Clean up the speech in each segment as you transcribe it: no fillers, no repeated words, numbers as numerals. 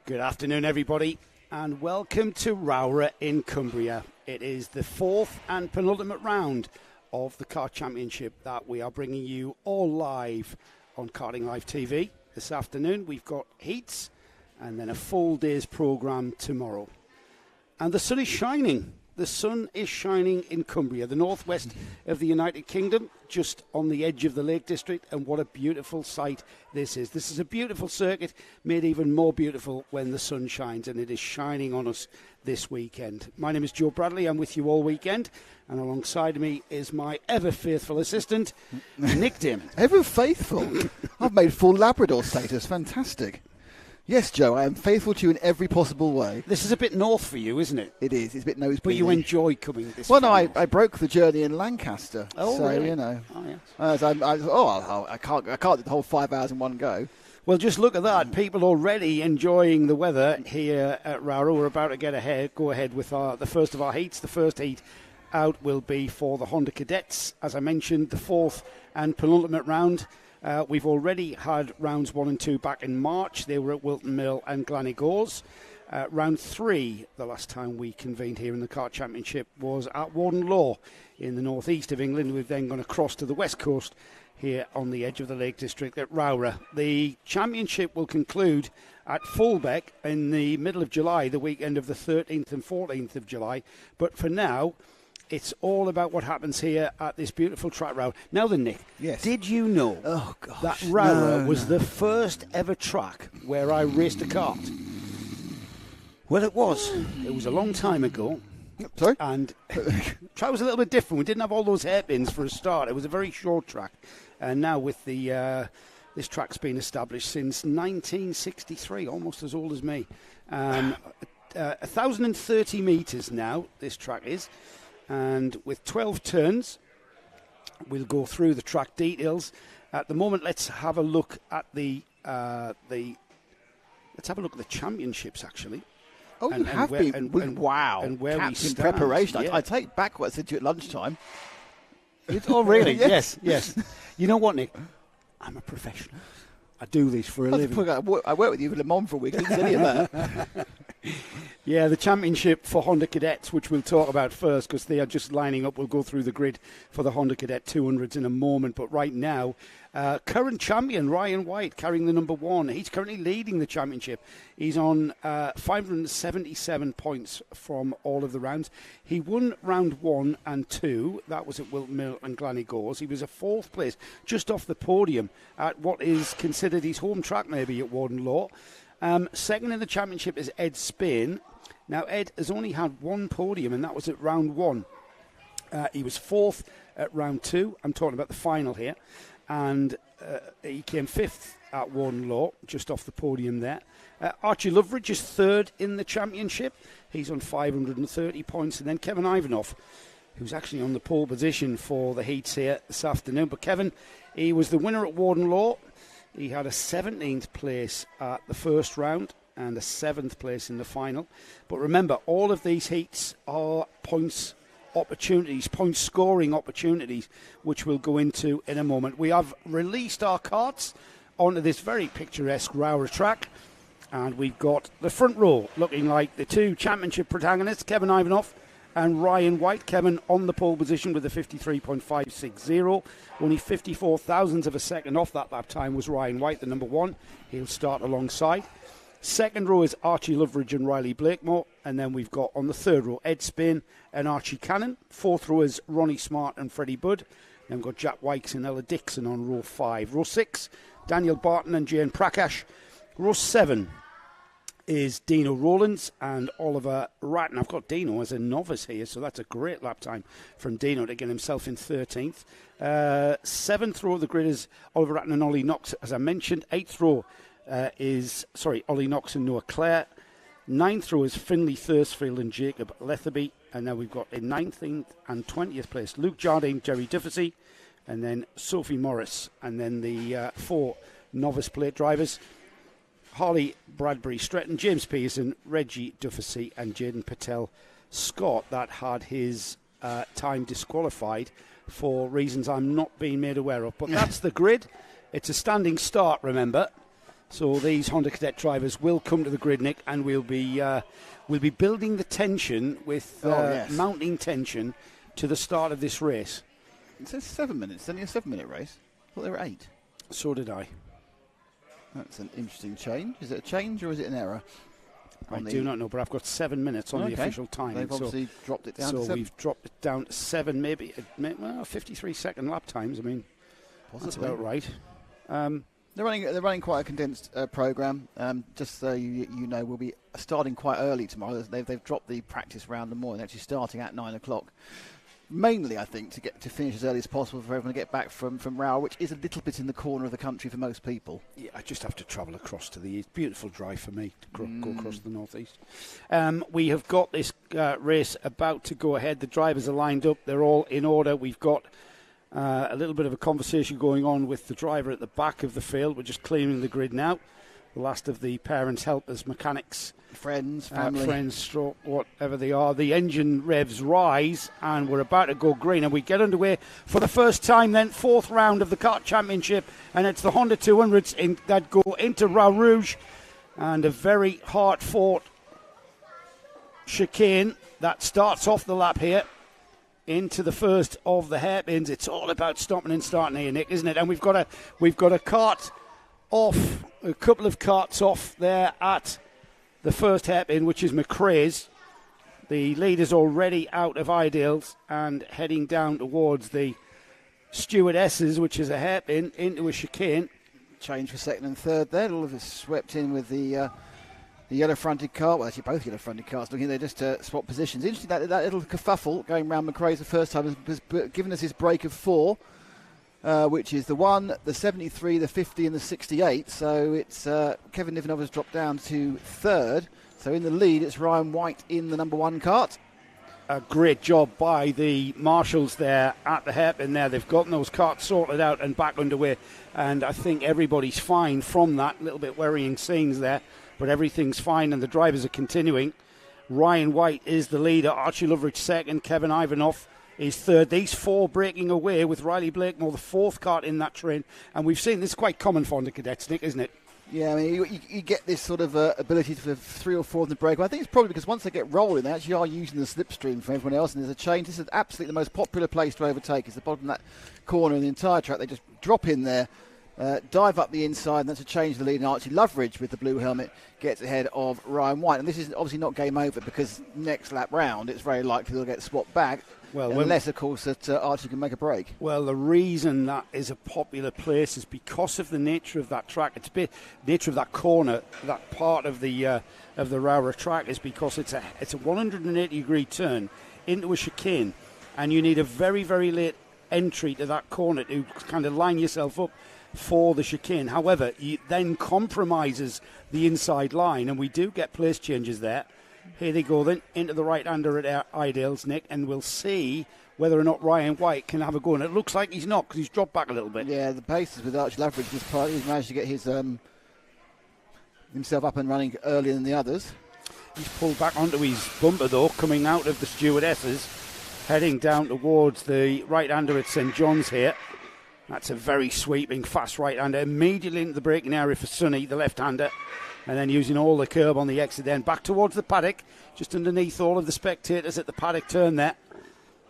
Good afternoon, everybody, and welcome to ROWRAH in Cumbria. It is the fourth and penultimate round of the Kart Championship that we are bringing you all live on Karting Live TV. This afternoon we've got heats and then a full day's programme tomorrow. And the sun is shining. The sun is shining in Cumbria, the northwest of the United Kingdom, just on the edge of the Lake District, and what a beautiful sight this is. This is a beautiful circuit, made even more beautiful when the sun shines, and it is shining on us this weekend. My name is Joe Bradley. I'm with you all weekend, and alongside me is my ever-faithful assistant, Nick Dim. Ever faithful? I've made full Labrador status. Fantastic. Yes, Joe, I am faithful to you in every possible way. This is a bit north for you, isn't it? It is. It's a bit nosebleedy. But you enjoy coming this Well, no, I broke the journey in Lancaster. Oh, so, really? you know. Oh, yes. I can't do the whole 5 hours in one go. Well, just look at that. People already enjoying the weather here at ROWRAH. We're about to go ahead with the first of our heats. The first heat out will be for the Honda Cadets. As I mentioned, the fourth and penultimate round. We've already had rounds 1 and 2 back in March. They were at Wilton Mill and Glanigores. Round 3, the last time we convened here in the Kart Championship, was at Warden Law in the northeast of England. We've then gone across to the west coast here on the edge of the Lake District at ROWRAH. The championship will conclude at Fulbeck in the middle of July, the weekend of the 13th and 14th of July. But for now, it's all about what happens here at this beautiful track round. Now then, Nick, yes. Did you know that ROWRAH was the first ever track where I raced a kart? Well, it was. It was a long time ago. Sorry? And the track was a little bit different. We didn't have all those hairpins for a start. It was a very short track. And now with the this track's been established since 1963, almost as old as me. 1,030 metres now, this track is. And with 12 turns, we'll go through the track details. At the moment, let's have a look at the championships, actually. Oh, you have been. Wow. And where we stand. In preparation. Yeah. I take back what I said to you at lunchtime. Oh, really? Yes. Yes. You know what, Nick? I'm a professional. I do this for a living. I worked with you for Le Mans for a week. I didn't see any of that. Yeah, the championship for Honda Cadets, which we'll talk about first because they are just lining up. We'll go through the grid for the Honda Cadet 200s in a moment. But right now, current champion Ryan White carrying the number 1. He's currently leading the championship. He's on 577 points from all of the rounds. He won round 1 and 2. That was at Wilton Mill and Glanigores. He was a 4th place, just off the podium at what is considered his home track maybe at Warden Law. Second in the championship is Ed Spain. Now, Ed has only had 1 podium, and that was at round 1. He was 4th at round 2. I'm talking about the final here. And he came 5th at Warden Law, just off the podium there. Archie Loveridge is 3rd in the championship. He's on 530 points. And then Kevin Ivanov, who's actually on the pole position for the heats here this afternoon. But Kevin, he was the winner at Warden Law. He had a 17th place at the first round and a 7th place in the final. But remember, all of these heats are points opportunities, point scoring opportunities, which we'll go into in a moment. We have released our karts onto this very picturesque ROWRAH track, and we've got the front row looking like the 2 championship protagonists, Kevin Ivanov and Ryan White. Kevin on the pole position with a 53.560. Only 54 thousandths of a second off that lap time was Ryan White, the number 1. He'll start alongside. Second row is Archie Loveridge and Riley Blakemore. And then we've got on the third row Ed Spain and Archie Cannon. Fourth row is Ronnie Smart and Freddie Budd. Then we've got Jack Wykes and Ella Dixon on row 5. Row 6, Daniel Barton and Jane Prakash. Row 7 is Dino Rowlands and Oliver Ratton. I've got Dino as a novice here, so that's a great lap time from Dino to get himself in 13th. 7th row of the grid is Oliver Ratton and Ollie Knox, as I mentioned. 8th row Ollie Knox and Noah Clare. 9th row is Finlay Thursfield and Jacob Letherby. And then we've got in 19th and 20th place Luke Jardine, Jerry Dufficy, and then Sophie Morris. And then the 4 novice plate drivers, Harley Bradbury Stretton, James Pearson, Reggie Dufficy and Jaden Patel Scott, that had his time disqualified for reasons I'm not being made aware of. But that's the grid. It's a standing start, remember. So these Honda Cadet drivers will come to the grid, Nick, and we'll be building the tension with mounting tension to the start of this race. It says 7 minutes. It's only a 7-minute race. I thought they were 8. So did I. That's an interesting change. Is it a change or is it an error? I do not know, but I've got 7 minutes on the official time. They've obviously dropped it down to 7. So we've dropped it down to 7, maybe 53-second lap times. I mean, that's about right. They're running quite a condensed program. Just so you know, we'll be starting quite early tomorrow. They've dropped the practice round the morning, actually starting at 9 o'clock. Mainly, I think, to finish as early as possible for everyone to get back from ROWRAH, which is a little bit in the corner of the country for most people. Yeah, I just have to travel across to the east. Beautiful drive for me to go across to the northeast. We have got this race about to go ahead. The drivers are lined up. They're all in order. We've got a little bit of a conversation going on with the driver at the back of the field. We're just clearing the grid now. The last of the parents, helpers, mechanics, friends, family, stroke, whatever they are. The engine revs rise, and we're about to go green. And we get underway for the first time then, 4th round of the Kart Championship. And it's the Honda 200s that go into ROWRAH. And a very hard-fought chicane that starts off the lap here into the first of the hairpins. It's all about stopping and starting here, Nick, isn't it? And we've got a cart off, a couple of carts off there at the first hairpin, which is McRae's. The leader's already out of Ideals and heading down towards the Stewardesses, which is a hairpin, into a chicane. Change for second and third there. All of it swept in with the yellow-fronted car. Well, actually, both yellow-fronted cars looking there just to swap positions. Interesting that little kerfuffle going round McRae's the first time has given us his break of 4. Which is the 1, the 73, the 50 and the 68. So it's Kevin Nivenov has dropped down to 3rd. So in the lead, it's Ryan White in the number 1 kart. A great job by the marshals there at the hairpin there. They've gotten those carts sorted out and back underway. And I think everybody's fine from that. A little bit worrying scenes there, but everything's fine and the drivers are continuing. Ryan White is the leader. Archie Loveridge second. Kevin Ivanov is third. These 4 breaking away with Riley Blakemore, the 4th kart in that train. And we've seen this is quite common for Honda Cadets, Nick, isn't it? Yeah, I mean, you get this sort of ability for 3 or 4 in the break. I think it's probably because once they get rolling, they actually are using the slipstream from everyone else, and there's a change. This is absolutely the most popular place to overtake. It's the bottom of that corner in the entire track. They just drop in there, dive up the inside, and that's a change the lead. And Archie Loveridge with the blue helmet gets ahead of Ryan White. And this is obviously not game over because next lap round, it's very likely they'll get swapped back. Well, unless, of course, that Archie can make a break. Well, the reason that is a popular place is because of the nature of that track. It's the nature of that corner, that part of the ROWRAH track is because it's a 180-degree turn into a chicane, and you need a very, very late entry to that corner to kind of line yourself up for the chicane. However, it then compromises the inside line, and we do get place changes there. Here they go then, into the right-hander at Ideals, Nick, and we'll see whether or not Ryan White can have a go. And it looks like he's not, because he's dropped back a little bit. Yeah, the paces with Archie Loveridge this part, he's managed to get his himself up and running earlier than the others. He's pulled back onto his bumper, though, coming out of the Stewardesses, heading down towards the right-hander at St John's here. That's a very sweeping, fast right-hander, immediately into the braking area for Sonny, the left-hander. And then using all the curb on the exit then back towards the paddock, just underneath all of the spectators at the paddock turn there.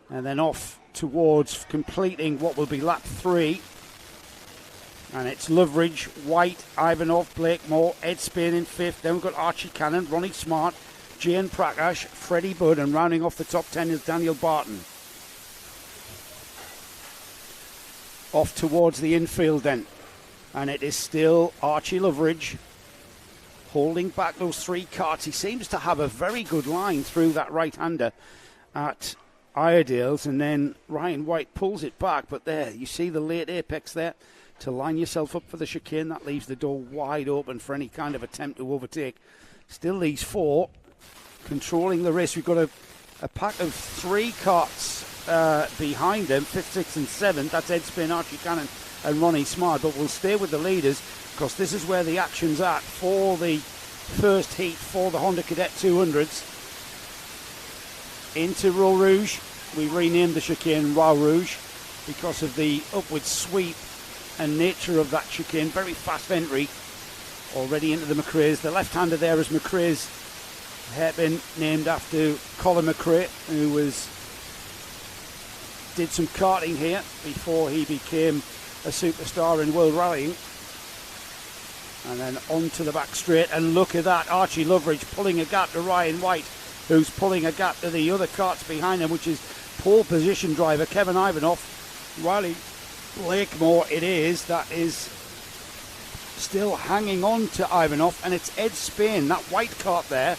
And then off towards completing what will be lap 3. And it's Loveridge, White, Ivanov, Blakemore, Ed Spain in 5th. Then we've got Archie Cannon, Ronnie Smart, Jane Prakash, Freddie Budd, and rounding off the top 10 is Daniel Barton. Off towards the infield then. And it is still Archie Loveridge holding back those 3 carts. He seems to have a very good line through that right-hander at Iredales, and then Ryan White pulls it back. But there, you see the late apex there to line yourself up for the chicane. That leaves the door wide open for any kind of attempt to overtake. Still these 4 controlling the race. We've got a pack of 3 carts behind them, 5th, 6th and 7th. That's Ed Spain, Archie Cannon and Ronnie Smart. But we'll stay with the leaders, because this is where the action's at for the first heat for the Honda Cadet 200s. Into ROWRAH. We renamed the chicane ROWRAH because of the upward sweep and nature of that chicane. Very fast entry already into the McRae's. The left-hander there is McRae's hairpin, named after Colin McRae, who did some karting here before he became a superstar in world rallying. And then onto the back straight, and look at that, Archie Loveridge pulling a gap to Ryan White, who's pulling a gap to the other karts behind him, which is pole position driver Kevin Ivanoff. Riley Blakemore it is, that is still hanging on to Ivanoff, and it's Ed Spain, that white kart there,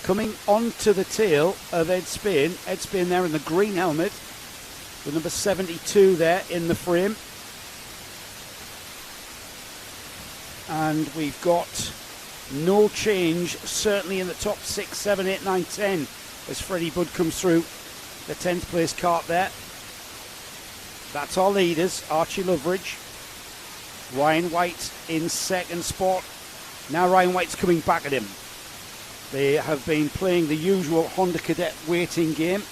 coming onto the tail of Ed Spain. Ed Spain there in the green helmet, with number 72 there in the frame. And we've got no change, certainly in the top 6, 7, 8, 9, 10, as Freddie Budd comes through the 10th place kart there. That's our leaders, Archie Loveridge, Ryan White in second spot. Now Ryan White's coming back at him. They have been playing the usual Honda Cadet waiting game.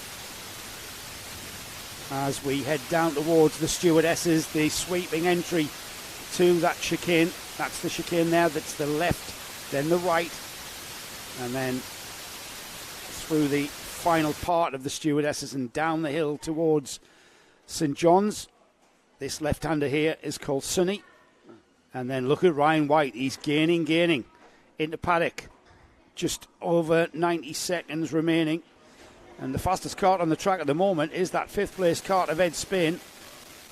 As we head down towards the stewardesses, the sweeping entry to that chicane. That's the chicane there, that's the left, then the right, and then through the final part of the stewardesses and down the hill towards St John's. This left-hander here is called Sonny. And then look at Ryan White, he's gaining into paddock. Just over 90 seconds remaining. And the fastest kart on the track at the moment is that 5th place kart of Ed Spain.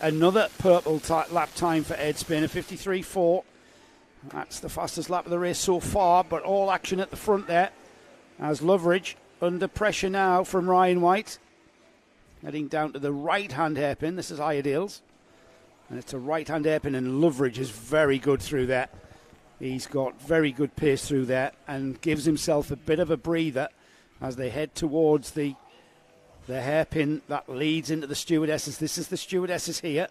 Another purple lap time for Ed Spain, a 53.4. That's the fastest lap of the race so far, but all action at the front there as Loveridge under pressure now from Ryan White. Heading down to the right-hand hairpin. This is Iredale's. And it's a right-hand hairpin, and Loveridge is very good through there. He's got very good pace through there and gives himself a bit of a breather as they head towards the hairpin that leads into the stewardesses. This is the stewardesses here.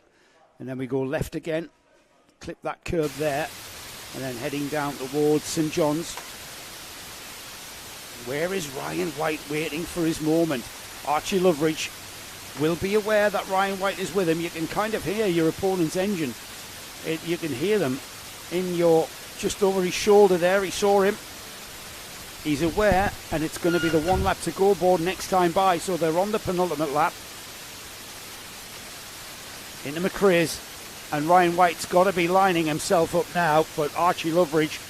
And then we go left again. Clip that curve there. And then heading down towards St John's. Where is Ryan White waiting for his moment? Archie Loveridge will be aware that Ryan White is with him. You can kind of hear your opponent's engine. You can hear them just over his shoulder there. He saw him. He's aware, and it's going to be the 1 lap to go board next time by. So they're on the penultimate lap. Into McRae's. And Ryan White's got to be lining himself up now, but Archie Loveridge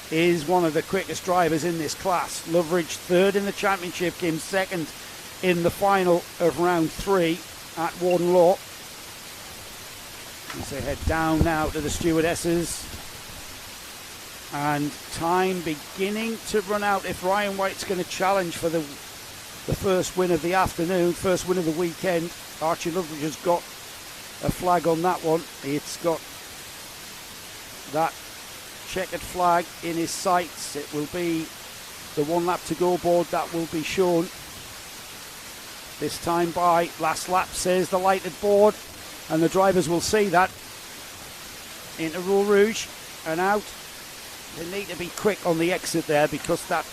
is one of the quickest drivers in this class. Loveridge third in the championship, came second in the final of round 3 at Warden Law. As they head down now to the stewardesses. And time beginning to run out if Ryan White's going to challenge for the first win of the afternoon, first win of the weekend. Archie Loveridge has got a flag on that one. It's got that checkered flag in his sights. It will be the 1 lap to go board that will be shown this time by. Last lap says the lighted board, and the drivers will see that. Into Row Rouge and out. They need to be quick on the exit there because that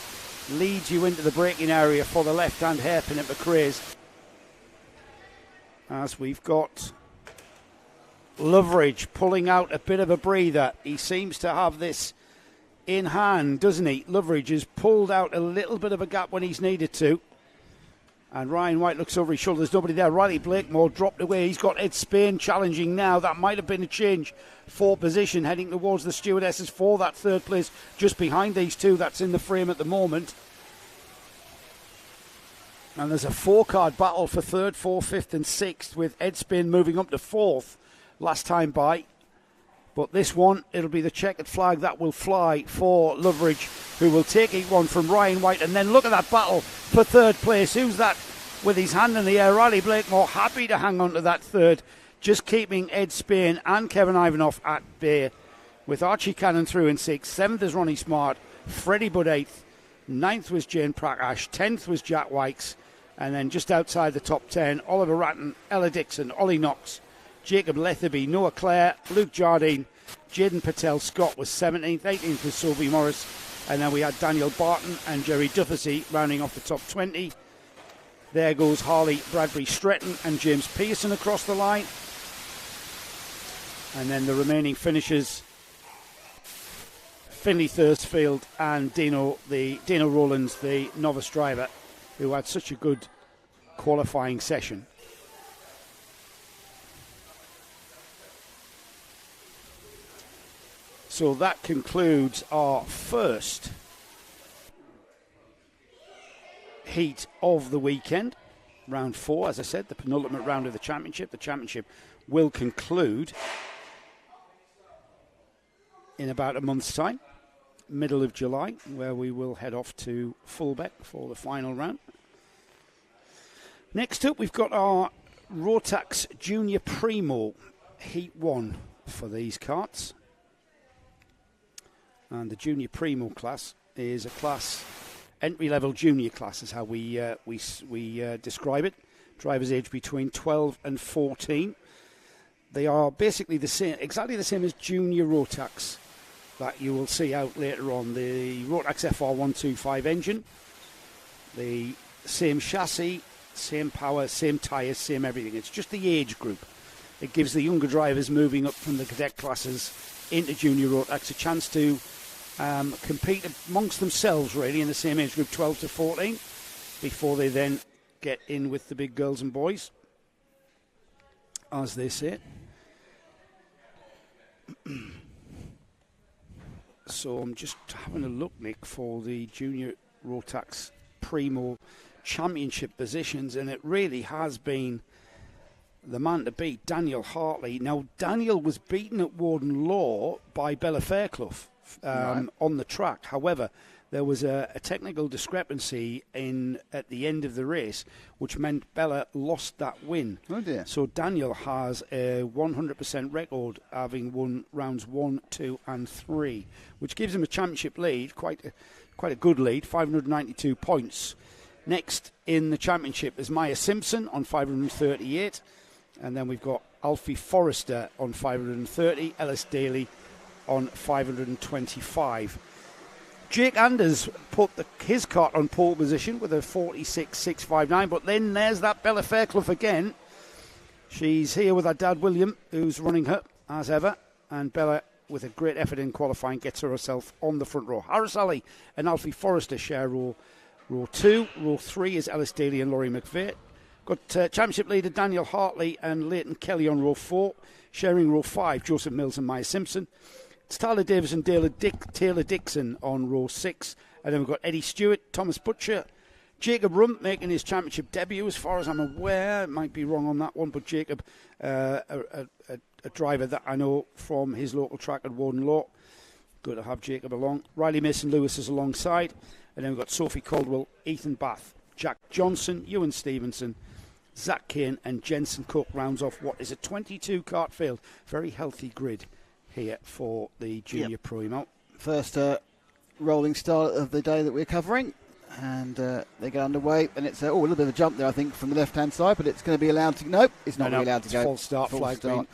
leads you into the braking area for the left-hand hairpin at McRae's. As we've got Loveridge pulling out a bit of a breather. He seems to have this in hand, doesn't he? Loveridge has pulled out a little bit of a gap when he's needed to. And Ryan White looks over his shoulder. There's nobody there. Riley Blakemore dropped away. He's got Ed Spain challenging now. That might have been a change for position, heading towards the stewardesses for that 3rd place, just behind these two. That's in the frame at the moment. And there's a 4-card battle for 3rd, 4th, 5th and 6th, with Ed Spain moving up to 4th last time by. But this one, it'll be the checkered flag that will fly for Loveridge, who will take one from Ryan White. And then look at that battle for 3rd place. Who's that with his hand in the air? Riley Blakemore happy to hang on to that 3rd, just keeping Ed Spain and Kevin Ivanoff at bay, with Archie Cannon through in 6th. 7th is Ronnie Smart, Freddie Budd 8th, 9th was Jane Prakash, 10th was Jack Wykes, and then just outside the top 10, Oliver Ratton, Ella Dixon, Ollie Knox, Jacob Letherby, Noah Clare, Luke Jardine, Jaden Patel Scott was 17th, 18th was Sophie Morris, and then we had Daniel Barton and Jerry Dufficy rounding off the top 20. There goes Harley Bradbury Stretton and James Pearson across the line. And then the remaining finishers Finley Thursfield and Dino Rowlands, the novice driver, who had such a good qualifying session. So that concludes our first heat of the weekend. Round 4, as I said, the penultimate round of the championship. The championship will conclude in about a month's time, middle of July, where we will head off to Fulbeck for the final round. Next up, we've got our Rotax Junior Primo Heat 1 for these karts. And the Junior Primo class is a class, entry-level junior class is how we describe it. Drivers aged between 12 and 14. They are basically the same, exactly the same as Junior Rotax that you will see out later on. The Rotax FR125 engine, the same chassis, same power, same tyres, same everything. It's just the age group. It gives the younger drivers moving up from the cadet classes into Junior Rotax a chance to compete amongst themselves, really, in the same age group, 12 to 14, before they then get in with the big girls and boys, as they say. So I'm just having a look, Nick, for the Junior Rotax Primo Championship positions, and it really has been the man to beat, Daniel Hartley. Now, Daniel was beaten at Warden Law by Bella Fairclough on the track. However, there was a technical discrepancy at the end of the race, which meant Bella lost that win. Oh dear. So Daniel has a 100% record, having won rounds 1, 2 and 3, which gives him a championship lead, quite a good lead, 592 points. Next in the championship is Maya Simpson on 538, and then we've got Alfie Forrester on 530, Ellis Daly on 525. Jake Anders put his kart on pole position with a 46.659, but then there's that Bella Fairclough again. She's here with her dad William, who's running her as ever, and Bella, with a great effort in qualifying, gets herself on the front row. Harris Alley and Alfie Forrester share row 2. Row 3 is Ellis Daly and Laurie McVeigh. Got championship leader Daniel Hartley and Leighton Kelly on row 4. Sharing row 5, Joseph Mills and Maya Simpson. It's Tyler Davis and Taylor Dixon on row 6. And then we've got Eddie Stewart, Thomas Butcher, Jacob Rump making his championship debut, as far as I'm aware. Might be wrong on that one, but Jacob, a driver that I know from his local track at Warden Law. Good to have Jacob along. Riley Mason-Lewis is alongside. And then we've got Sophie Caldwell, Ethan Bath, Jack Johnson, Ewan Stevenson, Zach Kane and Jensen Cook rounds off what is a 22 kart field. Very healthy grid here for the Junior Primo. First rolling start of the day that we're covering, and they get underway, and it's a little bit of a jump there, I think, from the left-hand side, but it's going to be allowed to... Nope, it's not really allowed to go. Full start.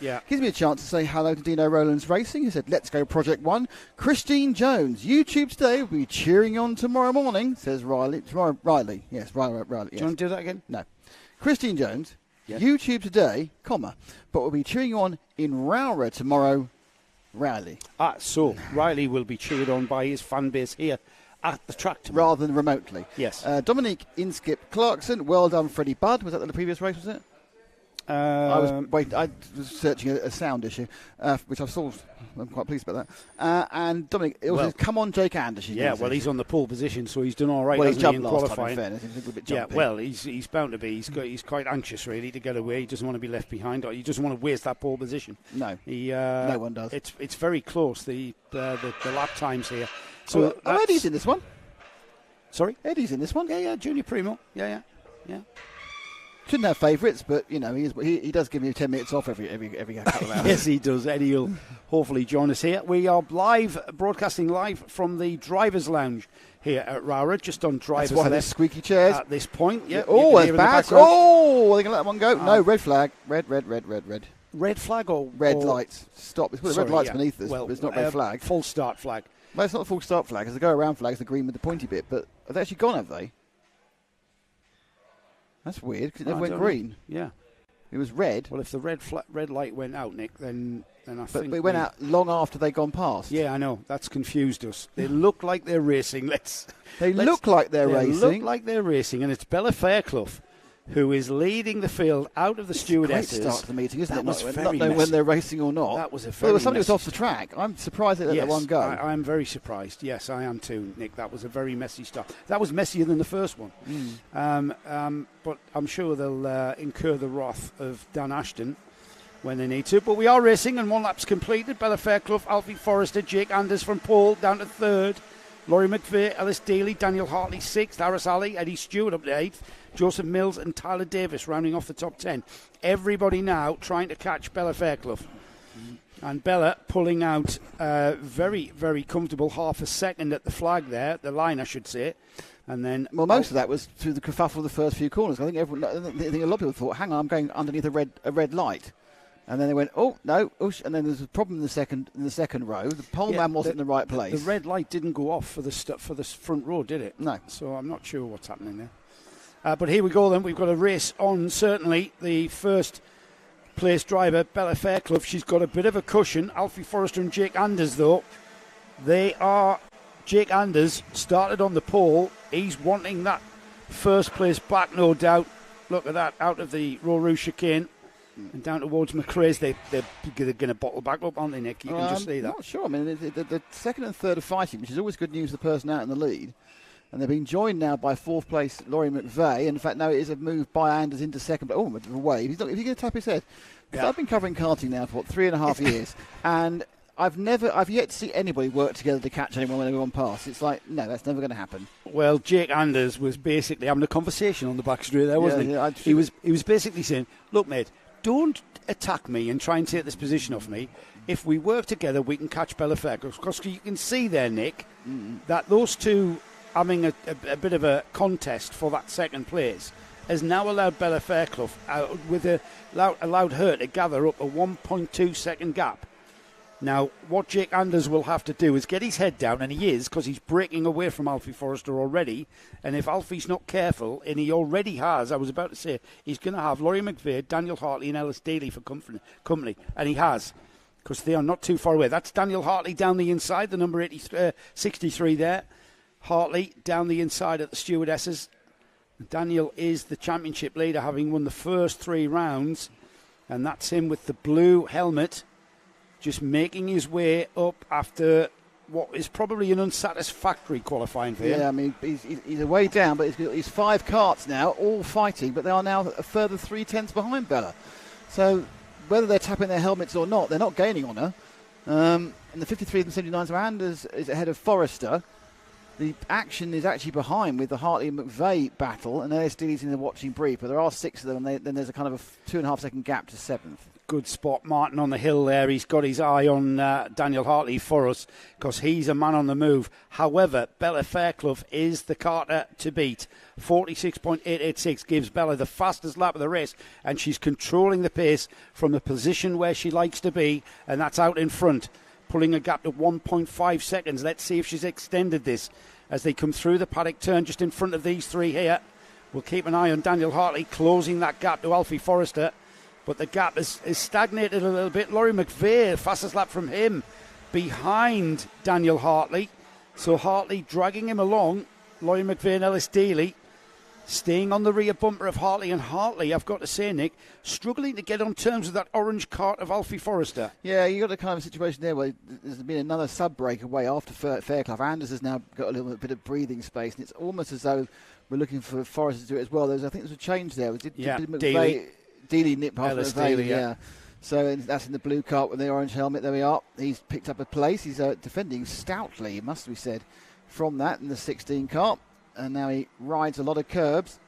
Yeah. Gives me a chance to say hello to Dino Rowlands Racing, who said, let's go Project 1. Christine Jones, YouTube today will be cheering on tomorrow morning, says Riley. Riley. Yes. Do you want to do that again? No. Christine Jones, yes. YouTube today, but will be cheering you on in ROWRAH tomorrow, Riley. So Riley will be cheered on by his fan base here at the track tomorrow. Rather than remotely. Yes. Dominique Inskip Clarkson, well done, Freddie Budd. Was that the previous race, was it? I was searching a sound issue, which I've solved. I'm quite pleased about that. And Dominic, it was come on, Jake Anderson. Yeah, well, he's on the pole position, so he's done all right. Well, he's jumped in last qualifying. time, in fairness. He's a little bit jumpy. Yeah, well, he's bound to be. He's quite anxious, really, to get away. He doesn't want to be left behind. Or he doesn't want to waste that pole position. No, no one does. It's very close. The lap times here. So Eddie's in this one. Sorry, Eddie's in this one. Yeah, Junior Primo. Yeah. Shouldn't have favourites, but he does give me 10 minutes off every couple of hours. Yes, he does. Eddie will hopefully join us here. We are broadcasting live from the Drivers' Lounge here at ROWRAH, just on Drivers' That's why there's squeaky chairs at this point. Yeah. Oh, that's bad. Oh, they're going to let one go. No, red flag. Red. Red flag or red lights? Stop. It's red lights beneath us. Well, it's not red flag. Full start flag. No, it's not a full start flag. It's the go around flag. It's the green with the pointy bit. But have they actually gone? Have they? That's weird, because it never went green. Yeah. It was red. Well, if the red light went out, Nick, then I think... But it went out long after they'd gone past. Yeah, I know. That's confused us. They look like they're racing. They look like they're racing. They look like they're racing, and it's Bella Fairclough who is leading the field out of the stewardesses. Great start to the meeting, isn't it? Not knowing when they're racing or not. That was a very somebody was off the track. I'm surprised they let that one go. I'm very surprised. Yes, I am too, Nick. That was a very messy start. That was messier than the first one. But I'm sure they'll incur the wrath of Dan Ashton when they need to. But we are racing, and one lap's completed. Bella Fairclough, Alfie Forrester, Jake Anders from pole down to third. Laurie McVeigh, Ellis Daly, Daniel Hartley sixth, Harris Ali, Eddie Stewart up to eighth, Joseph Mills and Tyler Davis rounding off the top 10. Everybody now trying to catch Bella Fairclough. And Bella pulling out very, very comfortable half a second at the flag there, the line I should say. And then most of that was through the kerfuffle of the first few corners. I think a lot of people thought, hang on, I'm going underneath a red light. And then they went, oh, no, oosh, and then there's a problem in the second row. The pole man wasn't in the right place. The red light didn't go off for the front row, did it? No. So I'm not sure what's happening there. But here we go then. We've got a race on, certainly. The first place driver, Bella Fairclough, she's got a bit of a cushion. Alfie Forrester and Jake Anders, though. Jake Anders started on the pole. He's wanting that first place back, no doubt. Look at that, out of the ROWRAH chicane. And down towards McRae's, they're going to bottle back up, aren't they, Nick? You can just see that. I'm not sure. I mean, the second and third are fighting, which is always good news for the person out in the lead. And they're being joined now by fourth place Laurie McVeigh. And in fact, now it is a move by Anders into second. But a wave. He's going to tap his head. I've been covering karting now for 3.5 years, and I've yet to see anybody work together to catch anyone when they're going past. It's like, no, that's never going to happen. Well, Jake Anders was basically having a conversation on the back straight there, wasn't he? Yeah, he was basically saying, look, mate, don't attack me and try and take this position off me. If we work together, we can catch Bella Fairclough. Because you can see there, Nick, that those two having a bit of a contest for that second place has now allowed Bella Fairclough allowed her to gather up a 1.2 second gap. Now, what Jake Anders will have to do is get his head down, and he is, because he's breaking away from Alfie Forrester already. And if Alfie's not careful, and he already has, I was about to say, he's going to have Laurie McVeigh, Daniel Hartley and Ellis Daly for company. And he has, because they are not too far away. That's Daniel Hartley down the inside, the number 63 there. Hartley down the inside at the stewardesses. Daniel is the championship leader, having won the first 3 rounds. And that's him with the blue helmet, just making his way up after what is probably an unsatisfactory qualifying for him. Yeah, I mean, he's a way down, but he's 5 karts now, all fighting, but they are now a further 3/10 behind Bella. So whether they're tapping their helmets or not, they're not gaining on her. And the 53s and 79s, Anders is ahead of Forrester. The action is actually behind with the Hartley and McVeigh battle, and they're still in the watching brief, but there are 6 of them, and then there's a kind of a 2.5 second gap to 7th. Good spot, Martin, on the hill there. He's got his eye on Daniel Hartley for us, because he's a man on the move. However, Bella Fairclough is the karter to beat. 46.886 gives Bella the fastest lap of the race, and she's controlling the pace from the position where she likes to be, and that's out in front, pulling a gap to 1.5 seconds. Let's see if she's extended this as they come through the paddock turn just in front of these 3 here. We'll keep an eye on Daniel Hartley closing that gap to Alfie Forrester. But the gap is stagnated a little bit. Laurie McVeigh, fastest lap from him, behind Daniel Hartley. So Hartley dragging him along. Laurie McVeigh and Ellis Daly staying on the rear bumper of Hartley. And Hartley, I've got to say, Nick, struggling to get on terms with that orange cart of Alfie Forrester. Yeah, you got a kind of situation there where there's been another sub-breakaway after Fairclough. Anders has now got a little bit of breathing space, and it's almost as though we're looking for Forrester to do it as well. I think there's a change there. Did McVeigh... Daly nipped past McVeigh, yeah. So that's in the blue cart with the orange helmet. There we are. He's picked up a place. He's defending stoutly, must be said, from that in the 16 cart. And now he rides a lot of curbs.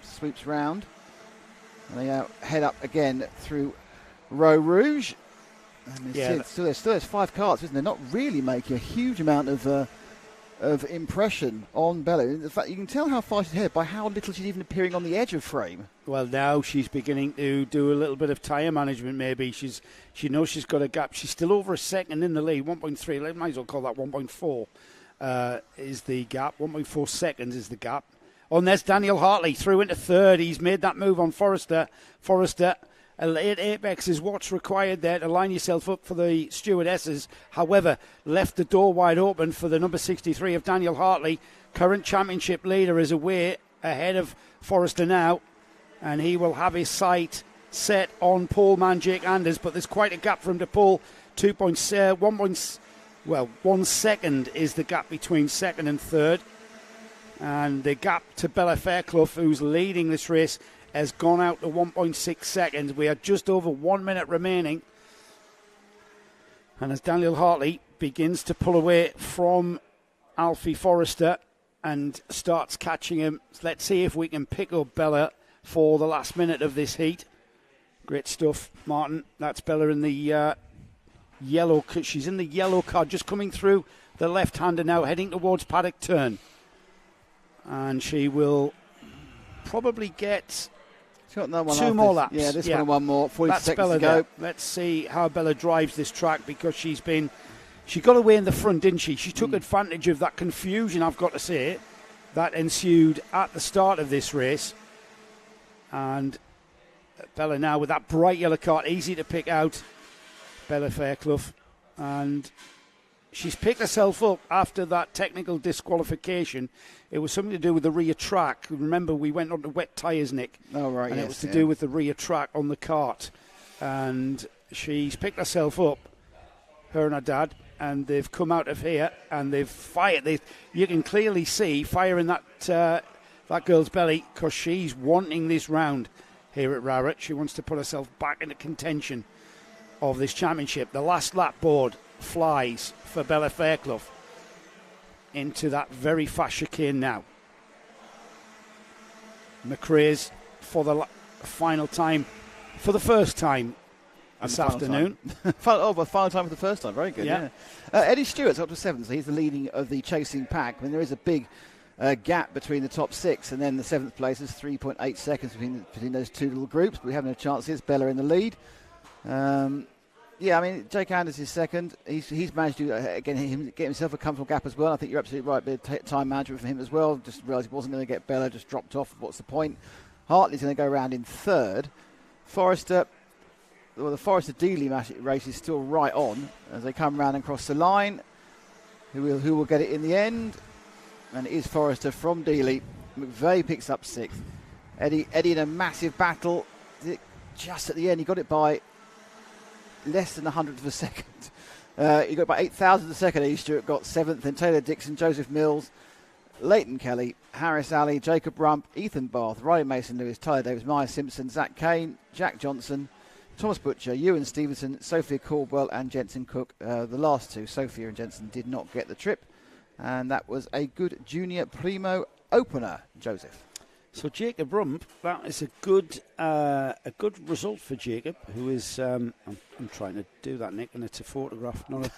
Sweeps round. And they head up again through ROWRAH. And still there's 5 carts, isn't there? Not really making a huge amount of impression on Bella. In fact, you can tell how far she's ahead by how little she's even appearing on the edge of frame. Well, now she's beginning to do a little bit of tyre management, maybe. She knows she's got a gap. She's still over a second in the lead, 1.3. I might as well call that 1.4 is the gap. 1.4 seconds is the gap. Oh, and there's Daniel Hartley through into third. He's made that move on Forrester. Forrester, a late apex is what's required there to line yourself up for the stewardesses. However, left the door wide open for the number 63 of Daniel Hartley. Current championship leader is away ahead of Forrester now, and he will have his sight set on pole man Jake Anders, but there's quite a gap for him to pull. 1 second is the gap between second and third. And the gap to Bella Fairclough, who's leading this race, has gone out to 1.6 seconds. We are just over 1 minute remaining. And as Daniel Hartley begins to pull away from Alfie Forrester and starts catching him, let's see if we can pick up Bella for the last minute of this heat. Great stuff, Martin. That's Bella in the yellow. She's in the yellow car, just coming through the left-hander now, heading towards paddock turn. And she will probably get two more laps. Yeah, this one more. 40 That's seconds Bella to go. there. Let's see how Bella drives this track, because she got away in the front, didn't she? She took advantage of that confusion, I've got to say, that ensued at the start of this race. And Bella now with that bright yellow cart, easy to pick out, Bella Fairclough. And she's picked herself up after that technical disqualification. It was something to do with the rear track. Remember, we went on to wet tyres, Nick. Oh, right, and it was to do with the rear track on the cart. And she's picked herself up, her and her dad, and they've come out of here and they've fired. You can clearly see fire in that girl's belly, because she's wanting this round here at ROWRAH. She wants to put herself back into contention of this championship. The last lap board flies for Bella Fairclough into that very fast chicane now. McRae's for the final time, for the first time this afternoon. Final time for the first time. Very good. Yeah. Eddie Stewart's up to 7th, so he's the leading of the chasing pack. I mean, there is a big gap between the top 6 and then the 7th place is 3.8 seconds between those two little groups. But we have no chances. Bella in the lead. I mean, Jake Anders is second. He's managed to get himself a comfortable gap as well. I think you're absolutely right. Bit of time management for him as well. Just realised he wasn't going to get Bella, just dropped off. What's the point? Hartley's going to go around in third. Forrester, the Forrester-Dealey race is still right on as they come round and cross the line. Who will get it in the end? And it is Forrester from Dealey. McVeigh picks up 6th. Eddie in a massive battle. Just at the end, he got it by less than 100th of a second. He got by 8,000th of a second. Eddie Stewart got 7th. Then Taylor Dixon, Joseph Mills, Leighton Kelly, Harris Alley, Jacob Rump, Ethan Bath, Riley Mason-Lewis, Tyler Davis, Maya Simpson, Zach Kane, Jack Johnson, Thomas Butcher, Ewan Stevenson, Sophia Caldwell and Jensen Cook. The last two, Sophia and Jensen, did not get the trip. And that was a good junior primo opener, Joseph. So Jacob Rump, that is a good result for Jacob, who is I'm trying to do that, Nick, and it's a photograph, not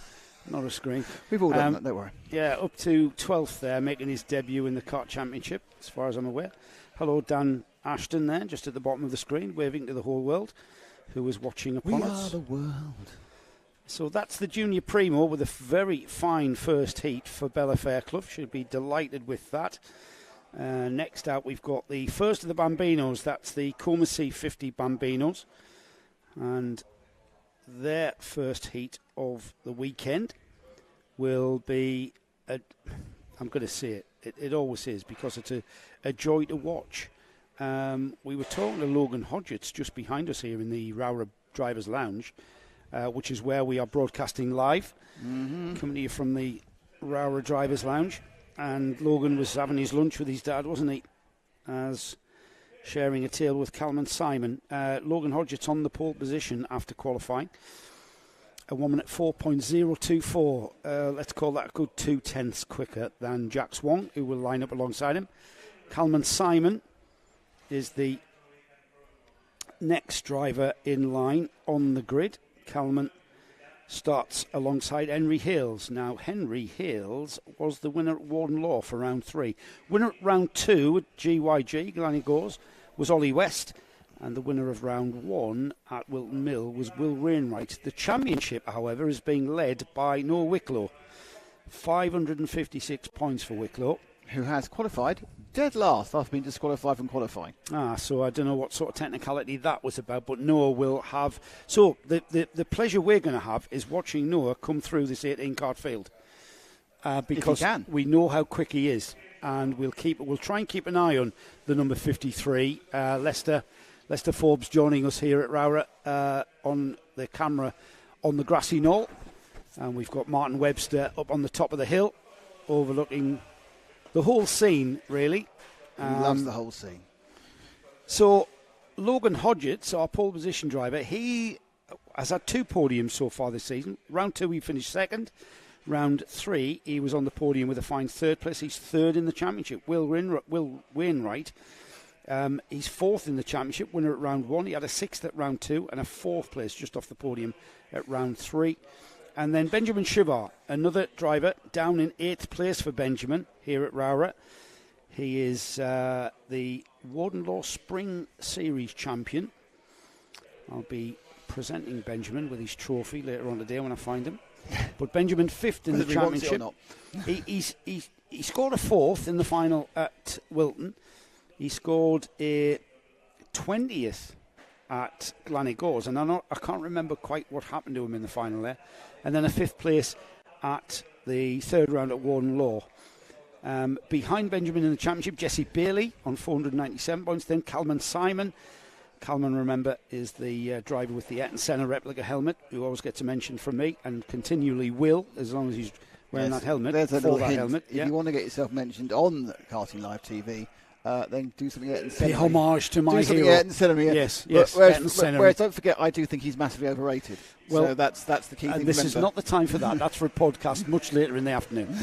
a screen. We've all done that, don't worry. Yeah, up to 12th there, making his debut in the Kart Championship, as far as I'm aware. Hello, Dan Ashton there, just at the bottom of the screen, waving to the whole world, who is watching upon us. We are the world. So that's the junior primo with a very fine first heat for Bella Fairclough. She'll be delighted with that. Next out, we've got the first of the Bambinos. That's the Coma C50 Bambinos. And their first heat of the weekend will be, I'm going to say it always is, because it's a joy to watch. We were talking to Logan Hodgetts just behind us here in the ROWRAH Drivers Lounge, which is where we are broadcasting live, coming to you from the ROWRAH Drivers Lounge. And Logan was having his lunch with his dad, wasn't he? As sharing a tale with Calman Simon. Logan Hodgetts on the pole position after qualifying. A 1 minute 4.024. Let's call that a good 0.2 quicker than Jack Swan, who will line up alongside him. Calman Simon is the next driver in line on the grid. Calman starts alongside Henry Hales. Now, Henry Hales was the winner at Warden Law for round 3. Winner at round 2 at GYG, Glenny Gores, was Ollie West. And the winner of round 1 at Wilton Mill was Will Wainwright. The championship, however, is being led by Noah Wicklow. 556 points for Wicklow. who has qualified dead last after being disqualified from qualifying. So I don't know what sort of technicality that was about, but Noah will have... So the pleasure we're going to have is watching Noah come through this 18-cart field. Because we know how quick he is. And we'll try and keep an eye on the number 53, Lester Forbes, joining us here at ROWRAH on the camera on the grassy knoll. And we've got Martin Webster up on the top of the hill, overlooking the whole scene, really. He loves the whole scene. So, Logan Hodgetts, our pole position driver, he has had 2 podiums so far this season. Round 2, he finished second. Round 3, he was on the podium with a fine 3rd place. He's 3rd in the championship. Will Wainwright, he's 4th in the championship, winner at round 1. He had a 6th at round 2 and a 4th place just off the podium at round 3. And then Benjamin Shivar, another driver, down in 8th place for Benjamin here at ROWRAH. He is the Warden Law Spring Series champion. I'll be presenting Benjamin with his trophy later on today when I find him. But Benjamin 5th in the championship. He scored a 4th in the final at Wilton. He scored a 20th at Glanigors, and I can't remember quite what happened to him in the final there. And then a 5th place at the 3rd round at Warden Law. Behind Benjamin in the championship, Jesse Bailey on 497 points. Then Calman Simon. Calman, remember, is the driver with the Eton Senna replica helmet, who always gets a mention from me and continually will, as long as he's wearing that helmet. There's a little hint. Helmet. If you want to get yourself mentioned on the Karting Live TV, then do something Eton Senna. The homage to my hero. Eton Senna. Yes. Whereas don't forget, I do think he's massively overrated. Well, so that's the key thing. This is not the time for that. That's for a podcast much later in the afternoon.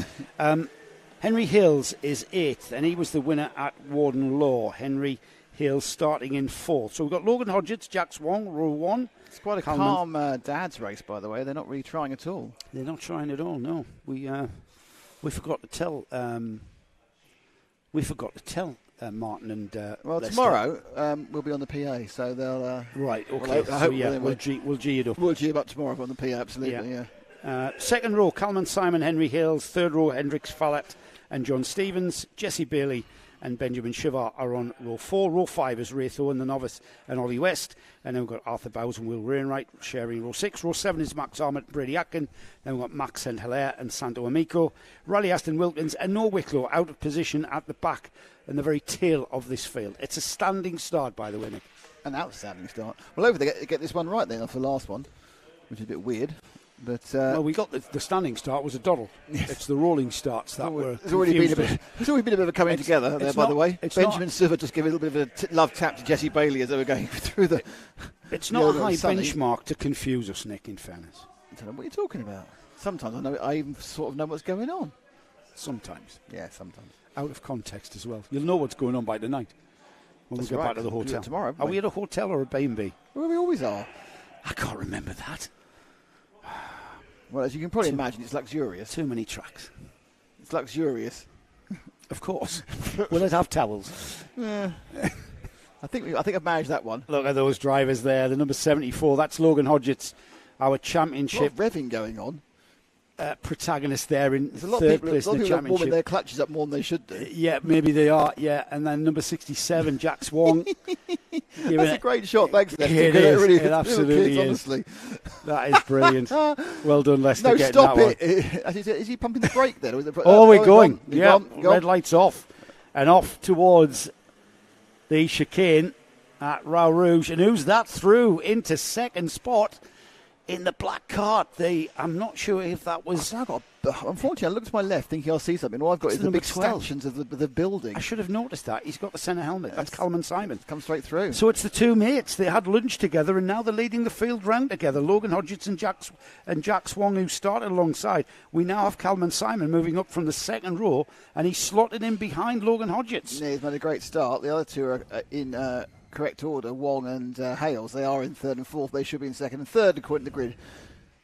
Henry Hills is 8th, and he was the winner at Warden Law. Henry Hills starting in 4th. So we've got Logan Hodgetts, Jack Swong, row 1. It's quite a calm dad's race, by the way. They're not really trying at all. They're not trying at all, no. We forgot to tell... Martin and Lester. Tomorrow we'll be on the PA, so they'll... right, okay. We'll G it up. We'll G it up tomorrow on the PA, absolutely, yeah. 2nd row, Calman Simon, Henry Hills. 3rd row, Hendrix Fallett and John Stevens. Jesse Bailey and Benjamin Shivar are on row 4. Row 5 is Ray Owen, the novice, and Ollie West. And then we've got Arthur Bowes and Will Wainwright sharing row 6. Row 7 is Max Armott and Brady Atkin. Then we've got Max St. Hilaire and Santo Amico. Riley Aston Wilkins and Noah Wicklow out of position at the back and the very tail of this field. It's a standing start, by the way, Nick. An outstanding start. Well, over they get this one right then off the last one, which is a bit weird. But well, we got the standing start was a doddle. Yes. It's the rolling starts that were. There's already been a bit of a coming together there, by the way. Benjamin Silver just gave a little bit of a love tap to Jesse Bailey as they were going through the. It's not a high benchmark to confuse us, Nick. In fairness, I don't know what you're talking about. Sometimes I even sort of know what's going on. Sometimes, yeah, sometimes out of context as well. You'll know what's going on by tonight when we get back to the hotel tomorrow. Are we at a hotel or a B&B? Well, we always are. I can't remember that. Well, as you can probably imagine, it's luxurious. Too many tracks. It's luxurious. Of course. Will it have towels? I think I've managed that one. Look at those drivers there. The number 74, that's Logan Hodgetts, our championship. A lot of revving going on. Protagonist there in 3rd place in the championship. A lot of people are warming their clutches up more than they should do. Yeah, maybe they are, yeah. And then number 67, Jack Swong. That's a great shot, thanks, Lester. It absolutely is. Honestly. That is brilliant. Well done, Lester. No, stop it. Is he pumping the brake then? We're going. Yeah, go red light's off. And off towards the chicane at Row Rouge. And who's that through into 2nd spot? In the black cart, I'm not sure if that was... Unfortunately, I looked to my left thinking I'll see something. All I've got is the big stanchions of the building. I should have noticed that. He's got the centre helmet. That's Calman Simon. Come straight through. So it's the two mates. They had lunch together and now they're leading the field round together. Logan Hodgetts and Jack Swong, who started alongside. We now have Calman Simon moving up from the 2nd row and he's slotted in behind Logan Hodgetts. Yeah, he's made a great start. The other two are in... correct order, Wong and Hales. They are in 3rd and 4th. They should be in 2nd and 3rd according to the grid.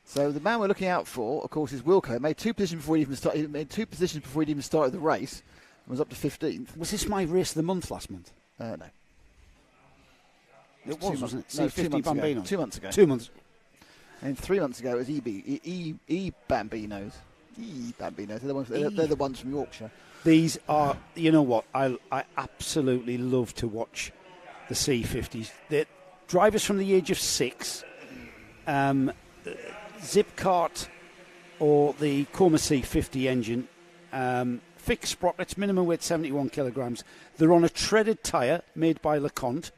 So the man we're looking out for, of course, is Wilco. Made 2 positions before he even started. He made 2 positions before he even started the race, and was up to 15th. Was this my race of the month last month? No. It was, wasn't it? No, C50 Bambino. 2 months ago. 2 months. And 3 months ago it was E Bambinos. Bambino. They're the ones from Yorkshire. These are, you know what, I absolutely love to watch the C50s. They're drivers from the age of 6, Zip Kart or the Coma C50 engine, fixed sprockets, minimum weight 71 kilograms. They're on a treaded tyre made by LeConte,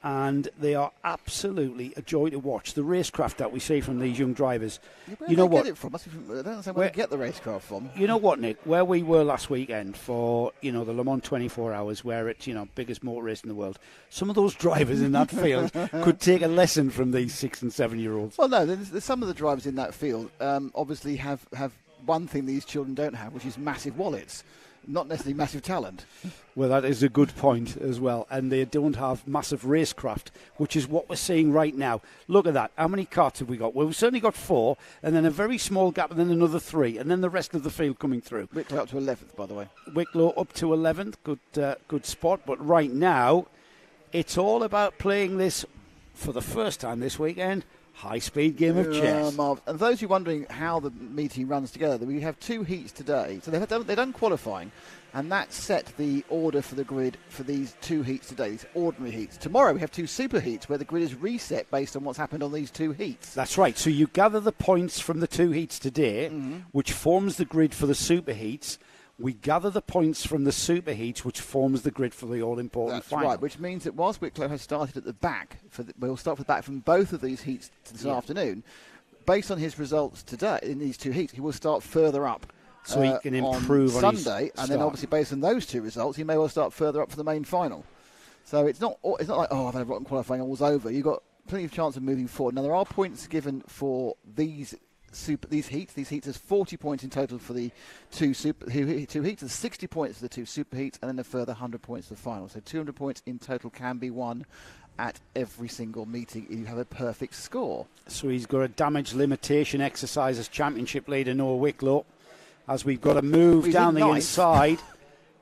and they are absolutely a joy to watch. The racecraft that we see from these young drivers. You know what? Get it from? I don't understand where they get the racecraft from. You know what, Nick? Where we were last weekend for, the Le Mans 24 Hours, where it's, biggest motor race in the world. Some of those drivers in that field could take a lesson from these 6 and 7 year olds. Well, no, there's some of the drivers in that field obviously have one thing these children don't have, which is massive wallets. Not necessarily massive talent. Well, that is a good point as well. And they don't have massive racecraft, which is what we're seeing right now. Look at that. How many karts have we got? Well, we've certainly got 4, and then a very small gap, and then another 3, and then the rest of the field coming through. Wicklow up to 11th, by the way. Wicklow up to 11th. Good spot. But right now, it's all about playing this, for the first time this weekend, high-speed game of chess. And those who are wondering how the meeting runs together, we have 2 heats today. So they've done qualifying, and that set the order for the grid for these 2 heats today, these ordinary heats. Tomorrow we have 2 super heats where the grid is reset based on what's happened on these 2 heats. That's right. So you gather the points from the 2 heats today, which forms the grid for the super heats. We gather the points from the super heats, which forms the grid for the all-important final. That's right, which means that whilst Wicklow has started at the back, we'll start with the back from both of these heats this afternoon. Based on his results today in these 2 heats, he will start further up. So he can improve on Sunday, and then obviously based on those 2 results, he may well start further up for the main final. So it's not like, I've had a rotten qualifying, all's over. You've got plenty of chance of moving forward. Now there are points given for these heats. These heats, there's 40 points in total for the 2 heats. There's 60 points for the 2 super heats, and then a further 100 points for the final. So 200 points in total can be won at every single meeting if you have a perfect score. So he's got a damage limitation exercise as championship leader Noah Wicklow, as we've got to move down the inside.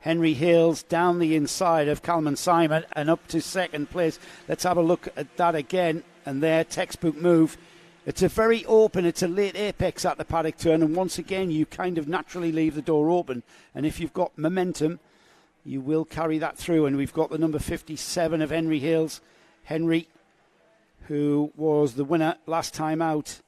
Henry Hales down the inside of Calman Simon and up to second place. Let's have a look at that again, and there, textbook move. It's a very open, it's a late apex at the paddock turn, and once again you kind of naturally leave the door open, and if you've got momentum you will carry that through. And we've got the number 57 of Henry Hales. Henry, who was the winner last time out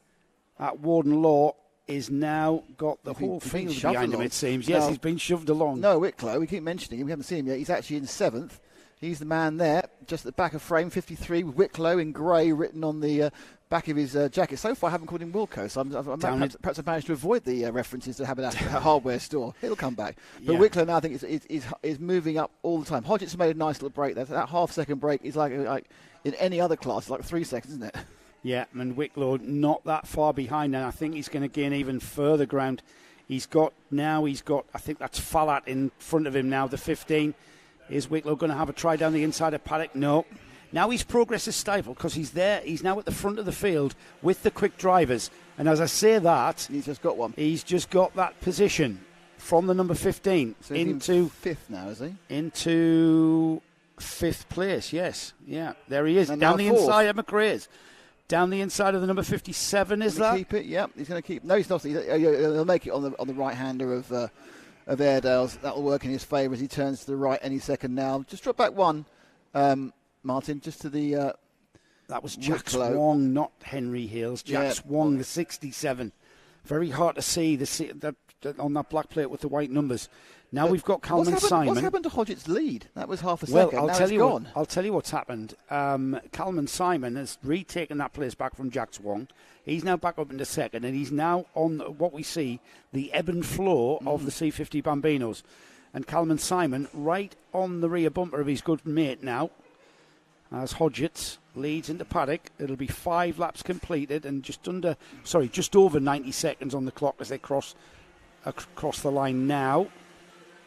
at Warden Law, is now got the whole field behind him, it seems. Yes, he's been shoved along. No, Wicklow, we keep mentioning him, we haven't seen him yet. He's actually in 7th. He's the man there, just at the back of frame, 53, with Wicklow in grey written on the back of his jacket. So far, I haven't called him Wilco, so perhaps I've managed to avoid the references to having a hardware store. He'll come back. But Wicklow now, I think, is moving up all the time. Hodgetts made a nice little break there. That half-second break is like in any other class, it's like 3 seconds, isn't it? Yeah, and Wicklow not that far behind, and I think he's going to gain even further ground. He's got, I think that's Fallat in front of him now, the 15. Is Wicklow going to have a try down the inside of paddock? No. Now his progress is stifled because he's there. He's now at the front of the field with the quick drivers. And as I say that, he's just got one. He's just got that position from the number 15 so into 5th now, is he? Into 5th place. Yes, yeah. There he is down the inside of McRae's. Down the inside of the number 57. Is that? Keep it? Yeah, he's going to keep. No, he's not. He'll make it on the right hander of Airedale's. That'll work in his favour as he turns to the right any second now. Just drop back one, Martin, just to the... that was Jack Swong, not Henry Hales. Jack Swong, the 67. Very hard to see that on that black plate with the white numbers. Now we've got Calman Simon. What's happened to Hodgetts' lead? That was half a second. I'll tell you what's happened. Calman Simon has retaken that place back from Jack Swong. He's now back up into second, and he's now on what we see, the ebb and flow of the C50 Bambinos. And Calman Simon right on the rear bumper of his good mate now, as Hodgetts leads into paddock. It'll be 5 laps completed and just over 90 seconds on the clock as they cross the line now.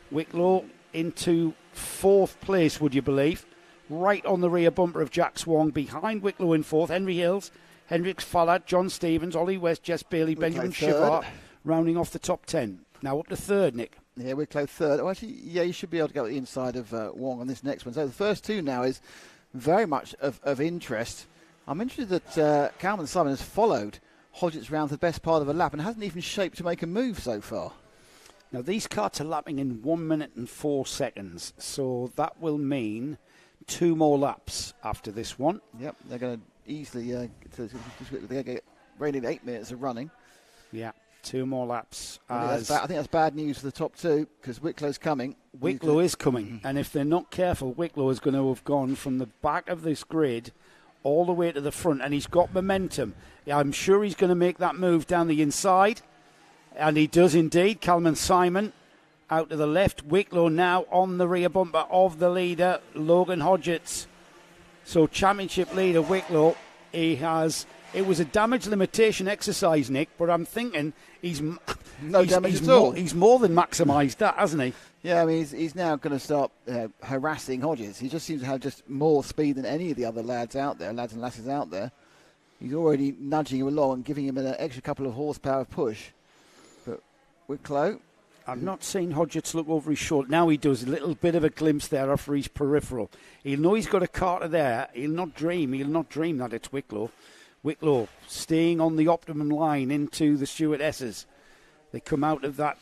Wicklow into 4th place, would you believe? Right on the rear bumper of Jack Swong. Behind Wicklow in 4th, Henry Hills, Hendricks Fallad, John Stevens, Ollie West, Jess Bailey, Benjamin Shivart, rounding off the top 10. Now up to 3rd, Nick. Yeah, Wicklow 3rd. Oh, actually, you should be able to go at the inside of Wong on this next one. So the first 2 now is very much of interest. I'm interested that Calman Simon has followed Hodgetts round for the best part of a lap and hasn't even shaped to make a move so far. Now, these karts are lapping in 1 minute and 4 seconds, so that will mean 2 more laps after this one. Yep, they're going to easily get ready 8 minutes of running. Yeah, 2 more laps. I think that's bad news for the top 2 because Wicklow's coming. Wicklow is coming, and if they're not careful, Wicklow is going to have gone from the back of this grid all the way to the front, and he's got momentum. I'm sure he's going to make that move down the inside. And he does indeed. Calman Simon out to the left. Wicklow now on the rear bumper of the leader, Logan Hodgetts. So championship leader Wicklow, it was a damage limitation exercise, Nick, but I'm thinking he's more than maximised that, hasn't he? Yeah, I mean, he's now going to start harassing Hodgetts. He just seems to have just more speed than any of the other lads and lasses out there. He's already nudging him along and giving him an extra couple of horsepower push. Wicklow. I've not seen Hodgetts look over his shoulder. Now he does a little bit of a glimpse there off his peripheral. He'll know he's got a Carter there. He'll not dream that it's Wicklow. Wicklow staying on the optimum line into the stewardesses. They come out of that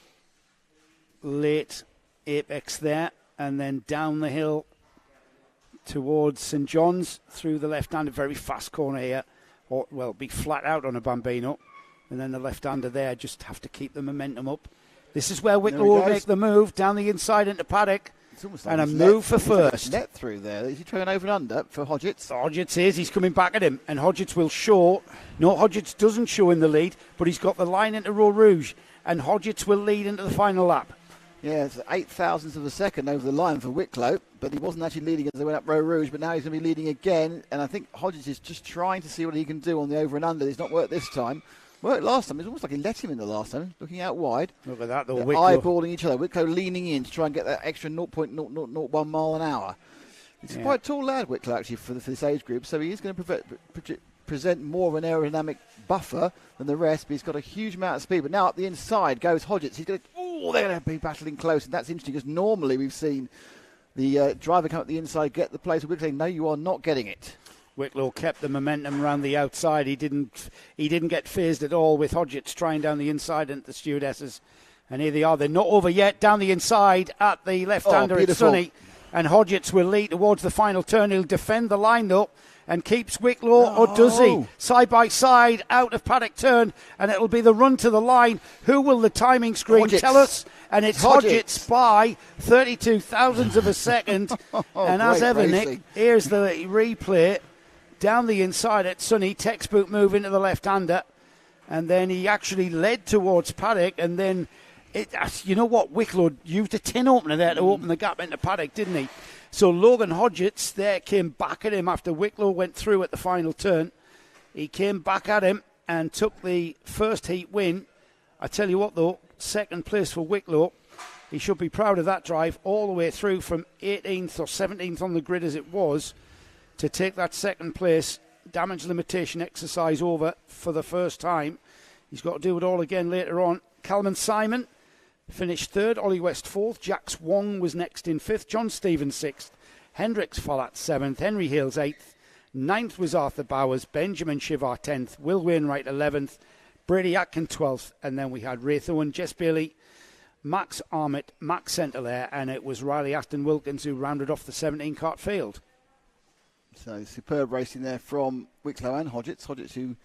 late apex there and then down the hill towards St John's through the left-hander. Very fast corner here. Be flat out on a Bambino. And then the left-hander there just have to keep the momentum up. This is where Wicklow will make the move down the inside into Paddock. Like and a move for first. Net through there. Is he trying over and under for Hodgetts? Hodgetts is. He's coming back at him. And Hodgetts will show. No, Hodgetts doesn't show in the lead, but he's got the line into Row Rouge. And Hodgetts will lead into the final lap. Yeah, it's 8 thousandths of a second over the line for Wicklow, but he wasn't actually leading as they went up Row Rouge, but now he's going to be leading again. And I think Hodgetts is just trying to see what he can do on the over and under. It's not worked this time. Worked last time. It was almost like he let him in the last time, looking out wide. Look at that, though. They're eyeballing each other. Wicklow leaning in to try and get that extra 0.001 mile an hour. He's quite a tall lad, Wicklow, actually, for this age group, so he is going to present more of an aerodynamic buffer than the rest, but he's got a huge amount of speed. But now up the inside goes Hodgetts. They're going to be battling close, and that's interesting because normally we've seen the driver come up the inside, get the place, and Wicklow saying, no, you are not getting it. Wicklow kept the momentum around the outside. He didn't get phased at all with Hodgetts trying down the inside into the stewardesses. And here they are. They're not over yet. Down the inside at the left-hander, it's Sonny. And Hodgetts will lead towards the final turn. He'll defend the line, though, and keeps Wicklow, or does he? Side by side, out of Paddock turn, and it'll be the run to the line. Who will the timing screen tell us? And it's Hodgetts by 32 thousandths of a second. And as ever, racing. Nick, here's the replay. Down the inside at Sonny, textbook move into the left-hander, and then he actually led towards Paddock, and then, you know what, Wicklow used a tin opener there to open the gap into Paddock, didn't he? So Logan Hodgetts there came back at him after Wicklow went through at the final turn. He came back at him and took the first heat win. I tell you what, though, second place for Wicklow. He should be proud of that drive all the way through from 18th or 17th on the grid as it was, to take that second place damage limitation exercise over for the first time. He's got to do it all again later on. Calman Simon finished third, Ollie West fourth, Jax Wong was next in fifth, John Stevens sixth, Hendricks Follett seventh, Henry Hales eighth, ninth was Arthur Bowers, Benjamin Shivar 10th, Will Wainwright 11th, Brady Atkin 12th, and then we had Raith Owen, Jess Bailey, Max Armit, Max Centelaire, and it was Riley Aston Wilkins who rounded off the 17-cart field. So superb racing there from Wicklow and Hodgetts. Hodgetts, who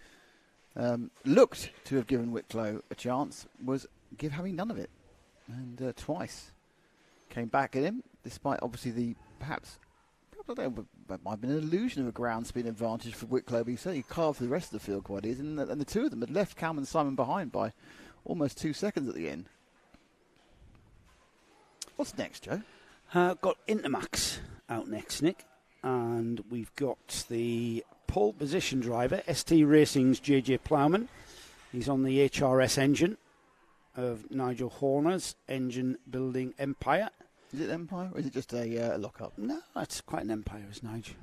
looked to have given Wicklow a chance, was having none of it. And twice came back at him, despite obviously the perhaps I don't know, that might have been an illusion of a ground speed advantage for Wicklow, but he certainly carved the rest of the field quite easy. And the two of them had left Calman Simon behind by almost 2 seconds at the end. What's next, Joe? Got Intermax out next, Nick. And we've got the pole position driver, ST Racing's JJ Plowman. He's on the HRS engine of Nigel Horner's engine building empire. Is it Empire or is it just a lock-up? No, it's quite an empire, is Nigel.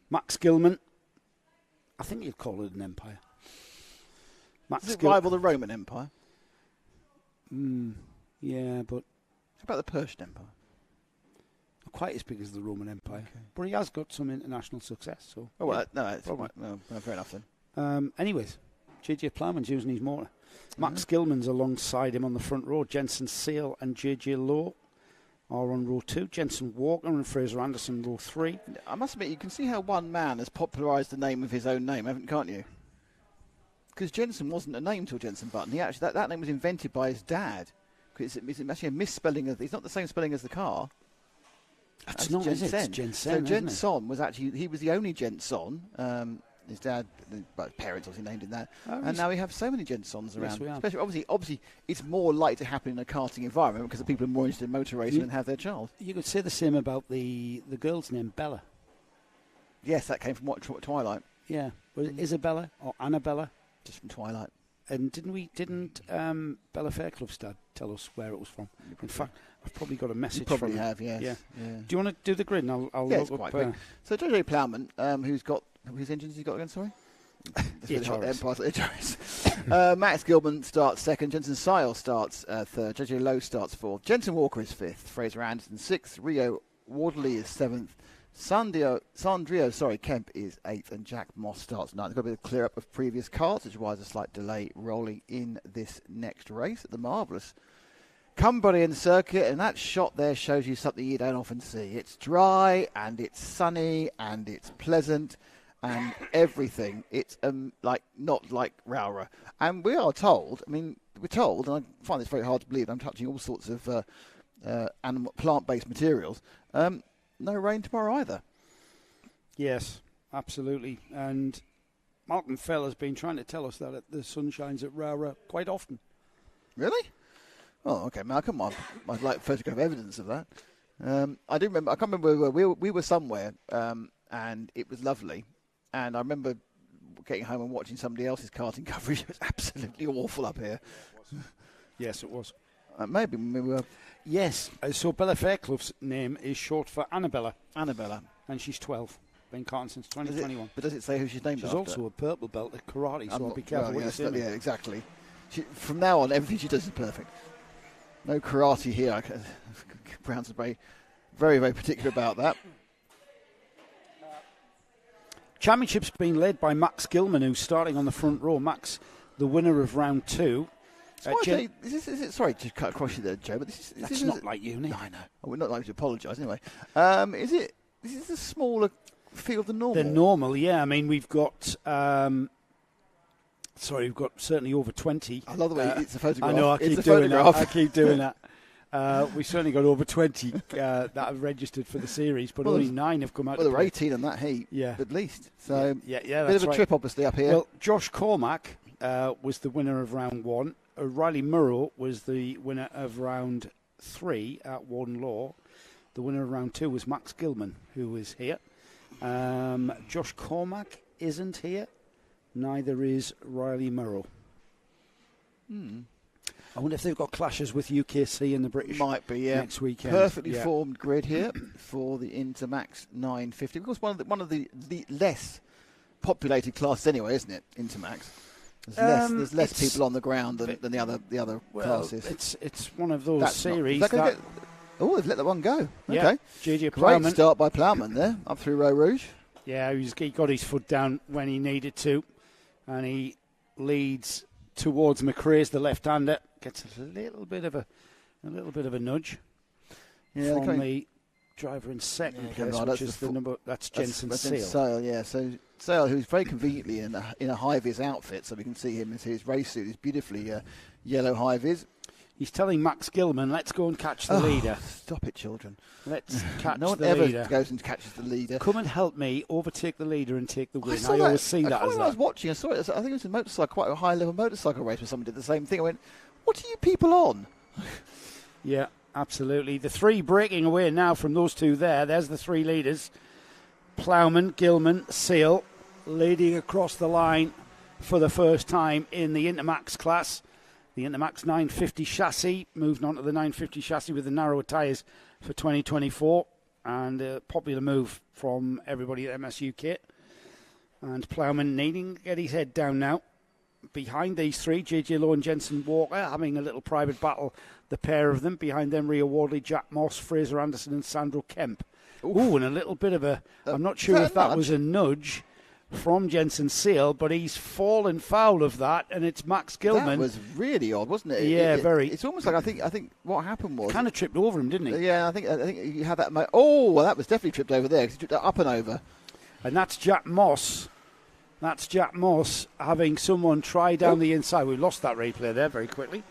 Max Gilman, I think you'd call it an empire. Does it rival the Roman Empire? Yeah, but... How about the Persian Empire? Not quite as big as the Roman Empire. Okay. But he has got some international success. So. Oh, well, no, it's right. No, fair enough then. Anyways, JJ Plowman's using his motor. Max Gilman's alongside him on the front row. Jensen Sale and JJ Lowe are on row 2. Jensen Walker and Fraser Anderson row 3. I must admit, you can see how one man has popularised the name of his own name, can't you? Because Jensen wasn't a name till Jensen Button. He actually that name was invented by his dad. It's actually a misspelling of. It's not the same spelling as the car. It's not, is it? It's Jensen. So Jenson was actually he was the only Jenson. His dad, well, his parents obviously named him that, and now we have so many Jensons around. Yes, Especially, obviously, it's more likely to happen in a karting environment because the people are more interested in motor racing and have their child. You could say the same about the girl's name, Bella. Yes, that came from Twilight. Yeah, was it Isabella or Annabella? Just from Twilight. And didn't Bella Fairclough's dad tell us where it was from? In fact, I've probably got a message you from probably have, yes. Yeah. Yeah. Do you want to do the grid? And I'll yeah, look it's quite up. quick. So JJ Plowman, whose engines he got again? Sorry. Max Gilman starts second. Jensen Sile starts third. JJ Lowe starts fourth. Jensen Walker is fifth. Fraser Anderson sixth. Rio Wardley is seventh. Sandrio Kemp is 8th, and Jack Moss starts 9th. There's got a bit of clear up of previous carts, which is why there's a slight delay rolling in this next race at the marvellous Cumbrian circuit, and that shot there shows you something you don't often see. It's dry, and it's sunny, and it's pleasant, and everything. It's not like ROWRAH. And we are told, and I find this very hard to believe, I'm touching all sorts of plant-based materials, no rain tomorrow either. Yes, absolutely. And Malcolm Fell has been trying to tell us that the sun shines at ROWRAH quite often. Really? Oh, okay, Malcolm. I'd like photograph evidence of that. I do remember. I can't remember where we were. We were somewhere, and it was lovely. And I remember getting home and watching somebody else's karting coverage. It was absolutely awful up here. Yes, it was. Maybe we were. Yes, so Bella Fairclough's name is short for Annabella. Annabella. And she's 12. Been karting since 2021. But does it say who she's named after? She's also a purple belt at karate, so I'll be careful what you say. Yeah, exactly. From now on, everything she does is perfect. No karate here. Brown's very, very particular about that. Championship's been led by Max Gilman, who's starting on the front row. Max, the winner of round 2. Is it, sorry to cut across you there, Joe, but that's not like you, Nick. No, I know. We're not likely to apologise anyway. Is this a smaller field than normal? Than normal, yeah. I mean, we've got... we've got certainly over 20. I love the way it's a photograph. I know, I keep doing that. We've certainly got over 20 that have registered for the series, but only 9 have come out. Well, there were 18 in that heat, at least. So, yeah, bit of a trip, obviously, up here. Well, Josh Cormack was the winner of round 1. Riley Murrow was the winner of round 3 at Warden Law. The winner of round 2 was Max Gilman, who is here. Josh Cormack isn't here. Neither is Riley Murrow. I wonder if they've got clashes with UKC and the British. Might be, yeah. Next weekend. Perfectly formed grid here for the Intermax 950. Of course, one of the less populated classes anyway, isn't it? Intermax. There's less people on the ground than the other classes. It's one of those series. They've let that one go. Yeah. Okay. JJ Plowman. Great start by Plowman there, up through Row Rouge. Yeah, he got his foot down when he needed to, and he leads towards McRae's, the left-hander. Gets a little bit of a nudge from the driver in second place, which is that's Jensen Sale. Sale, yeah. So Sale, who's very conveniently in a high-vis outfit, so we can see him in his race suit. His beautifully yellow high-vis. He's telling Max Gilman, let's go and catch the leader. Stop it, children. Let's catch the leader. No one ever goes and catches the leader. Come and help me overtake the leader and take the win. I always see that as that. I was watching, I saw it. I think it was a motorcycle, quite a high-level motorcycle race where somebody did the same thing. I went, what are you people on? Yeah, absolutely. The 3 breaking away now from those 2 there. There's the 3 leaders. Plowman, Gilman, Sale leading across the line for the first time in the Intermax class. The Intermax 950 chassis, moved on to the 950 chassis with the narrower tyres for 2024, and a popular move from everybody at MSUK. And Plowman needing to get his head down now. Behind these 3, JJ Lowe and Jensen Walker having a little private battle, the pair of them. Behind them, Rio Wardley, Jack Moss, Fraser Anderson and Sandro Kemp. Ooh, and a little bit of I'm not sure if that was a nudge, from Jensen Seal, but he's fallen foul of that, and it's Max Gilman. That was really odd, wasn't it? Yeah, very. It's almost like I think what happened was kind of tripped over him, didn't he? Yeah, I think you had that. Oh, well, that was definitely tripped over there because he tripped up and over. And that's Jack Moss. That's Jack Moss having someone try down the inside. We lost that replay there very quickly.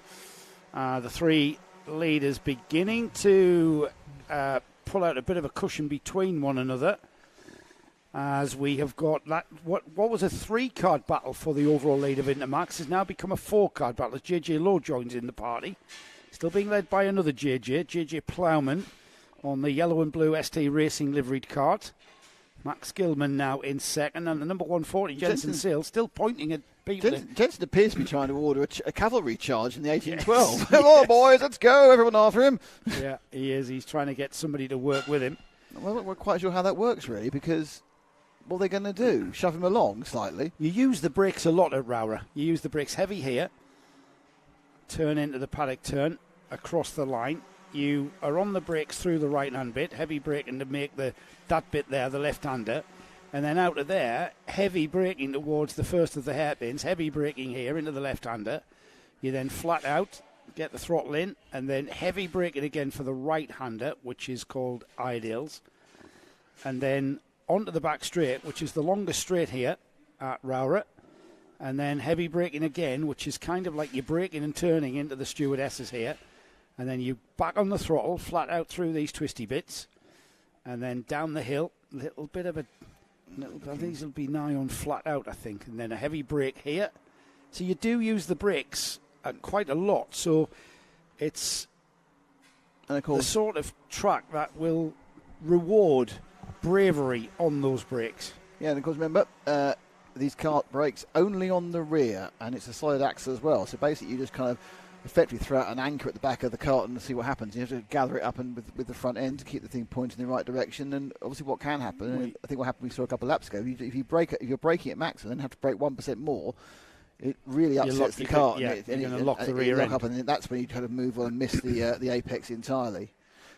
The three leaders beginning to pull out a bit of a cushion between one another, as we have got that what was a 3-card battle for the overall lead of Intermax has now become a 4-card battle as JJ Lowe joins in the party. Still being led by another JJ Plowman on the yellow and blue ST Racing liveried cart. Max Gilman now in second, and the number 140 Jensen Seal still pointing at people. Jensen appears to be trying to order a cavalry charge in the 1812. Come on, boys, let's go! Everyone after him. Yeah, he is. He's trying to get somebody to work with him. Well, we're quite sure how that works, really, because what are they going to do? Shove him along slightly? You use the brakes a lot at ROWRAH. You use the brakes heavy here, turn into the paddock turn, across the line. You are on the brakes through the right-hand bit, heavy braking to make that bit there, the left-hander. And then out of there, heavy braking towards the first of the hairpins, heavy braking here into the left-hander. You then flat out, get the throttle in, and then heavy braking again for the right-hander, which is called ideals. And then onto the back straight, which is the longest straight here at ROWRAH. And then heavy braking again, which is kind of like you're braking and turning into the stewardesses here. And then you back on the throttle, flat out through these twisty bits. And then down the hill, little bit of these will be nigh on flat out, I think. And then a heavy brake here. So you do use the brakes quite a lot. So it's the sort of track that will reward bravery on those brakes. Yeah, and of course, remember, these kart brakes only on the rear, and it's a solid axle as well. So basically, you just kind of effectively throw out an anchor at the back of the cart and see what happens. You have to gather it up and with the front end to keep the thing pointing in the right direction. And obviously, what can happen, and I think what happened we saw a couple of laps ago, if you're braking at max and then have to brake 1% more, it really upsets the cart. You're going to lock the rear end. Up, and that's when you kind of move on and miss the apex entirely.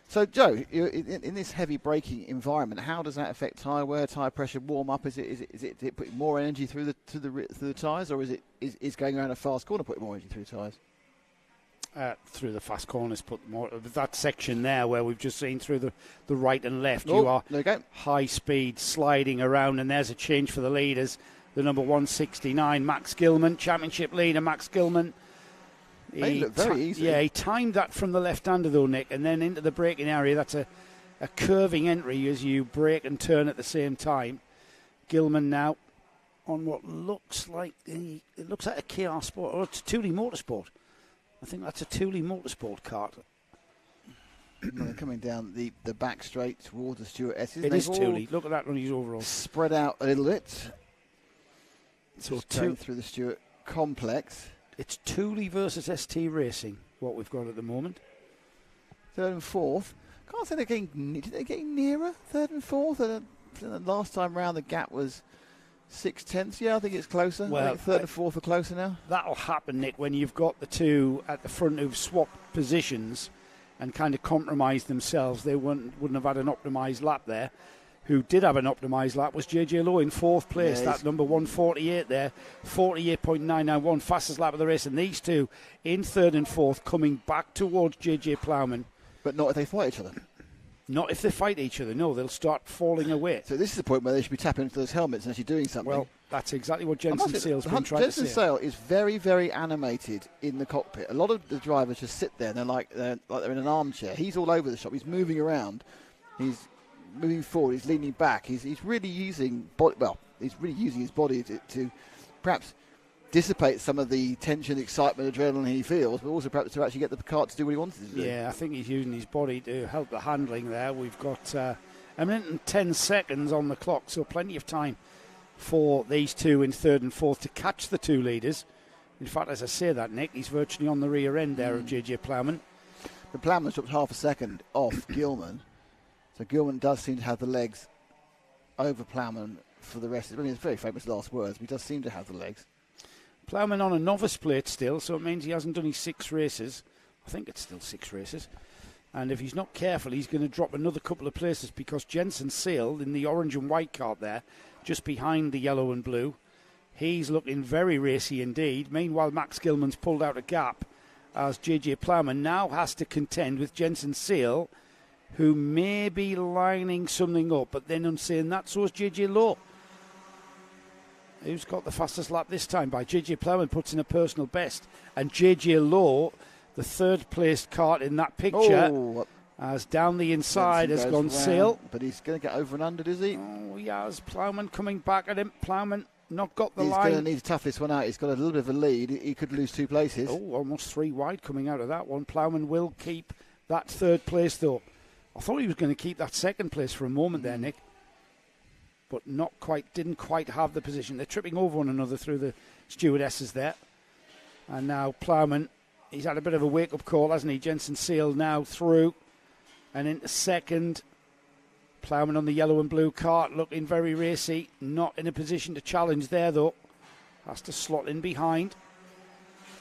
So, Joe, in this heavy braking environment, how does that affect tyre wear, tyre pressure, warm up? Is it putting more energy through the tyres, or is going around a fast corner putting more energy through tyres? Through the fast corners, put more. That section there where we've just seen through the right and left, you are high speed sliding around, and there's a change for the leaders. The number 169, Max Gilman, championship leader, Max Gilman. He looked very easy. Yeah, he timed that from the left-hander though, Nick, and then into the braking area. That's a curving entry as you brake and turn at the same time. Gilman now on what looks like a KR Sport, or it's a Thule Motorsport. I think that's a Thule Motorsport kart. They're coming down the back straight towards the Stewart S's. It is Thule. Look at that on his overall. Spread out a little bit. So going through the Stewart complex. It's Thule versus ST Racing, what we've got at the moment. Third and fourth. Can't say they're getting nearer, third and fourth. The last time round the gap was 0.6. Yeah, I think it's closer. Well, I think third and fourth are closer now. That'll happen, Nick, when you've got the two at the front who've swapped positions and kind of compromised themselves. They wouldn't have had an optimised lap there. Who did have an optimised lap was JJ Lowe in fourth place. Yeah, that number 148 there, 48.991, fastest lap of the race. And these two in third and fourth coming back towards JJ Plowman. But not if they fight each other. Not if they fight each other, no, they'll start falling away. So this is the point where they should be tapping into those helmets and actually doing something. Well, that's exactly what Jensen Seal's been trying to say. Jensen Seal is very, very animated in the cockpit. A lot of the drivers just sit there and they're like they're in an armchair. He's all over the shop. He's moving around. He's moving forward. He's leaning back. He's really using his body to perhaps dissipate some of the tension, excitement, adrenaline he feels, but also perhaps to actually get the kart to do what he wants it to do. Yeah, I think he's using his body to help the handling there. We've got a minute and 10 seconds on the clock, so plenty of time for these two in third and fourth to catch the two leaders. In fact, as I say that, Nick, he's virtually on the rear end there of JJ Plowman. The Plowman's dropped half a second off Gilman, so Gilman does seem to have the legs over Plowman for the rest. I mean, it's very famous last words, but he does seem to have the legs. Plowman on a novice plate still, so it means he hasn't done his 6 races. I think it's still 6 races. And if he's not careful, he's going to drop another couple of places because Jensen Seal in the orange and white kart there just behind the yellow and blue. He's looking very racy indeed. Meanwhile, Max Gilman's pulled out a gap as JJ Plowman now has to contend with Jensen Seal, who may be lining something up. But then I'm saying that, so is JJ Lowe, who's got the fastest lap this time by JJ Plowman, puts in a personal best. And JJ Lowe, the third-placed kart in that picture, as down the inside has gone Seal. But he's going to get over and under, is he? Oh, he has. Plowman coming back at him. Plowman not got the line. He's going to need to tough this one out. He's got a little bit of a lead. He could lose 2 places. Oh, almost 3 wide coming out of that one. Plowman will keep that third place, though. I thought he was going to keep that second place for a moment there, Nick. But not quite, didn't quite have the position. They're tripping over one another through the stewardesses there. And now Plowman, he's had a bit of a wake-up call, hasn't he? Jensen Seal now through and into second. Plowman on the yellow and blue kart looking very racy. Not in a position to challenge there, though. Has to slot in behind.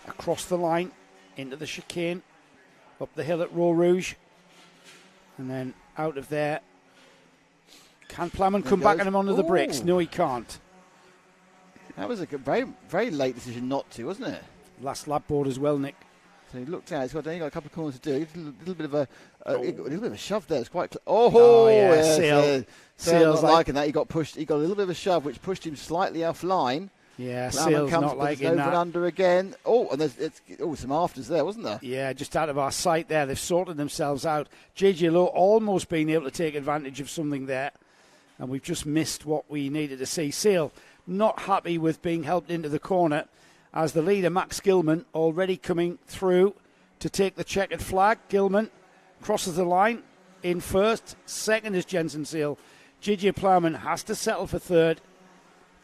Across the line, into the chicane. Up the hill at ROWRAH. And then out of there. Can Plowman come back at him onto the brakes? No, he can't. That was a very, very late decision not to, wasn't it? Last lap board as well, Nick. So he looked out. He's got a couple of corners to do. A little bit of a shove there. It's quite. Seal's not liking that. He got pushed. He got a little bit of a shove, which pushed him slightly offline. Yeah, Plowman Seal's not liking over that. And under again. Oh, and there's some afters there, wasn't there? Yeah, just out of our sight there. They've sorted themselves out. JJ Lowe almost being able to take advantage of something there, and we've just missed what we needed to see. Seal not happy with being helped into the corner, as the leader, Max Gilman, already coming through to take the checkered flag. Gilman crosses the line in first. Second is Jensen Seal. JJ Plowman has to settle for third.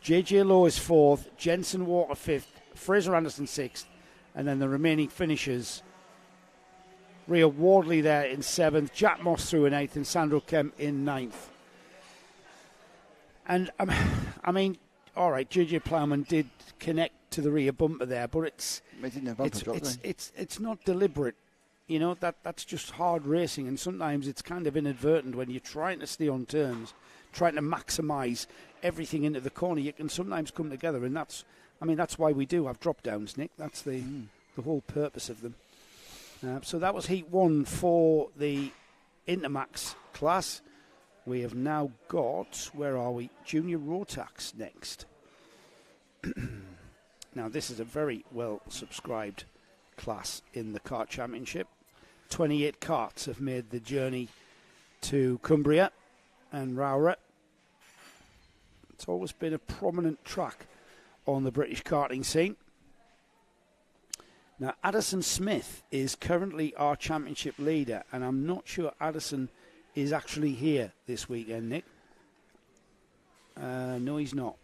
JJ Lowe is fourth. Jensen Walker fifth. Fraser Anderson sixth. And then the remaining finishers. Rio Wardley there in seventh. Jack Moss through in eighth. And Sandro Kemp in ninth. And, I mean, all right, JJ Plowman did connect to the rear bumper there, but it's not deliberate. You know, that's just hard racing, and sometimes it's kind of inadvertent when you're trying to stay on terms, trying to maximise everything into the corner. You can sometimes come together, and that's why we do have drop downs, Nick. That's the whole purpose of them. So that was Heat 1 for the Intermax class. We have now got, where are we? Junior Rotax next. Now, this is a very well-subscribed class in the kart championship. 28 karts have made the journey to Cumbria and ROWRAH. It's always been a prominent track on the British karting scene. Now, Addison Smith is currently our championship leader, and I'm not sure Addison is actually here this weekend, Nick. No, he's not.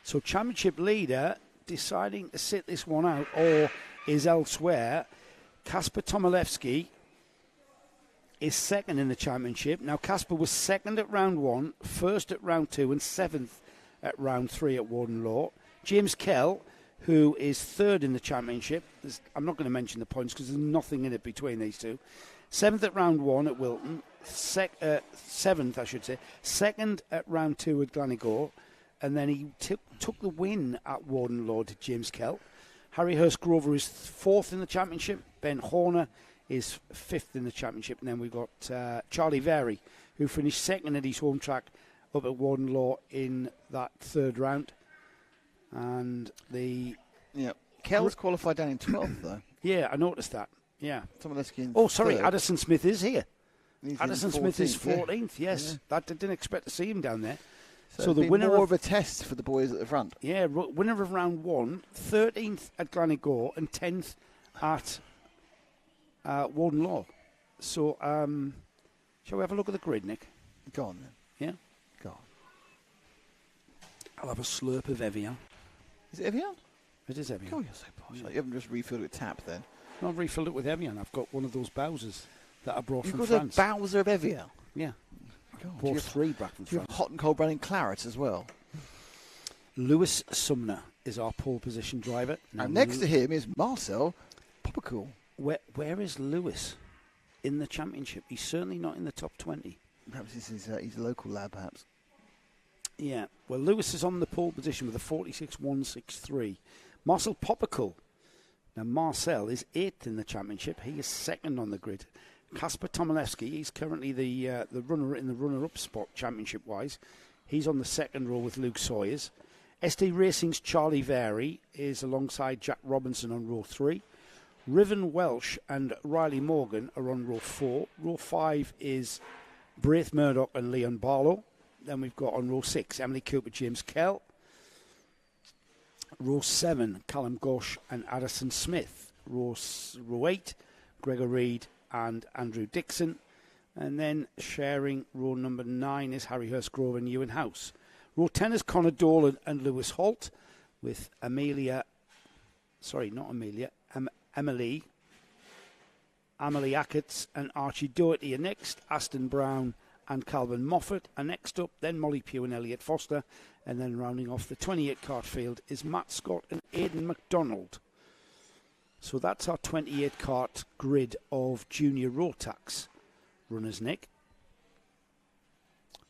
So, championship leader deciding to sit this one out or is elsewhere. Kasper Tomilewski is second in the championship. Now, Kasper was second at round 1, first at round 2, and 7th at round 3 at Warden Law. James Kell, who is third in the championship. I'm not going to mention the points because there's nothing in it between these two. 7th at round 1 at Wilton. 7th, I should say. Second at round 2 at Glanigor. And then he took the win at Warden Law to James Kell. Harry Hurst Grover is 4th in the championship. Ben Horner is 5th in the championship. And then we've got Charlie Very, who finished second at his home track up at Warden Law in that third round. And Kell's qualified down in 12th, though. Yeah, I noticed that. Yeah. Third. Addison Smith is here. Addison Smith is 14th, yes. Yeah. I didn't expect to see him down there. So the winner more of a test for the boys at the front. Yeah, winner of round 1, 13th at Glanigor and 10th at Warden Law. So, shall we have a look at the grid, Nick? Go on, then. Yeah? Go on. I'll have a slurp of Evian. Is it Evian? It is Evian. Oh, you're so posh. You haven't just refilled it with tap, then? No, I've refilled it with Evian. I've got one of those Bowsers that I brought from France. You've got a Bowser of Evian? Yeah. God, brought 3 back from France. You have hot and cold running claret as well. Lewis Sumner is our pole position driver. And next to him is Marcel Poppercool. Where is Lewis in the championship? He's certainly not in the top 20. Perhaps he's a local lad, perhaps. Yeah, well, Lewis is on the pole position with a 46.163. Marcel Poppercull. Now, Marcel is 8th in the championship. He is 2nd on the grid. Kasper Tomilewski, he's currently the runner in the runner-up spot championship-wise. He's on the 2nd row with Luke Sawyers. SD Racing's Charlie Vary is alongside Jack Robinson on row 3. Riven Welsh and Riley Morgan are on row 4. Row 5 is Braith Murdoch and Leon Barlow. Then we've got on row 6, Emily Cooper, James Kell. Row 7, Callum Gosh and Addison Smith. Row 8, Gregor Reid and Andrew Dixon. And then sharing row number 9 is Harry Hurstgrove and Ewan House. Row 10 is Connor Dolan and Lewis Holt with Emily Ackerts and Archie Doherty are next. Aston Brown and Calvin Moffat are next up. Then Molly Pugh and Elliot Foster. And then rounding off the 28 cart field is Matt Scott and Aidan McDonald. So that's our 28 cart grid of junior rotax runners, Nick.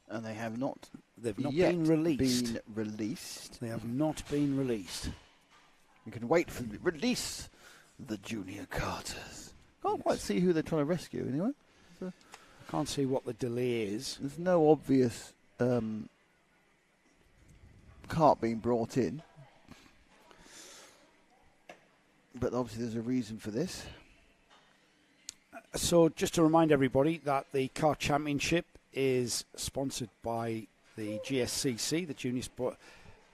And they have not. They've not yet been released. They have not been released. You can wait for the release the junior carters. Can't quite see who they're trying to rescue anyway. So I can't see what the delay is. There's no obvious cart being brought in. But obviously there's a reason for this. So just to remind everybody that the Kart Championship is sponsored by the GSCC, the Junior Sport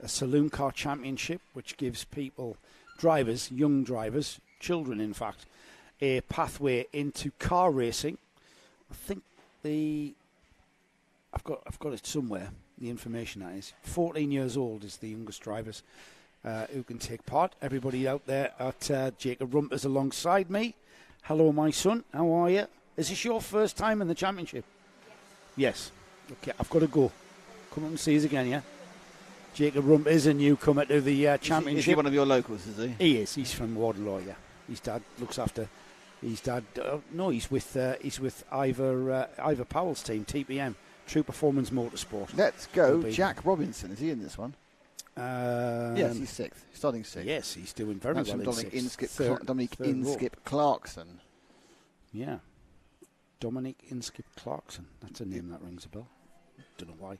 Saloon Car Championship, which gives people, drivers, young drivers, children in fact, a pathway into car racing. I think I've got it somewhere, the information that is. 14 years old is the youngest drivers who can take part. Everybody out there at Jacob Rumpers alongside me. Hello, my son. How are you? Is this your first time in the championship? Yes. Okay, I've got to go. Come up and see us again, yeah? Jacob Rump is a newcomer to the championship. Is he one of your locals, is he? He is. He's from Wardlaw, yeah. His dad looks after... His dad... he's with Ivor Powell's team, TPM, True Performance Motorsport. Let's go. Jack Robinson, is he in this one? Yes, he's 6th. Starting 6th. Yes, he's doing very well in Dominic 6th. Dominic Inskip Clarkson. Yeah. Dominic Inskip Clarkson. That's a name that rings a bell. Don't know why.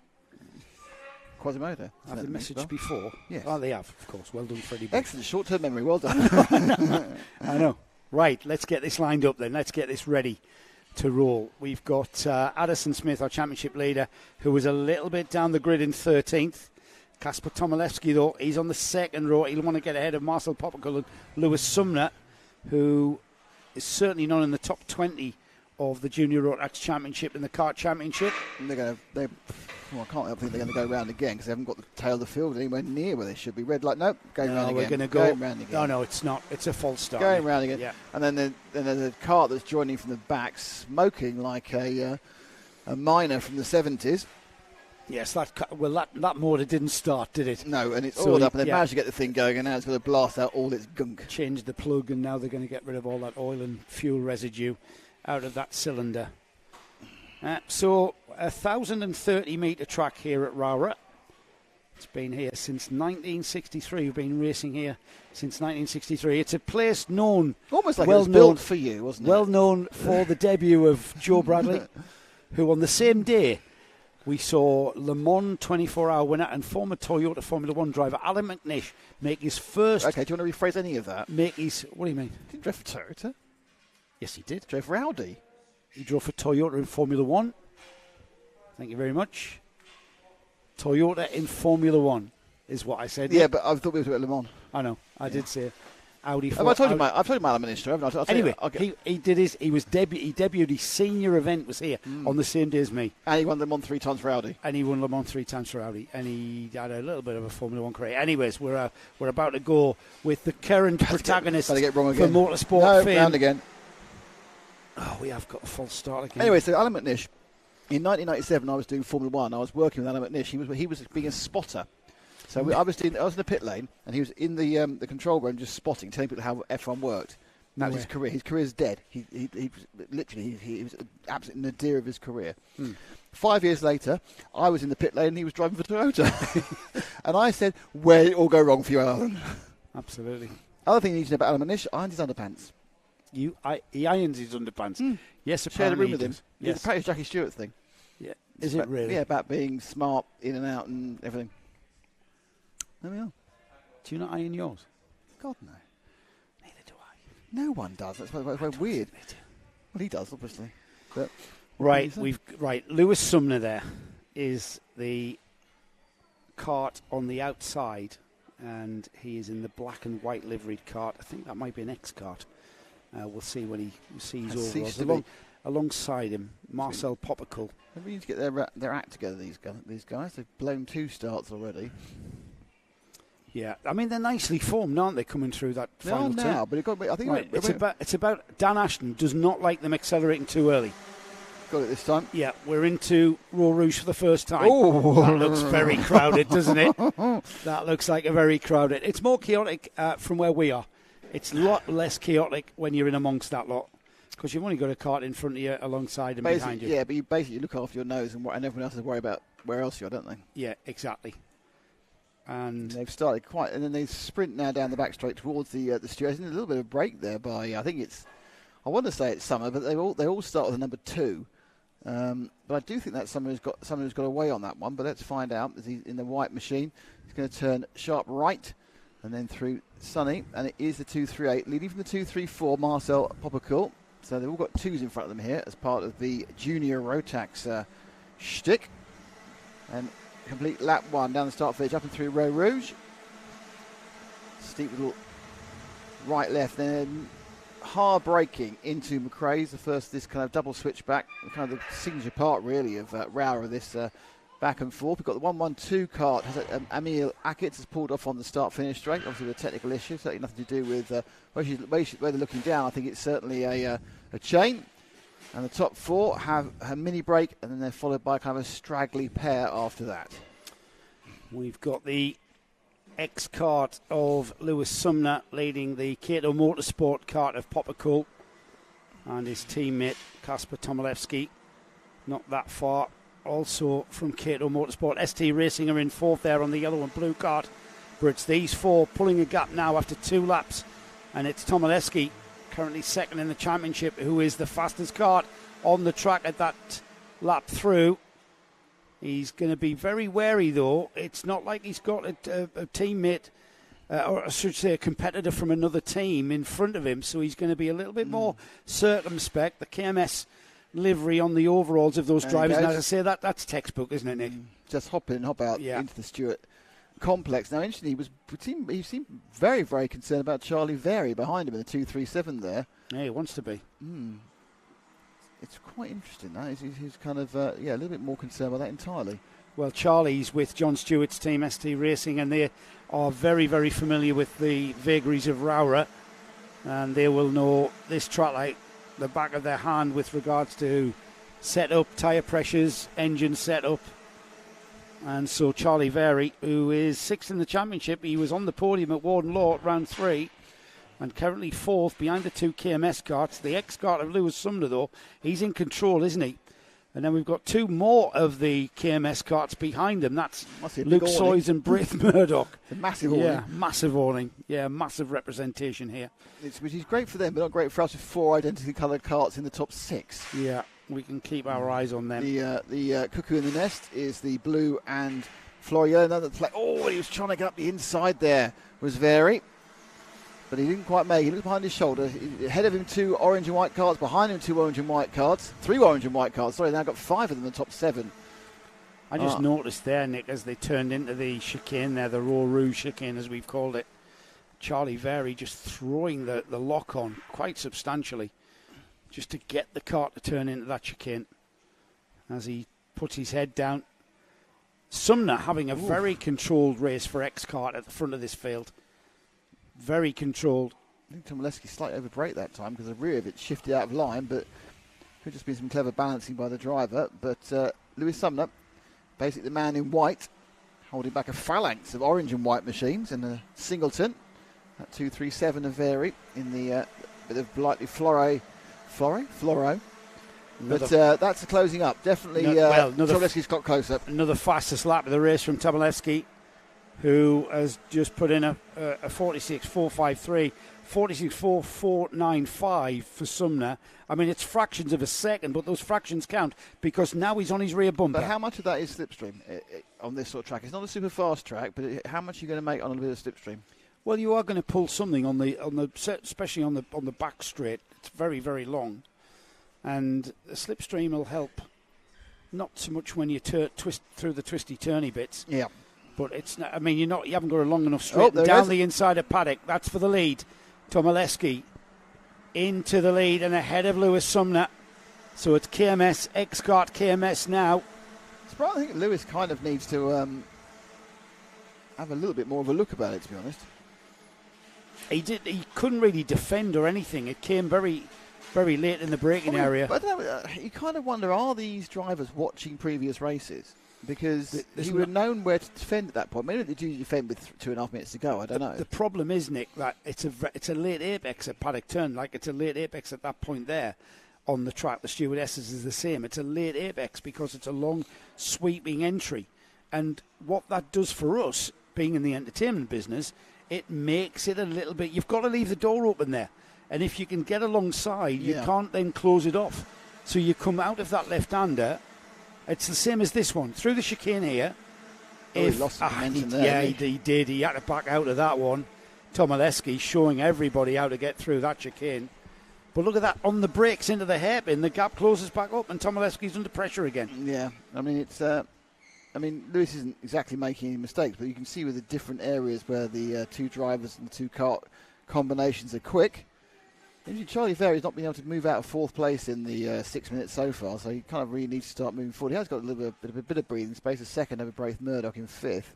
Quasimodo. Have they messaged before? Yes. Oh, they have, of course. Well done, Freddie. Excellent short-term memory. Well done. I know. Right, let's get this lined up then. Let's get this ready to roll. We've got Addison Smith, our championship leader, who was a little bit down the grid in 13th. Kasper Tomilewski, though, he's on the 2nd row. He'll want to get ahead of Marcel Poppercull and Lewis Sumner, who is certainly not in the top 20 of the Junior Rotax Championship and the Kart Championship. And I can't help think they're going to go round again because they haven't got the tail of the field anywhere near where they should be. Red light, no, going round again. We're going to go. Round again. No, it's not. It's a false start. Going round again. Yeah. And then there's a cart that's joining from the back, smoking like a miner from the 70s. Yes, that motor didn't start, did it? No, and it's all up, and they managed to get the thing going, and now it's going to blast out all its gunk. Changed the plug, and now they're going to get rid of all that oil and fuel residue out of that cylinder. So, 1,030-metre track here at ROWRAH. It's been here since 1963. We've been racing here since 1963. It's a place known... Almost like it was built for you, wasn't it? Well known for the debut of Joe Bradley, who on the same day... We saw Le Mans 24-hour winner and former Toyota Formula 1 driver Alan McNish make his first... Okay, do you want to rephrase any of that? What do you mean? Did he drive for Toyota? Yes, he did. Drove for Audi? He drove for Toyota in Formula 1. Thank you very much. Toyota in Formula 1 is what I said. Yeah, but I thought we were at Le Mans. I know. I did say Audi. I've told you my Alan McNish story, haven't I? Anyway, he debuted his senior event was here on the same day as me. And he won Le Mans 3 times for Audi. And he won Le Mans 3 times for Audi. And he had a little bit of a Formula 1 career. Anyways, we're about to go with the current protagonist for motorsport fame. Round again. Oh, we have got a false start again. Anyway, so Alan McNish, in 1997, I was doing Formula 1. I was working with Alan McNish. He was being a spotter. So I was in the pit lane, and he was in the control room just spotting, telling people how F1 worked. That was his career. His career's dead. He was absolutely nadir of his career. 5 years later, I was in the pit lane and he was driving for Toyota. And I said, where did it all go wrong for you, Alan? Absolutely. Other thing you need to know about Alan Manish, irons his underpants. He irons his underpants. Yes, Shared a apparently room with he him. does. It's Yes. practically Jackie Stewart thing. Yeah. Is it really? Yeah, about being smart, in and out and everything. There we are. Do you not iron yours? God, no. Neither do I. No one does. That's very weird. Well, he does, obviously. But Right, Lewis Sumner there is the cart on the outside, and he is in the black and white liveried cart. I think that might be an X-cart. We'll see when he sees overalls. Alongside him, Marcel Poppercull. They need to get their act together, these guys. They've blown 2 starts already. Yeah, I mean, they're nicely formed, aren't they, coming through that final turn? Now, but it's about Dan Ashton does not like them accelerating too early. Got it this time. Yeah, we're into ROWRAH for the first time. Oh. That looks very crowded, doesn't it? That looks like a very crowded. It's more chaotic from where we are. It's a lot less chaotic when you're in amongst that lot, because you've only got a cart in front of you, alongside and behind you. Yeah, but you basically look after your nose, and everyone else has to worry about where else you are, don't they? Yeah, exactly. And they've started and then they sprint now down the back straight towards the stewards. A little bit of a break there by, I want to say it's Summer, but they all start with a number 2. But I do think that someone who's got away on that one. But let's find out. As he's in the white machine, he's going to turn sharp right and then through Sunny, and it is the 238 leading from the 234. Marcel Poppercull. So they've all got 2s in front of them here as part of the junior rotax shtick. And complete lap 1 down the start finish up and through Row Rouge. Steep little right left, then hard braking into McRae's, the first this kind of double switchback, kind of the signature part really of ROWRAH, this back and forth. We've got the 112 cart. Emil Ackett has pulled off on the start finish straight, obviously with a technical issue, certainly nothing to do with where they're looking down. I think it's certainly a chain. And the top 4 have a mini break, and then they're followed by kind of a straggly pair after that. We've got the X-cart of Lewis Sumner leading the Cato Motorsport cart of Poppercull, and his teammate Kasper Tomilewski not that far also from Cato Motorsport. ST Racing are in 4th there on the yellow and blue cart, but it's these 4 pulling a gap now after 2 laps, and it's Tomilewski currently 2nd in the championship, who is the fastest cart on the track at that lap through. He's going to be very wary, though. It's not like he's got a teammate, or I should say a competitor from another team in front of him, so he's going to be a little bit more circumspect. The KMS livery on the overalls of those drivers, and as I say, that's textbook, isn't it, Nick? Just hop in, hop out into the Stewart complex. Now, interestingly, he seemed very, very concerned about Charlie Very behind him in the 237 there. Yeah, he wants to be. It's quite interesting. He's kind of a little bit more concerned about that entirely. Well, Charlie's with John Stewart's team, ST Racing, and they are very, very familiar with the vagaries of ROWRAH, and they will know this track like the back of their hand with regards to setup, tyre pressures, engine setup. And so Charlie Very, who is 6th in the championship, he was on the podium at Warden Law at round 3, and currently 4th behind the 2 KMS carts. The X-cart of Lewis Sumner, though, he's in control, isn't he? And then we've got 2 more of the KMS carts behind them. That's Luke Soys and Braith Murdoch. It's a massive awning. Yeah, massive awning. Yeah, massive representation here. Which is great for them, but not great for us with 4 identically coloured carts in the top 6. Yeah, we can keep our eyes on them. The cuckoo in the nest is the blue and Florio. Another flag. Oh, he was trying to get up the inside there, was Very. But he didn't quite make it. He looked behind his shoulder. Ahead of him 2 orange and white carts. Behind him 2 orange and white carts. 3 orange and white carts. Sorry, now got 5 of them in the top 7. I just noticed there, Nick, as they turned into the chicane there, the ROWRAH chicane as we've called it, Charlie Very just throwing the lock on quite substantially just to get the cart to turn into that chicane as he puts his head down. Sumner having a very controlled race for X-Cart at the front of this field. Very controlled. I think Tomilewski slightly overbrake that time because the rear of it shifted out of line, but could just been some clever balancing by the driver. But Lewis Sumner, basically the man in white, holding back a phalanx of orange and white machines in a singleton. That 237 of Very in the bit of lightly Floro. But that's the closing up. Definitely, Tomaszewski's got closer. Another fastest lap of the race from Tomaszewski, who has just put in a 46.453, 46.4495 for Sumner. I mean, it's fractions of a second, but those fractions count because now he's on his rear bumper. But how much of that is slipstream on this sort of track? It's not a super fast track, but how much are you going to make on a bit of slipstream? Well, you are going to pull something on the especially on the back straight. It's very, very long, and the slipstream will help. Not so much when you twist through the twisty turny bits. Yeah. But it's not, I mean, you haven't got a long enough straight down the inside of paddock. That's for the lead. Tomaszewski into the lead and ahead of Lewis Sumner. So it's KMS, Kart KMS now. I think Lewis kind of needs to have a little bit more of a look about it, to be honest. He couldn't really defend or anything. It came very, very late in the braking area. But you kind of wonder, are these drivers watching previous races? Because he would have known where to defend at that point. Maybe they do defend with 2.5 minutes to go. I don't know. The problem is, Nick, that it's a late apex at paddock turn. Like it's a late apex at that point there on the track. The stewardesses is the same. It's a late apex because it's a long, sweeping entry. And what that does for us, being in the entertainment business, it makes it a little bit... You've got to leave the door open there. And if you can get alongside, you can't then close it off. So you come out of that left-hander... It's the same as this one. Through the chicane here. He lost some momentum there. Yeah, he did. He had to back out of that one. Tomaszewski showing everybody how to get through that chicane. But look at that. On the brakes into the hairpin, the gap closes back up and Tomaszewski's under pressure again. Yeah. I mean, Lewis isn't exactly making any mistakes, but you can see with the different areas where the two drivers and the two kart combinations are quick. Charlie Verey's not been able to move out of fourth place in the 6 minutes so far, so he kind of really needs to start moving forward. He has got a little bit of breathing space, a second over Braith Murdoch in fifth.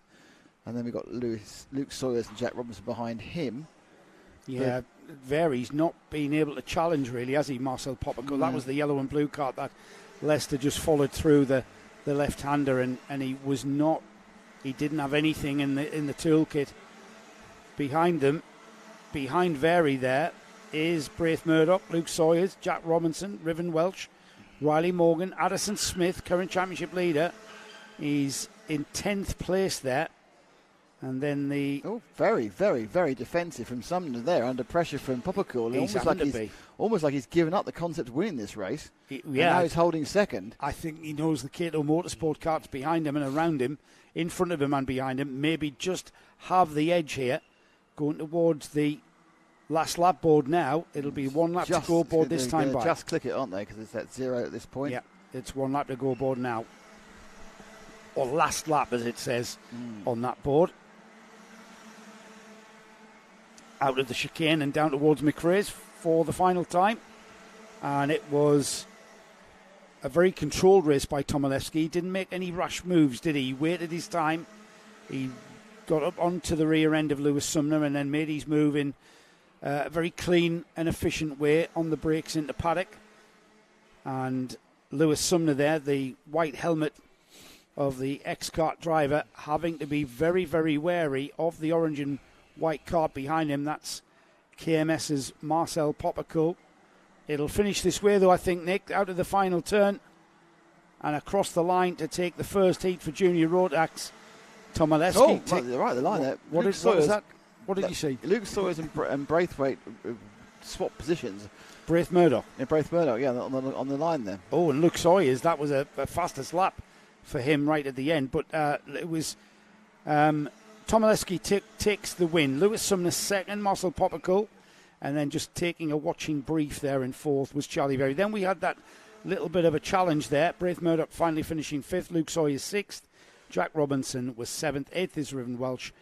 And then we've got Luke Sawyers and Jack Robinson behind him. Yeah, Verey's not been able to challenge really, has he, Marcel Popperco? No. That was the yellow and blue cart that Leicester just followed through the left-hander, and he was not, he didn't have anything in the toolkit. Behind them, behind Verey there, is Braith Murdoch, Luke Sawyers, Jack Robinson, Riven Welch, Riley Morgan, Addison Smith, current championship leader. He's in 10th place there. And then very, very, very defensive from Sumner there, under pressure from Poppercool. Almost like he's given up the concept of winning this race. And now he's holding second. I think he knows the Cato Motorsport carts behind him and around him, in front of him and behind him, maybe just have the edge here, going towards the last lap board now. It'll be one lap to go board this time by. Just click it, aren't they? Because it's at 0 at this point. Yeah, it's one lap to go board now. Or last lap, as it says on that board. Out of the chicane and down towards McRae's for the final time. And it was a very controlled race by Tomaszewski. He didn't make any rash moves, did he? He waited his time. He got up onto the rear end of Lewis Sumner and then made his move in a very clean and efficient way on the brakes into paddock. And Lewis Sumner there, the white helmet of the X-Kart driver, having to be very, very wary of the orange and white cart behind him. That's KMS's Marcel Popperco. It'll finish this way, though, I think, Nick, out of the final turn and across the line to take the first heat for Junior Rotax. Tomaszewski. Right, the line there. What is that? What did you see? Luke Sawyers and Braithwaite swap positions. Braith Murdoch. Yeah, Braith Murdoch, yeah, on the line there. Oh, and Luke Sawyers, that was a fastest lap for him right at the end. But it was Tomaszewski takes the win. Lewis Sumner second, Marcel Popperco, and then just taking a watching brief there in fourth was Charlie Verey. Then we had that little bit of a challenge there. Braith Murdoch finally finishing fifth, Luke Sawyers sixth, Jack Robinson was seventh, eighth is Riven Welch,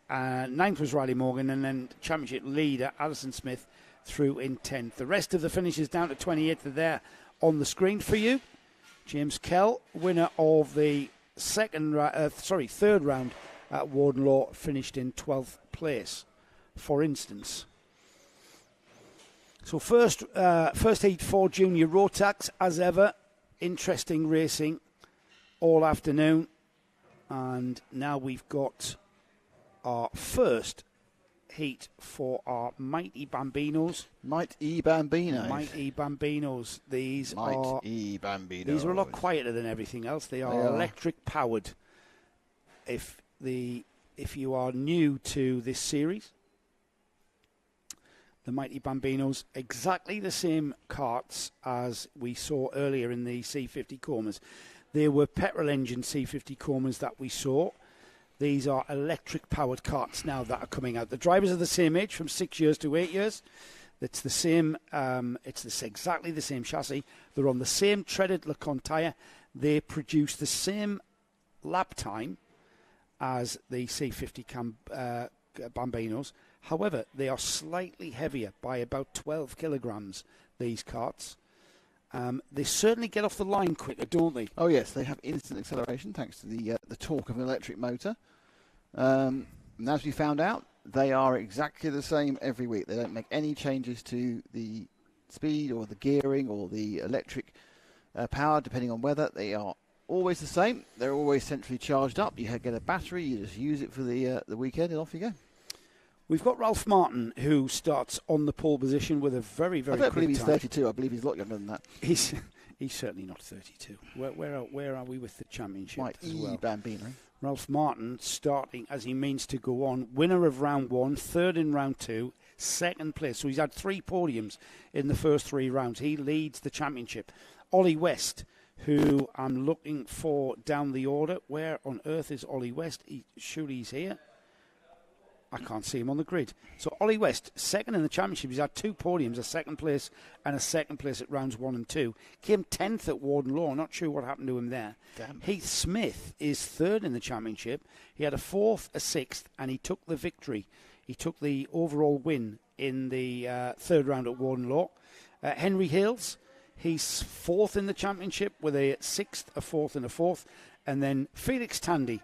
ninth was Riley Morgan, and then championship leader Addison Smith through in 10th. The rest of the finishes down to 28th are there on the screen for you. James Kell, winner of the third round at Warden Law, finished in 12th place, for instance. So first heat for Junior Rotax, as ever. Interesting racing all afternoon. And now we've got our first heat for our mighty Bambinos. Mighty Bambino. Mighty Bambinos. These are a lot quieter than everything else. They are electric powered. If you are new to this series, the Mighty Bambinos, exactly the same carts as we saw earlier in the C50 Comas. There were petrol engine C50 Comas that we saw. These are electric powered carts now that are coming out. The drivers are the same age, from 6 years to 8 years. It's the same. Exactly the same chassis. They're on the same treaded Lacon tyre. They produce the same lap time as the C50 Bambinos. However, they are slightly heavier by about 12 kilograms, these carts. They certainly get off the line quicker, don't they? Oh, yes, they have instant acceleration thanks to the torque of an electric motor. And as we found out, they are exactly the same every week. They don't make any changes to the speed or the gearing or the electric power, depending on weather. They are always the same. They're always centrally charged up. You get a battery, you just use it for the weekend, and off you go. We've got Ralph Martin, who starts on the pole position with a very, very quick time. I don't believe he's 32. I believe he's a lot younger than that. He's certainly not 32. Where are we with the championship? Mighty Bambino. Ralph Martin starting as he means to go on. Winner of round 1, third in round 2, second place. So he's had 3 podiums in the first 3 rounds. He leads the championship. Ollie West, who I'm looking for down the order. Where on earth is Ollie West? Surely he's here. I can't see him on the grid. So Ollie West, second in the championship. He's had 2 podiums, a second place and a second place at rounds 1 and 2. Came 10th at Warden Law. Not sure what happened to him there. Damn. Heath Smith is third in the championship. He had a 4th, a 6th, and he took the victory. He took the overall win in the 3rd round at Warden Law. Henry Hills, he's 4th in the championship with a 6th, a 4th, and a 4th. And then Felix Tandy.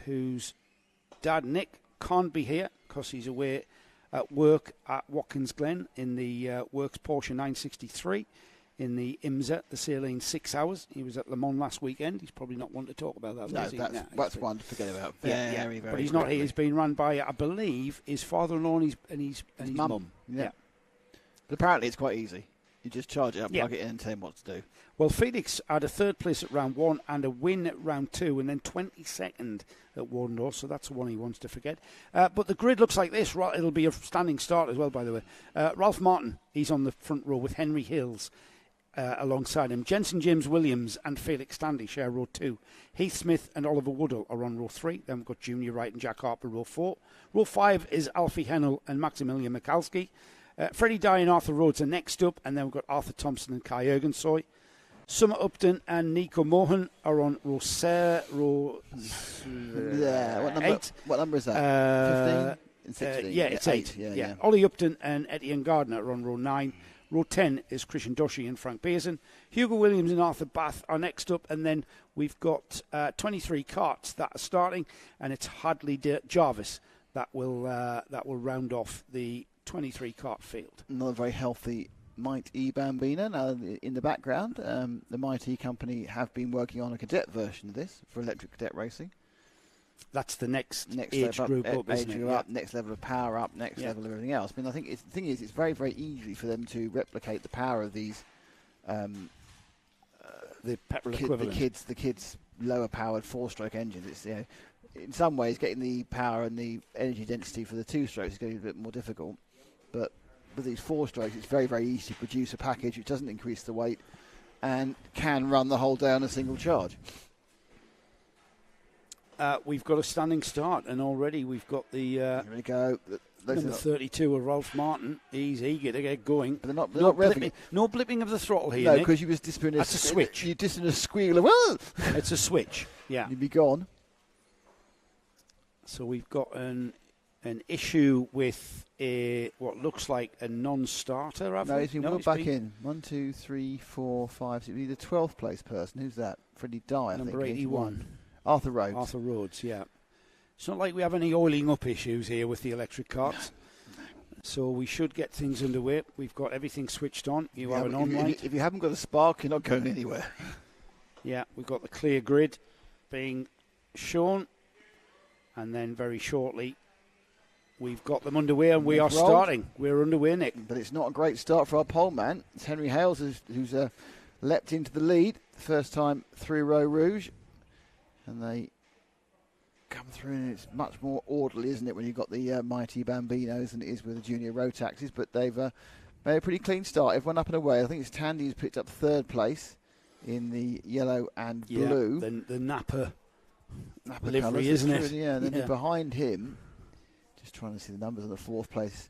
Whose dad, Nick, can't be here because he's away at work at Watkins Glen in the Works Porsche 963 in the IMSA, the Saline 6 hours. He was at Le Mans last weekend. He's probably not one to talk about that. That's one to forget about. Very, but he's not here. He's been run by, I believe, his father-in-law and his mum. Yeah. But apparently it's quite easy. You just charge it up, plug it in, and tell him what to do. Well, Felix had a 3rd place at round 1 and a win at round 2, and then 22nd at Warden Law, so that's the one he wants to forget. But the grid looks like this. It'll be a standing start as well, by the way. Ralph Martin, he's on the front row with Henry Hills alongside him. Jensen James Williams and Felix Stanley share row 2. Heath Smith and Oliver Woodall are on row 3. Then we've got Junior Wright and Jack Harper, row 4. Row 5 is Alfie Hennell and Maximilian Mikalski. Freddie Dye and Arthur Rhodes are next up, and then we've got Arthur Thompson and Kai Ergensoy. Summer Upton and Nico Mohan are on row 8. What number is that? 15 and 16? Yeah, it's 8. Yeah. Ollie Upton and Etienne Gardner are on row 9. Row 10 is Christian Doshi and Frank Pearson. Hugo Williams and Arthur Bath are next up, and then we've got 23 carts that are starting, and it's Hadley Jarvis that will round off the 23 kart field. Another very healthy Mighty Bambino. Now, in the background, the Mighty company have been working on a cadet version of this for electric cadet racing. That's the next age group up, isn't it? Next level of power up, next level of everything else. I mean, I think the thing is, it's very, very easy for them to replicate the power of these the petrol equivalent. The kids' lower powered 4-stroke engines. It's in some ways getting the power and the energy density for the 2-strokes is going to be a bit more difficult. But with these 4-strokes, it's very, very easy to produce a package which doesn't increase the weight and can run the whole day on a single charge. We've got a standing start, and already we've got the here we go. number 32 of Ralph Martin. He's eager to get going. But they're not revving. No blipping of the throttle here, No, because you was just That's a switch. You're just in a squeal of, whoa! It's a switch, yeah. You'd be gone. So we've got an issue with what looks like a non-starter, haven't we? No, he's been put back in. 1, 2, 3, 4, 5, 6. He's the 12th place person. Who's that? Freddie Dye, I think. Number 81. Arthur Rhodes. Arthur Rhodes, yeah. It's not like we have any oiling up issues here with the electric carts. So we should get things underway. We've got everything switched on. You have an on light. If you haven't got a spark, you're not going anywhere. Yeah, we've got the clear grid being shown. And then very shortly, we've got them underway, and we are rolled. starting. We're underway, Nick. But it's not a great start for our pole man. It's Henry Hales who's leapt into the lead. First time through Row Rouge. And they come through, and it's much more orderly, isn't it, when you've got the mighty Bambinos than it is with the junior rotaxes. But they've made a pretty clean start. Everyone up and away. I think it's Tandy who's picked up third place in the yellow and blue. The Napa livery, colours, isn't it? Yeah, and then behind him, just trying to see the numbers on the fourth place.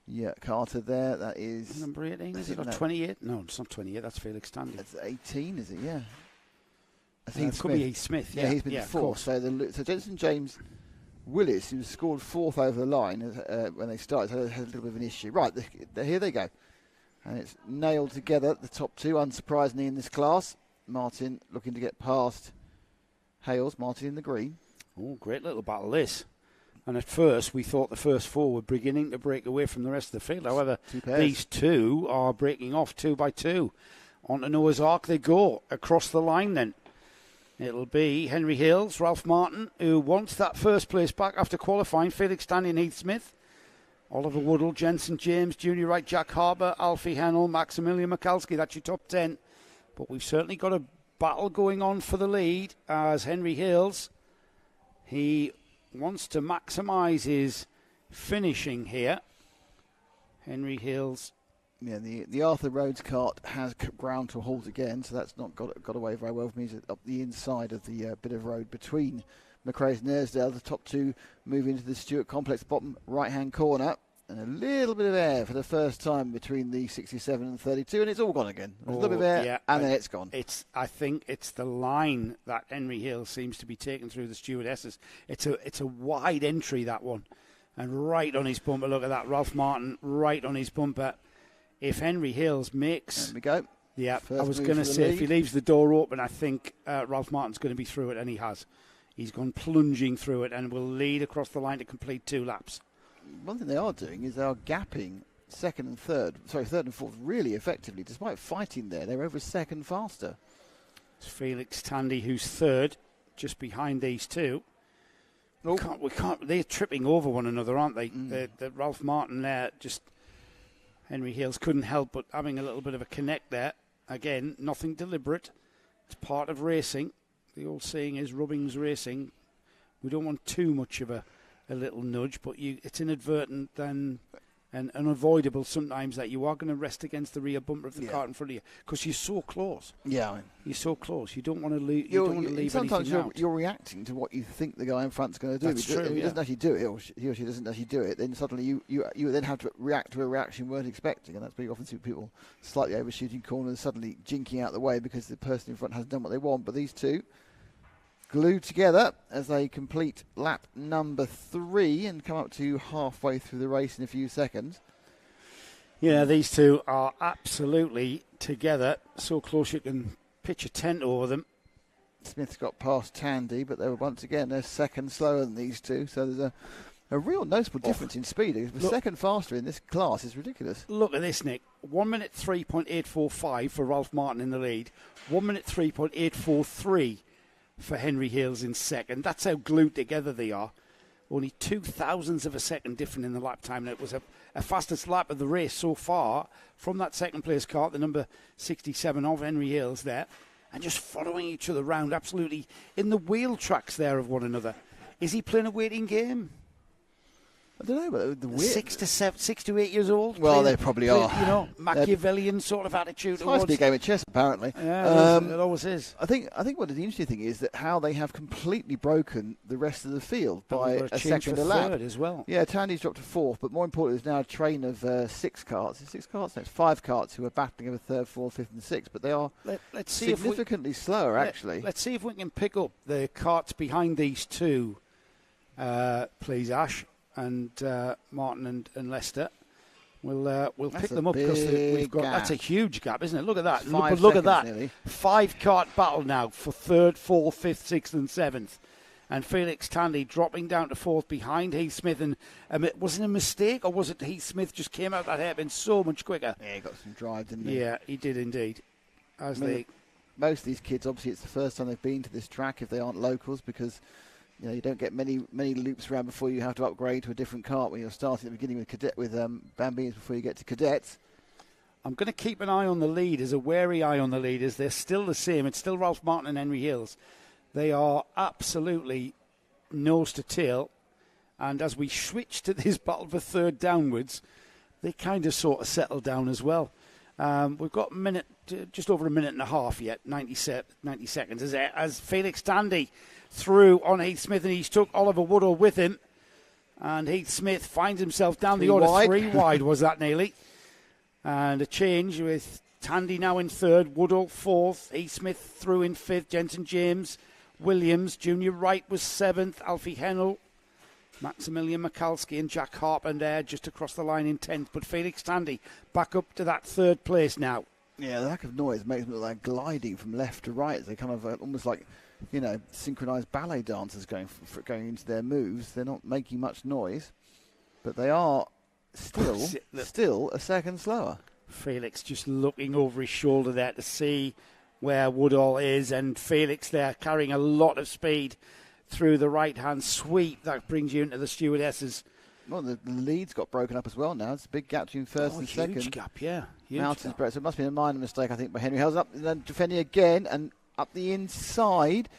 Yeah, Carter there. That is number 18. Is it not 28? No, it's not 28. That's Felix Tandy. That's 18, is it? Yeah. I think it could be Heath Smith. Yeah, he's been fourth. So Jensen James Willis, who scored fourth over the line when they started, had a little bit of an issue. Right, here they go. And it's nailed together, the top two, unsurprisingly in this class. Martin looking to get past Hales. Martin in the green. Oh, great little battle this. And at first, we thought the first four were beginning to break away from the rest of the field. However, these two are breaking off 2 by 2. Onto Noah's Ark they go, across the line then. It'll be Henry Hales, Ralph Martin, who wants that first place back after qualifying. Felix Tandy and Heath Smith. Oliver Woodall, Jensen James, Junior Wright, Jack Harbour, Alfie Hennell, Maximilian Mikalski. That's your top 10. But we've certainly got a battle going on for the lead as Henry Hales, he wants to maximise his finishing here. Henry Hales. Yeah, the Arthur Rhodes cart has ground to a halt again, so that's not got away very well for me. He's up the inside of the bit of road between McRae's and Airsdale. The top two move into the Stewart Complex, bottom right-hand corner. And a little bit of air for the first time between the 67 and 32, and it's all gone again. There's a little bit of air, and then it's gone. I think it's the line that Henry Hill seems to be taking through the stewardesses. It's a wide entry, that one. And right on his bumper, look at that. Ralph Martin right on his bumper. If Henry Hills makes... There we go. Yeah, I was going to say, if he leaves the door open, I think Ralph Martin's going to be through it, and he has. He's gone plunging through it and will lead across the line to complete 2 laps. One thing they are doing is they are gapping third and fourth really effectively. Despite fighting there, they're over a second faster. It's Felix Tandy who's third, just behind these two. Nope. We can't. They're tripping over one another, aren't they? The Ralph Martin there, just Henry Hales couldn't help but having a little bit of a connect there. Again, nothing deliberate. It's part of racing. The old saying is rubbing's racing. We don't want too much of a little nudge, but it's inadvertent and unavoidable sometimes that you are going to rest against the rear bumper of the cart in front of you because you're so close. Yeah, you're so close. You don't want to leave. You don't want to leave sometimes anything out. You're reacting to what you think the guy in front's going to do. That's true. If he doesn't actually do it, or he or she doesn't actually do it, then suddenly you then have to react to a reaction you weren't expecting, and that's where you often see people slightly overshooting corners, suddenly jinking out the way because the person in front hasn't done what they want. But these two glued together as they complete lap number 3 and come up to halfway through the race in a few seconds. Yeah, these two are absolutely together, so close you can pitch a tent over them. Smith's got past Tandy, but they're second slower than these two, so there's a real noticeable difference in speed. The second faster in this class is ridiculous. Look at this, Nick. 1 minute 3.845 for Ralph Martin in the lead. 1 minute 3.843 for Henry Hales in second. That's how glued together they are. Only 0.02 of a second different in the lap time. And it was a fastest lap of the race so far from that second place cart, the number 67 of Henry Hales there. And just following each other around, absolutely in the wheel tracks there of one another. Is he playing a waiting game? I don't know, but the 6 to 8 years old. Well, they probably are. You know, Machiavellian sort of attitude. It's nice to be a game of chess, apparently. Yeah, it always is. I think what the interesting thing is that how they have completely broken the rest of the field by a second a lap as well. Yeah, Tandy's dropped to 4th, but more importantly, there's now a train of 6 carts. It's 6 carts? No, it's 5 carts who are battling over 3rd, 4th, 5th, and 6th, but they are significantly slower, actually. Let's see if we can pick up the carts behind these two, please, Ash. And Martin and Lester, we'll pick them up because we've got that's a huge gap, isn't it? Look at that! Look at that! Nearly. 5 cart battle now for 3rd, 4th, 5th, 6th, and 7th, and Felix Tandy dropping down to 4th behind Heath Smith. And was it a mistake or was it Heath Smith just came out that hairpin so much quicker? Yeah, he got some drive, didn't he? Yeah, he did indeed. Most of these kids, obviously, it's the first time they've been to this track if they aren't locals because you don't get many loops around before you have to upgrade to a different kart when you're starting at the beginning with Bambinos before you get to cadets. I'm going to keep an eye on the leaders, a wary eye on the leaders. They're still the same. It's still Ralph Martin and Henry Hills. They are absolutely nose to tail. And as we switch to this battle for third downwards, they kind of sort of settle down as well. We've got just over a minute and a half yet, 90 seconds, as Felix Tandy through on Heath Smith, and he's took Oliver Woodall with him. And Heath Smith finds himself down the order. 3 wide was that nearly. And a change with Tandy now in third, Woodall fourth, Heath Smith through in fifth, Jensen James, Williams, Junior Wright was seventh, Alfie Hennell, Maximilian Mikalski and Jack Harper there just across the line in 10th. But Felix Tandy back up to that third place now. Yeah, the lack of noise makes them look like gliding from left to right. They kind of almost like, synchronized ballet dancers going into their moves. They're not making much noise, but they are still a second slower. Felix just looking over his shoulder there to see where Woodall is, and Felix there carrying a lot of speed through the right-hand sweep. That brings you into the stewardesses. Well, the lead's got broken up as well now. It's a big gap between first and second. Huge gap, yeah. Mountains break. So it must be a minor mistake, I think, by Henry Hills. Up and then defending again and up the inside.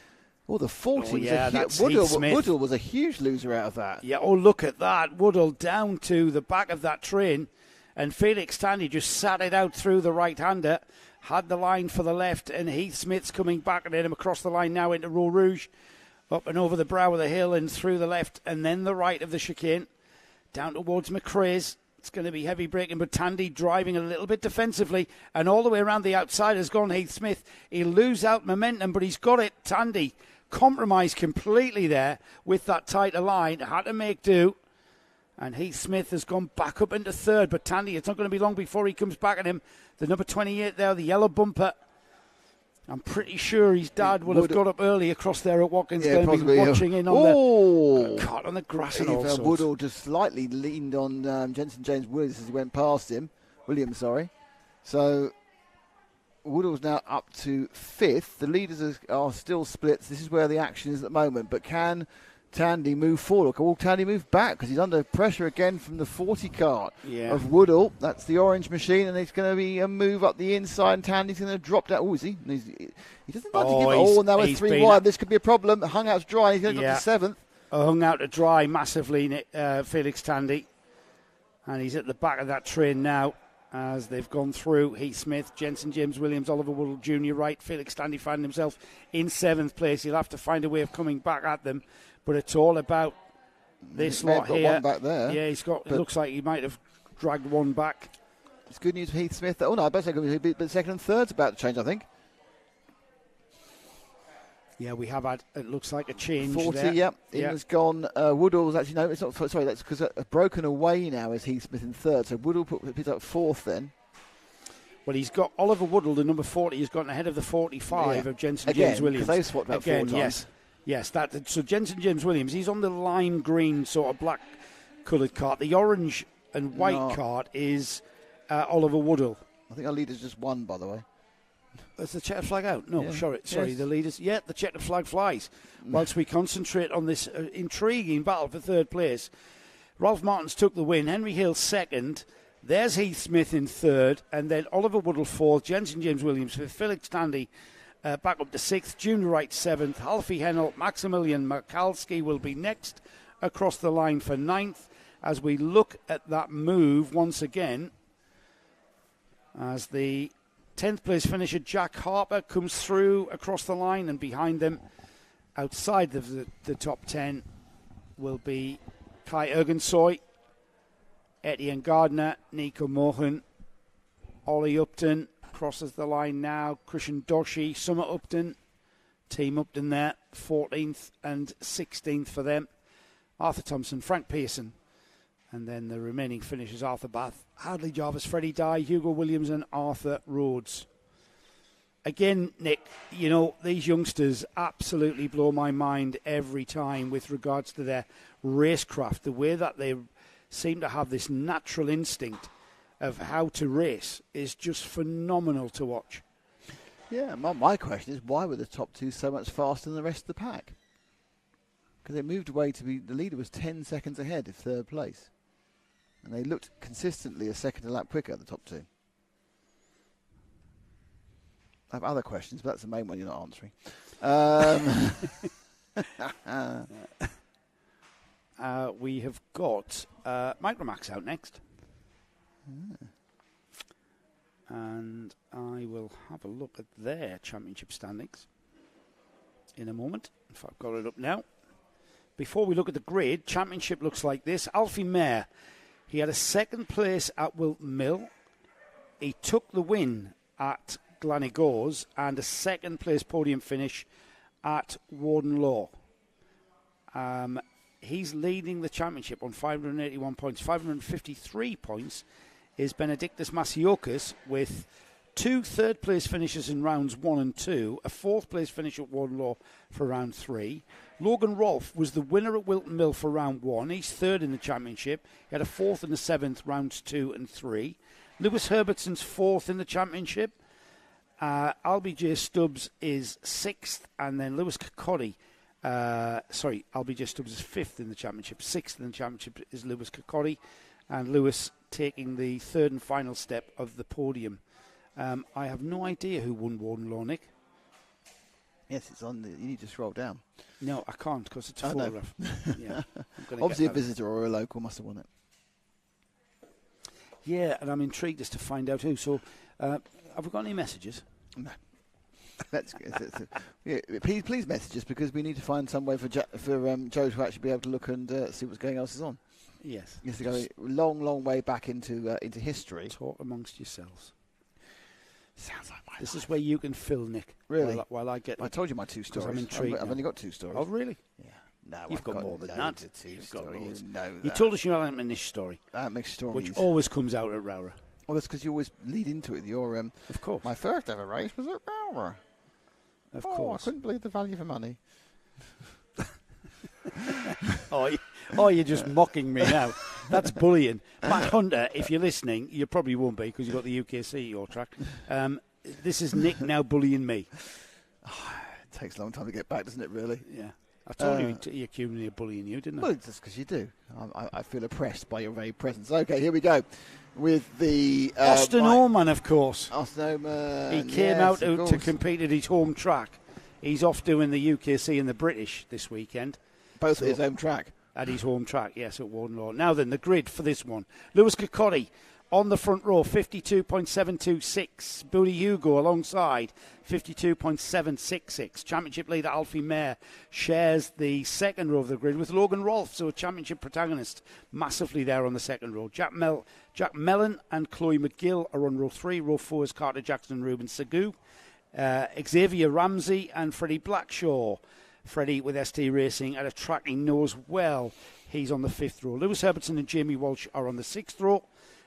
Oh, the 40 Woodall was a huge loser out of that. Yeah, look at that. Woodall down to the back of that train, and Felix Tandy just sat it out through the right-hander, had the line for the left, and Heath Smith's coming back and hit him across the line now into Row Rouge, up and over the brow of the hill and through the left, and then the right of the chicane, down towards McRae's. It's going to be heavy braking, but Tandy driving a little bit defensively, and all the way around the outside has gone Heath Smith. He'll lose out momentum, but he's got it. Tandy compromised completely there with that tighter line, had to make do, and Heath Smith has gone back up into third, but Tandy, it's not going to be long before he comes back at him. The number 28 there, the yellow bumper. I'm pretty sure his dad would have got up early across there at Watkins, going to be watching in on the cart on the grass and all sorts. Woodall just slightly leaned on Jensen James Williams as he went past him. So Woodall's now up to fifth. The leaders are still split. This is where the action is at the moment. But can Tandy move forward? Will Tandy move back? Because he's under pressure again from the 40 kart of Woodall. That's the orange machine, and it's going to be a move up the inside, and Tandy's going to drop down. Oh, is he? He doesn't like to give it. Now we're 3 wide. This could be a problem. Hung out to dry. He's going to go to seventh. Hung out to dry massively, Felix Tandy. And he's at the back of that train now as they've gone through. Heath Smith, Jensen James Williams, Oliver Woodall, Junior Wright. Felix Tandy finding himself in 7th place. He'll have to find a way of coming back at them. But it's all about this lot here. One back there. Yeah, it looks like he might have dragged one back. It's good news for Heath Smith. I better say good news, but second and third's about to change, I think. Yeah, we have had, it looks like a change 40, there. yep. In has gone. Woodall's actually, no, it's not, sorry, that's because broken away now is Heath Smith in third. So Woodall picks up fourth then. Well, he's got Oliver Woodall, the number 40, he's gotten ahead of the 45 of Jensen James Williams. Because they've swapped out 4 times. Yes. So Jensen James Williams, he's on the lime green sort of black coloured cart. The orange and white cart is Oliver Woodall. I think our leader's just won, by the way. Is the checkered flag out? No, sorry, the leaders. Yeah, the checkered flag flies. Whilst we concentrate on this intriguing battle for third place, Ralph Martins took the win. Henry Hill second. There's Heath Smith in third, and then Oliver Woodall fourth. Jensen James Williams fifth. Felix Tandy back up to sixth. Junior Wright seventh. Alfie Hennell, Maximilian Mikalski will be next across the line for ninth. As we look at that move once again, as the 10th place finisher Jack Harper comes through across the line, and behind them, outside of the top 10, will be Kai Ergensoy, Etienne Gardner, Nico Mohan, Ollie Upton crosses the line now, Christian Doshi, Summer Upton, Team Upton there, 14th and 16th for them, Arthur Thompson, Frank Pearson, and then the remaining finishers, Arthur Bath, Hadley Jarvis, Freddie Dye, Hugo Williams and Arthur Rhodes. Again, Nick, these youngsters absolutely blow my mind every time with regards to their racecraft, the way that they seem to have this natural instinct of how to race is just phenomenal to watch. Yeah, my question is, why were the top two so much faster than the rest of the pack? because they moved away to be, the leader was 10 seconds ahead of third place. And they looked consistently a second a lap quicker at the top two. I have other questions, but that's the main one you're not answering. We have got Micromax out next. And I will have a look at their championship standings in a moment, if I've got it up now. Before we look at the grid, championship looks like this. Alfie Mayer, he had a second place at Wilton Mill. He took the win at Glanigors and a second place podium finish at Warden Law. He's leading the championship on 581 points. 553 points is Benedictus Masiokas with 2 third-place finishes in rounds 1 and 2, a fourth-place finish at Warden Law for round 3. Logan Rolfe was the winner at Wilton Mill for round 1. He's third in the championship. He had a fourth and a seventh, rounds 2 and 3. Lewis Herbertson's fourth in the championship. Albie J. Stubbs is sixth, and then Lewis Kirkcaldy. Albie J. Stubbs is fifth in the championship. Sixth in the championship is Lewis Kirkcaldy, and Lewis taking the third and final step of the podium. I have no idea who won Warden Law, Nick. Yes, it's on. You need to scroll down. No, I can't because it's a photograph. Yeah, obviously, a visitor or a local must have won it. Yeah, and I'm intrigued as to find out who. So, have we got any messages? No. Please message us, because we need to find some way for Joe to actually be able to look and see what's going else is on. Yes. You have to go a long way back into history. Talk amongst yourselves. Sounds like my This life. is where you can fill, Nick. Really? While I get. I told you my 2 stories. I'm intrigued. I've only got 2 stories. Oh, really? Yeah. No, You've got more than that. You've got more. You know You that. told us your Amish story, stories, which always comes out at ROWRAH. Well, that's because you always lead into it. Your of course. My first ever race was at ROWRAH. Of course. I couldn't believe the value for money. You're just mocking me now. That's bullying. Matt Hunter, if you're listening, you probably won't be because you've got the UKC at your track. This is Nick now bullying me. It takes a long time to get back, doesn't it, really? Yeah. I told you he accused me of bullying you, didn't I? Well, it's because you do. I feel oppressed by your very presence. Okay, here we go. With the... Austin Orman, of course. Austin Orman. He came out to compete at his home track. He's off doing the UKC and the British this weekend. Both at his home track. At his home track, yes, at Warden Law. Now then, the grid for this one. Lewis Kirkcaldy on the front row, 52.726. Billy Hugo alongside, 52.766. Championship leader Alfie Mayer shares the second row of the grid with Logan Rolfe, so a championship protagonist massively there on the second row. Jack Mellon and Chloe McGill are on row 3. Row 4 is Carter Jackson and Ruben Sagoo. Xavier Ramsey and Freddie Blackshaw. Freddie with ST Racing at a track he knows well. He's on the 5th row. Lewis Herbertson and Jamie Walsh are on the 6th row.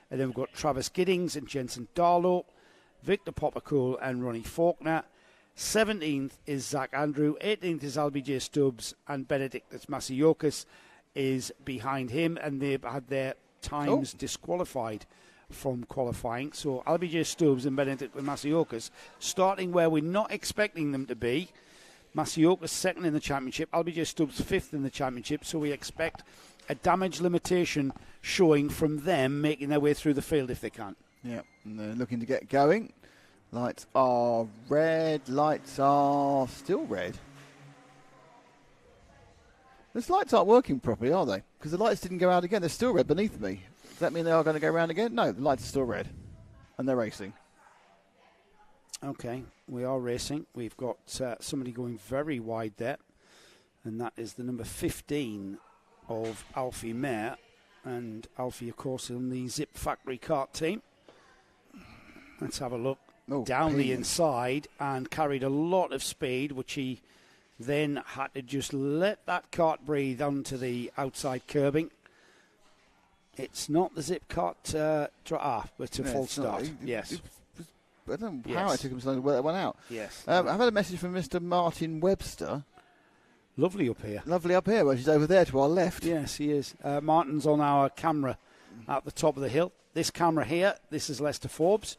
And then we've got Travis Giddings and Jensen Darlow, Victor Poppercool and Ronnie Faulkner. 17th is Zach Andrew. 18th is Albie J. Stubbs, and Benedictus Masiokas is behind him, and they've had their times disqualified from qualifying. So Albie J. Stubbs and Benedictus Masiokas starting where we're not expecting them to be. Masiokas second in the championship, Albie J. Stubbs 5th in the championship, so we expect a damage limitation showing from them making their way through the field if they can. Yeah, and they're looking to get going. Lights are red, lights are still red. Those lights aren't working properly, are they? Because the lights didn't go out again. They're still red beneath me. Does that mean they are going to go around again? No, the lights are still red. And they're racing. Okay, we are racing. We've got somebody going very wide there. And that is the number 15 of Alfie Mayer. And Alfie, of course, in the Zip Factory kart team. Let's have a look. Down the inside and carried a lot of speed, which he then had to just let that kart breathe onto the outside curbing. It's not the Zip kart, it's a false start. Yes. I don't know how it took him so long to work that one out. Yes. I've had a message from Mr. Martin Webster. Lovely up here. Lovely up here, well, she's over there to our left. Yes, he is. Martin's on our camera at the top of the hill. This camera here, this is Lester Forbes,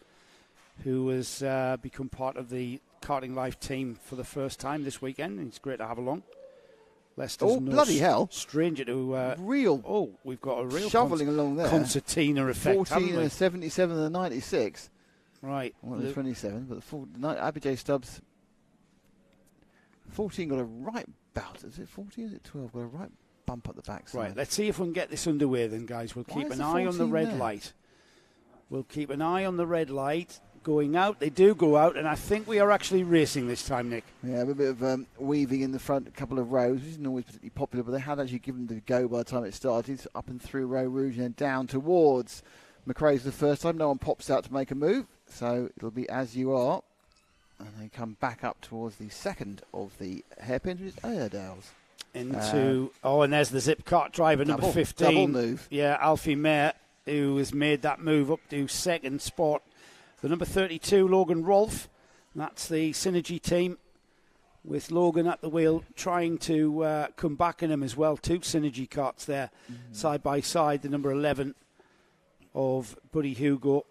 who has become part of the Karting Life team for the first time this weekend. It's great to have along. Leicester's Oh, bloody hell. stranger to... real. Oh, we've got a real shoveling along there. concertina effect, 14 and a 77 and a 96. Right. Well, the 27, but Abby J. Stubbs, 14 got a right bout. Is it 14 or is it 12? Got a right bump up the backside. Right, let's see if we can get this underway then, guys. We'll keep an eye on the red light. We'll keep an eye on the red light. Going out, they do go out, and I think we are actually racing this time, Nick. Yeah, a bit of weaving in the front, a couple of rows, which isn't always particularly popular, but they had actually given them the go by the time it started, up and through Row Rouge and then down towards McRae's the first time. No one pops out to make a move, so it'll be as you are. And they come back up towards the second of the hairpins, which is Airedale's. And there's the Zip Kart driver, number 15. Double move. Yeah, Alfie Mayer, who has made that move up to second spot. The number 32, Logan Rolfe. That's the Synergy team, with Logan at the wheel trying to come back in him as well. 2 Synergy karts there, side by side. The number 11 of Buddy Hugo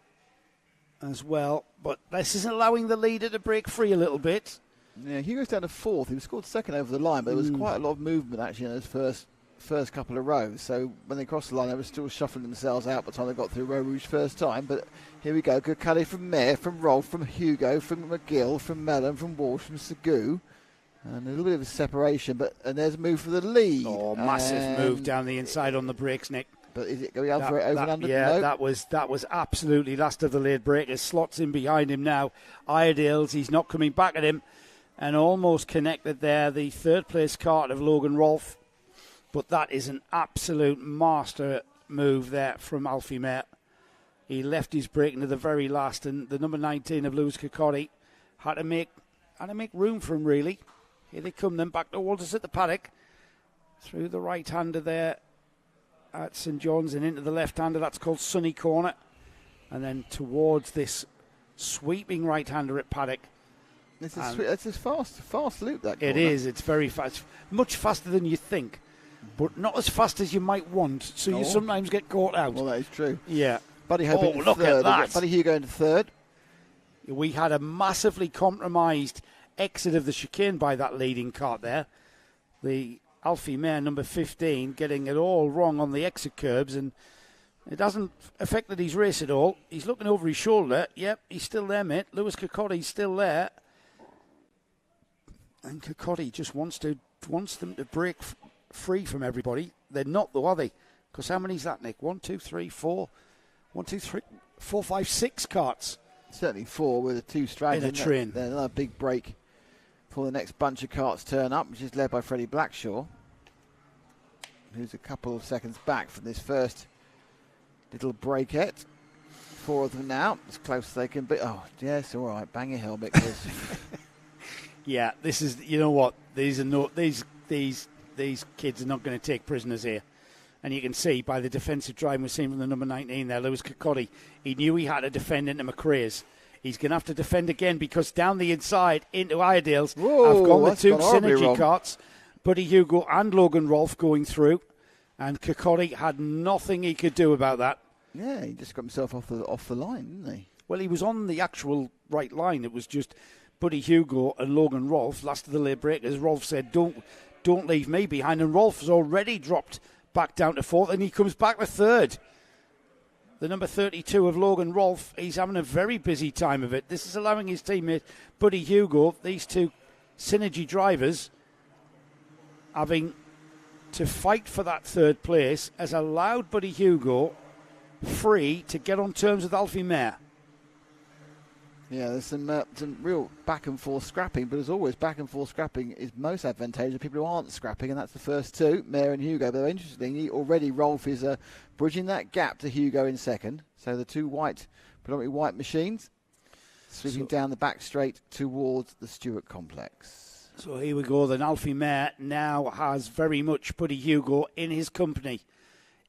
as well. But this is allowing the leader to break free a little bit. Yeah, Hugo's down to 4th. He was scored second over the line, but there was quite a lot of movement actually in those first couple of rows. So when they crossed the line, they were still shuffling themselves out by the time they got through Row Rouge first time. But here we go. Good cadet from Mayer, from Rolfe, from Hugo, from McGill, from Mellon, from Walsh, from Segou. And a little bit of a separation, and there's a move for the lead. Oh, massive move down the inside on the brakes, Nick. But is it going out for it over and under? Yeah, no. that was absolutely last of the lead breakers. Slots in behind him now. Iredale's, he's not coming back at him. And almost connected there, the third place kart of Logan Rolfe. But that is an absolute master move there from Alfie Mayer. He left his braking to the very last, and the number 19 of Lewis Kirkcaldy had to make room for him, really. Here they come then, back towards us at the paddock. Through the right-hander there at St John's and into the left-hander. That's called Sunny Corner. And then towards this sweeping right-hander at paddock. It's a fast loop, that corner. It is. It's very fast. Much faster than you think. But not as fast as you might want, so you sometimes get caught out. Well, that is true. Yeah. Buddy Hope into look third. at that. Buddy Hugo into third. We had a massively compromised exit of the chicane by that leading kart there. The Alfie Mayer, number 15, getting it all wrong on the exit curbs, and it hasn't affected his race at all. He's looking over his shoulder. Yep, he's still there, mate. Lewis Kirkcaldy's still there. And Kirkcaldy just wants them to break free from everybody. They're not, though, are they? Because how many's that, Nick? 1, 2, 3, 4. 1, 2, 3, 4, 5, 6 karts. Certainly 4 with the 2 straggers. In a train. Then another big break before the next bunch of karts turn up, which is led by Freddie Blackshaw, who's a couple of seconds back from this first little breakette. 4 of them now, as close as they can be. Oh, yes, all right. Bang your helmet, Chris. Yeah, this is, you know what? These kids are not going to take prisoners here. And you can see by the defensive driving we're seeing from the number 19 there, Lewis Kirkcaldy. He knew he had to defend into McRae's. He's going to have to defend again because down the inside into Iredale's, I've gone the 2 Synergy karts, Buddy Hugo and Logan Rolfe going through. And Kirkcaldy had nothing he could do about that. Yeah, he just got himself off the line, didn't he? Well, he was on the actual right line. It was just Buddy Hugo and Logan Rolfe, last of the late breakers. Rolfe said, don't leave me behind. And Rolfe has already dropped back down to 4th, and he comes back to 3rd. The number 32 of Logan Rolfe, he's having a very busy time of it. This is allowing his teammate Buddy Hugo, these 2 Synergy drivers, having to fight for that 3rd place, has allowed Buddy Hugo free to get on terms with Alfie Mayer. Yeah, there's some real back and forth scrapping, but as always, back and forth scrapping is most advantageous to people who aren't scrapping, and that's the first 2, Mayer and Hugo. But interestingly, already Rolfe is bridging that gap to Hugo in second. So the 2 predominantly white machines, sweeping down the back straight towards the Stewart complex. So here we go. Then Alfie Mayer now has very much Buddy Hugo in his company.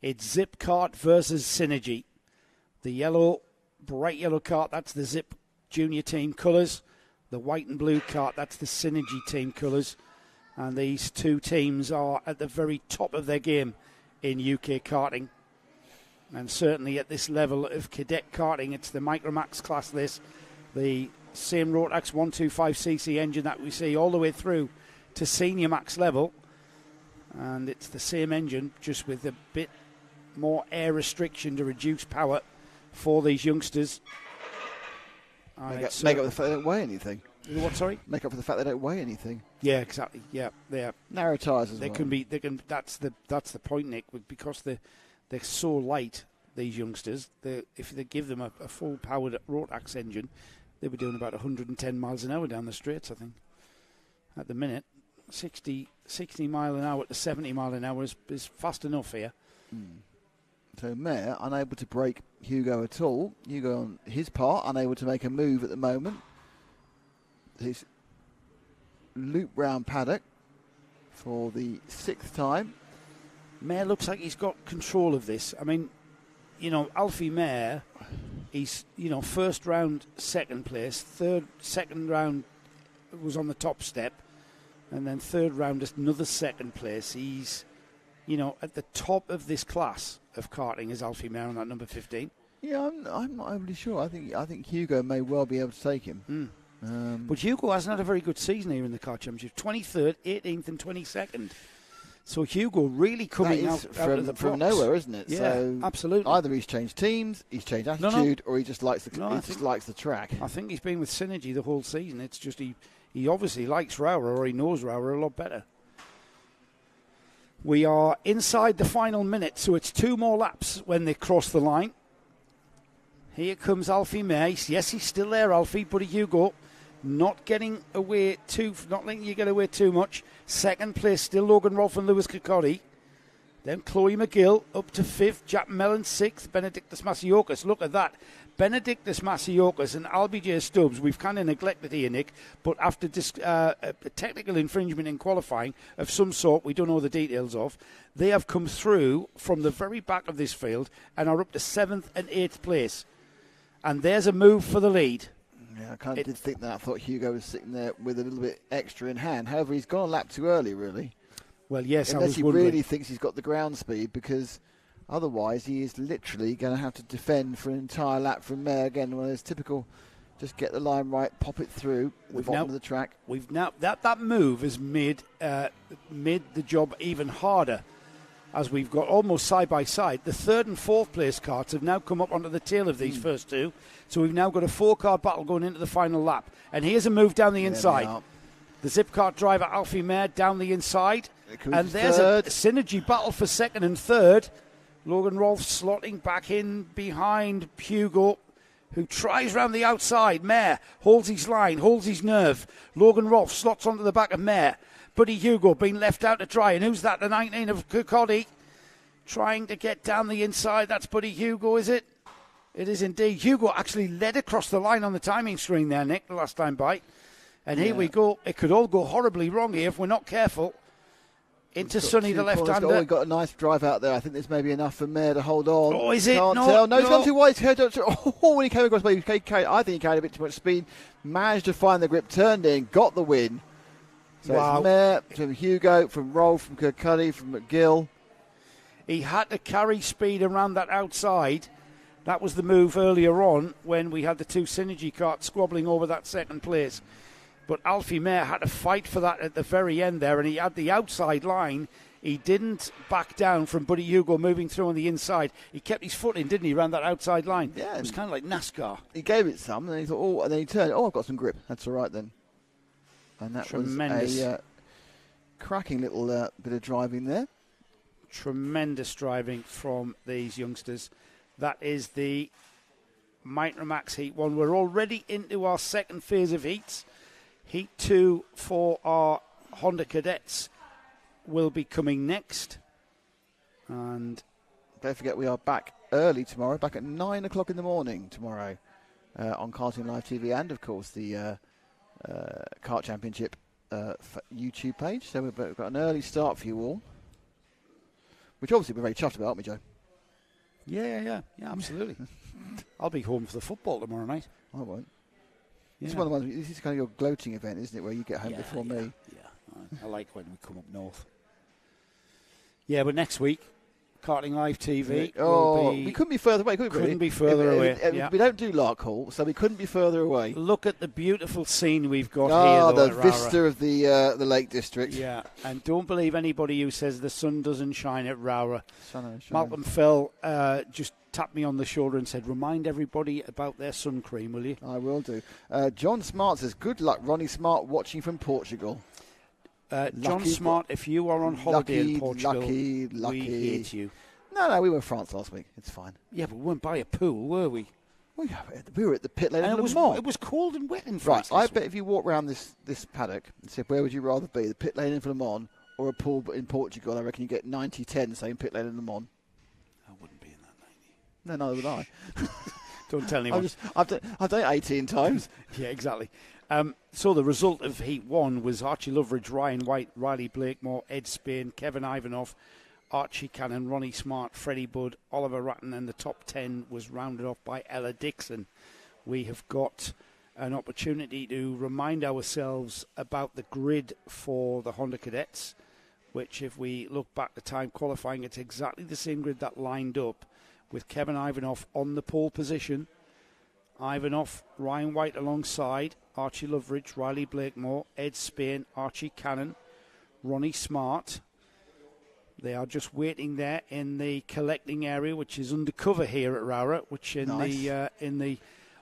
It's Zip Kart versus Synergy. The bright yellow kart, that's the Zip Junior team colours. The white and blue kart, that's the Synergy team colours. And these 2 teams are at the very top of their game in UK karting. And certainly at this level of cadet karting, it's the Micromax class, the same rotax 125cc engine that we see all the way through to senior max level. And it's the same engine, just with a bit more air restriction to reduce power for these youngsters. Make up for the fact they don't weigh anything. What? Sorry. Make up for the fact they don't weigh anything. Yeah, exactly. Yeah, they are narrow tyres as well. They can. That's the point, Nick. Because they're so light. These youngsters, if they give them a full powered rotax engine, they'll be doing about 110 miles an hour down the straights. I think at the minute, 60 mile an hour to 70 mile an hour is fast enough here. So Mayer unable to break Hugo at all. Hugo on his part unable to make a move at the moment. His loop round paddock for the 6th time. Mayer looks like he's got control of this. I mean, Alfie Mayer, he's first round second place, second round was on the top step, and then third round just another second place. He's at the top of this class of karting is Alfie Mayer on that number 15. Yeah, I'm not overly sure. I think Hugo may well be able to take him. But Hugo hasn't had a very good season here in the Kart Championship. 23rd, 18th and 22nd. So Hugo really coming out of the from nowhere, isn't it? Yeah, so absolutely. Either he's changed teams, he's changed attitude, or he just likes the track. I think he's been with Synergy the whole season. It's just he obviously likes ROWRAH, or he knows ROWRAH a lot better. We are inside the final minute, so it's 2 more laps when they cross the line. Here comes Alfie Mayer. Yes, he's still there, Alfie, but Hugo not letting you get away too much. Second place, still Logan Rolfe and Lewis Kirkcaldy. Then Chloe McGill up to 5th, Jack Mellon 6th, Benedictus Masiokas. Look at that. Benedictus Masiokas and LBJ Stubbs, we've kind of neglected here, Nick, but after a technical infringement in qualifying of some sort, we don't know the details of, they have come through from the very back of this field and are up to 7th and 8th place. And there's a move for the lead. Yeah, I kind of did think that. I thought Hugo was sitting there with a little bit extra in hand. However, he's gone a lap too early, really. Well, yes, unless he really thinks he's got the ground speed, because otherwise he is literally going to have to defend for an entire lap from Mayer again. One of those typical, just get the line right, pop it through the bottom of the track. We've now that move has made the job even harder, as we've got almost side by side. The 3rd and 4th place karts have now come up onto the tail of these first two. So we've now got a 4-car battle going into the final lap. And here's a move down the inside. The Zipkart driver, Alfie Mayer, down the inside. And there's a synergy battle for 2nd and 3rd. Logan Rolfe slotting back in behind Hugo, who tries round the outside. Mayer holds his line, holds his nerve. Logan Rolfe slots onto the back of Mayer. Buddy Hugo being left out to dry. And who's that? The 19 of Kirkcaldy trying to get down the inside. That's Buddy Hugo, is it? It is indeed. Hugo actually led across the line on the timing screen there, Nick, the last time by. And here we go. It could all go horribly wrong here if we're not careful. Into Sonny, the left-hander. We've got a nice drive out there. I think there's maybe enough for Mayer to hold on. Oh, is it? Can't tell. No, he's gone too wide. When he came across, I think he carried a bit too much speed. Managed to find the grip, turned in, got the win. So it's Mayer from Hugo, from Rolfe, from Kirkcaldy, from McGill. He had to carry speed around that outside. That was the move earlier on when we had the 2 Synergy karts squabbling over that 2nd place. But Alfie Mayer had to fight for that at the very end there, and he had the outside line. He didn't back down from Buddy Hugo moving through on the inside. He kept his foot in, didn't he, around that outside line? Yeah. It was kind of like NASCAR. He gave it some, and then he thought, and then he turned, I've got some grip. That's all right then. And that Tremendous. Was a cracking little bit of driving there. Tremendous driving from these youngsters. That is the Intermax Heat 1. We're already into our 2nd phase of heats. Heat 2 for our Honda Cadets will be coming next. And don't forget, we are back early tomorrow, back at 9 o'clock in the morning tomorrow on Karting Live TV and, of course, the Kart Championship YouTube page. So we've got an early start for you all, which obviously we're very chuffed about, aren't we, Joe? Yeah, absolutely. I'll be home for the football tomorrow night. I won't. Yeah. This is one of the ones. This is kind of your gloating event, isn't it? Where you get home before me. Yeah, I like when we come up north. Yeah, but next week Karting Live TV. We couldn't be further away, could we? Couldn't be further away. We don't do Larkhall, so we couldn't be further away. Look at the beautiful scene we've got here, though, the vista of the Lake District. Yeah, and don't believe anybody who says the sun doesn't shine at ROWRAH. Shine. Malcolm Fell just tapped me on the shoulder and said, remind everybody about their sun cream, will you? I will do. John Smart says, good luck, Ronnie Smart, watching from Portugal. John Smart, if you are on holiday in Portugal, lucky. we hate you. No, we were in France last week. It's fine. Yeah, but we weren't by a pool, were we? We were at the pit lane in Le Mans. It was cold and wet in France. Right, I bet if you walk around this paddock and said, where would you rather be, the pit lane in Le Mans or a pool in Portugal, I reckon you get 90-10 saying pit lane in Le Mans. I wouldn't be in that 90. No, neither would I. Don't tell anyone. I've done it 18 times. Yeah, exactly. So the result of Heat 1 was Archie Loveridge, Ryan White, Riley Blakemore, Ed Spain, Kevin Ivanoff, Archie Cannon, Ronnie Smart, Freddie Budd, Oliver Ratton, and the top 10 was rounded off by Ella Dixon. We have got an opportunity to remind ourselves about the grid for the Honda Cadets, which if we look back to time qualifying, it's exactly the same grid that lined up with Kevin Ivanoff on the pole position. Ivanoff, Ryan White alongside, Archie Loveridge, Riley Blakemore, Ed Spain, Archie Cannon, Ronnie Smart. They are just waiting there in the collecting area, which is undercover here at ROWRAH, which in the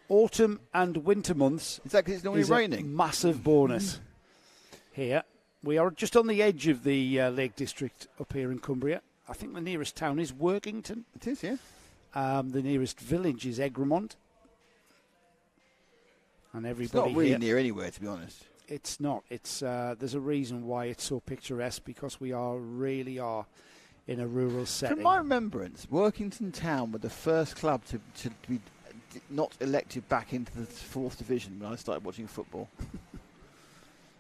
autumn and winter months is that because it's normally raining? A massive bonus here. We are just on the edge of the Lake District up here in Cumbria. I think the nearest town is Workington. It is, yeah. The nearest village is Egremont. And everybody it's not really here, near anywhere, to be honest. It's not. It's there's a reason why it's so picturesque, because we really are in a rural setting. From my remembrance, Workington Town were the first club to be not elected back into the 4th division when I started watching football.